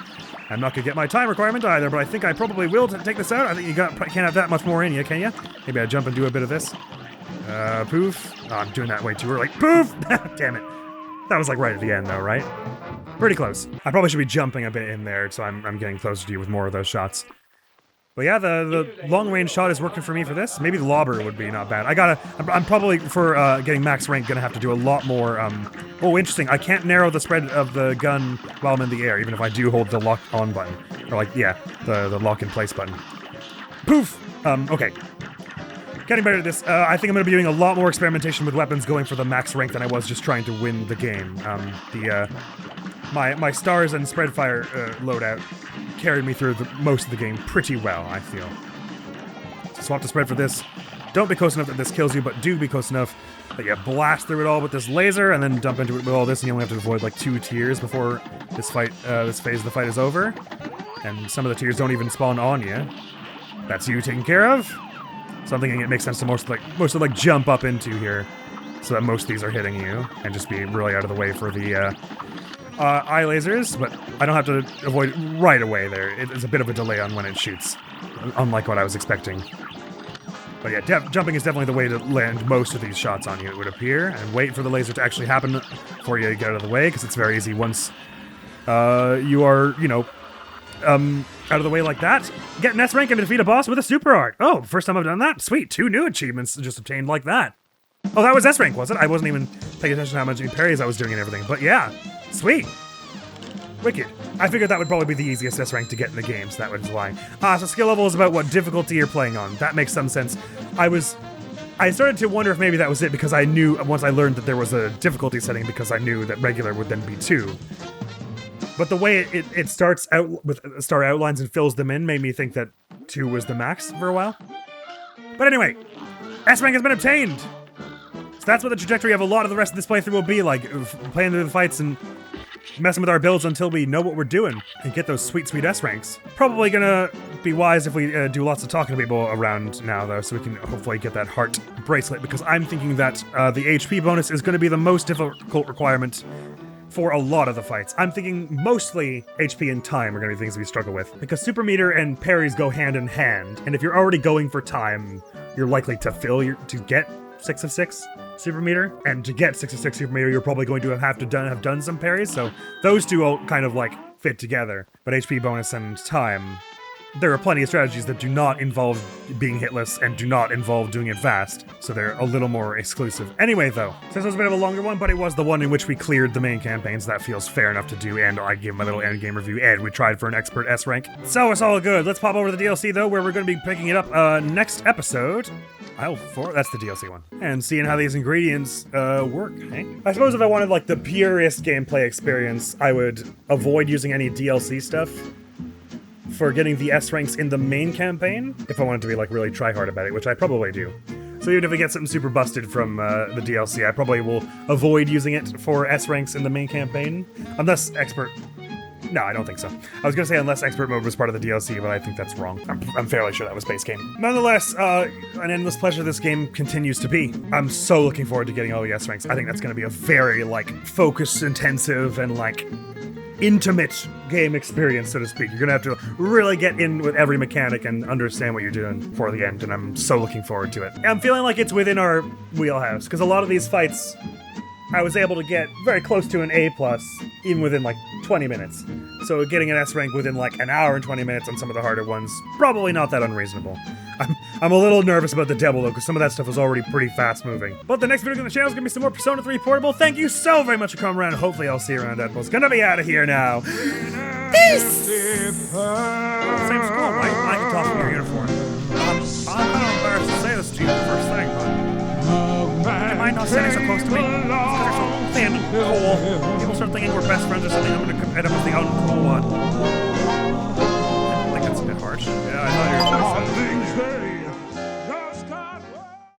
I'm not gonna get my time requirement either, but I think I probably will take this out. I think you can't have that much more in you, can you? Maybe I jump and do a bit of this. Poof. Oh, I'm doing that way too early. Poof! Damn it. That was like right at the end, though, right? Pretty close. I probably should be jumping a bit in there, so I'm getting closer to you with more of those shots. But yeah, the long-range shot is working for me for this. Maybe the lobber would be not bad. I'm probably, for getting max rank, gonna have to do a lot more, Oh, interesting. I can't narrow the spread of the gun while I'm in the air, even if I do hold the lock-on button. Or like, yeah, the lock-in-place button. Poof! Okay. Getting better at this. I think I'm gonna be doing a lot more experimentation with weapons going for the max rank than I was just trying to win the game. My stars and spread fire loadout carried me through most of the game pretty well, I feel. So swap the spread for this. Don't be close enough that this kills you, but do be close enough that you blast through it all with this laser, and then dump into it with all this, and you only have to avoid like 2 tiers before this phase of the fight is over. And some of the tiers don't even spawn on you. That's you taken care of. So I'm thinking it makes sense to mostly jump up into here, so that most of these are hitting you, and just be really out of the way for the eye lasers, but I don't have to avoid right away there. It's a bit of a delay on when it shoots, unlike what I was expecting. But yeah, jumping is definitely the way to land most of these shots on you, it would appear, and wait for the laser to actually happen before you get out of the way, because it's very easy once you are, out of the way like that. Get an S rank and defeat a boss with a super art. Oh, first time I've done that? Sweet, 2 new achievements just obtained like that. Oh, that was S rank, was it? I wasn't even paying attention to how many parries I was doing and everything, but yeah. Sweet. Wicked. I figured that would probably be the easiest S rank to get in the game, so that was why. So skill level is about what difficulty you're playing on. That makes some sense. I started to wonder if maybe that was it, because I knew, once I learned that there was a difficulty setting, because I knew that regular would then be 2. But the way it starts out with star outlines and fills them in made me think that 2 was the max for a while. But anyway, S rank has been obtained! So that's what the trajectory of a lot of the rest of this playthrough will be like, playing through the fights and messing with our builds until we know what we're doing and get those sweet, sweet S ranks. Probably gonna be wise if we do lots of talking to people around now, though, so we can hopefully get that heart bracelet, because I'm thinking that the HP bonus is going to be the most difficult requirement for a lot of the fights. I'm thinking mostly HP and time are going to be things we struggle with, because super meter and parries go hand in hand, and if you're already going for time, you're likely to get 6 of 6 super meter, and to get 6 of 6 super meter, you're probably going to have done some parries, so those two all kind of like fit together. But HP bonus and time there are plenty of strategies that do not involve being hitless and do not involve doing it fast, so they're a little more exclusive. Anyway, though, since it was a bit of a longer one, but it was the one in which we cleared the main campaigns, that feels fair enough to do, and I gave my little endgame review, and we tried for an expert S rank. So it's all good. Let's pop over to the DLC, though, where we're going to be picking it up next episode. That's the DLC one. And seeing how these ingredients work, hey? I suppose if I wanted, like, the purest gameplay experience, I would avoid using any DLC stuff for getting the S ranks in the main campaign, if I wanted to be, like, really try-hard about it, which I probably do. So even if we get something super busted from the DLC, I probably will avoid using it for S ranks in the main campaign, unless expert... No, I don't think so. I was gonna say unless expert mode was part of the DLC, but I think that's wrong. I'm fairly sure that was base game. Nonetheless, an endless pleasure this game continues to be. I'm so looking forward to getting all the S ranks. I think that's gonna be a very, like, focus-intensive and, like, intimate game experience, so to speak. You're gonna have to really get in with every mechanic and understand what you're doing for the end, and I'm so looking forward to it. I'm feeling like it's within our wheelhouse, because a lot of these fights I was able to get very close to an A+, even within, like, 20 minutes. So getting an S rank within, like, an hour and 20 minutes on some of the harder ones, probably not that unreasonable. I'm a little nervous about the demo, though, because some of that stuff was already pretty fast-moving. But the next video on the channel is going to be some more Persona 3 Portable. Thank you so very much for coming around. Hopefully I'll see you around. Admiral's gonna be out of here now. Peace! Same school, right? I can talk in your uniform. I'm kind of embarrassed to say this to you the first thing, but... Would you mind not standing so close to me? Because you're so thin and cool. People start thinking we're best friends or something. I'm going to end up as the uncool one. I think that's a bit harsh. Yeah, I thought you were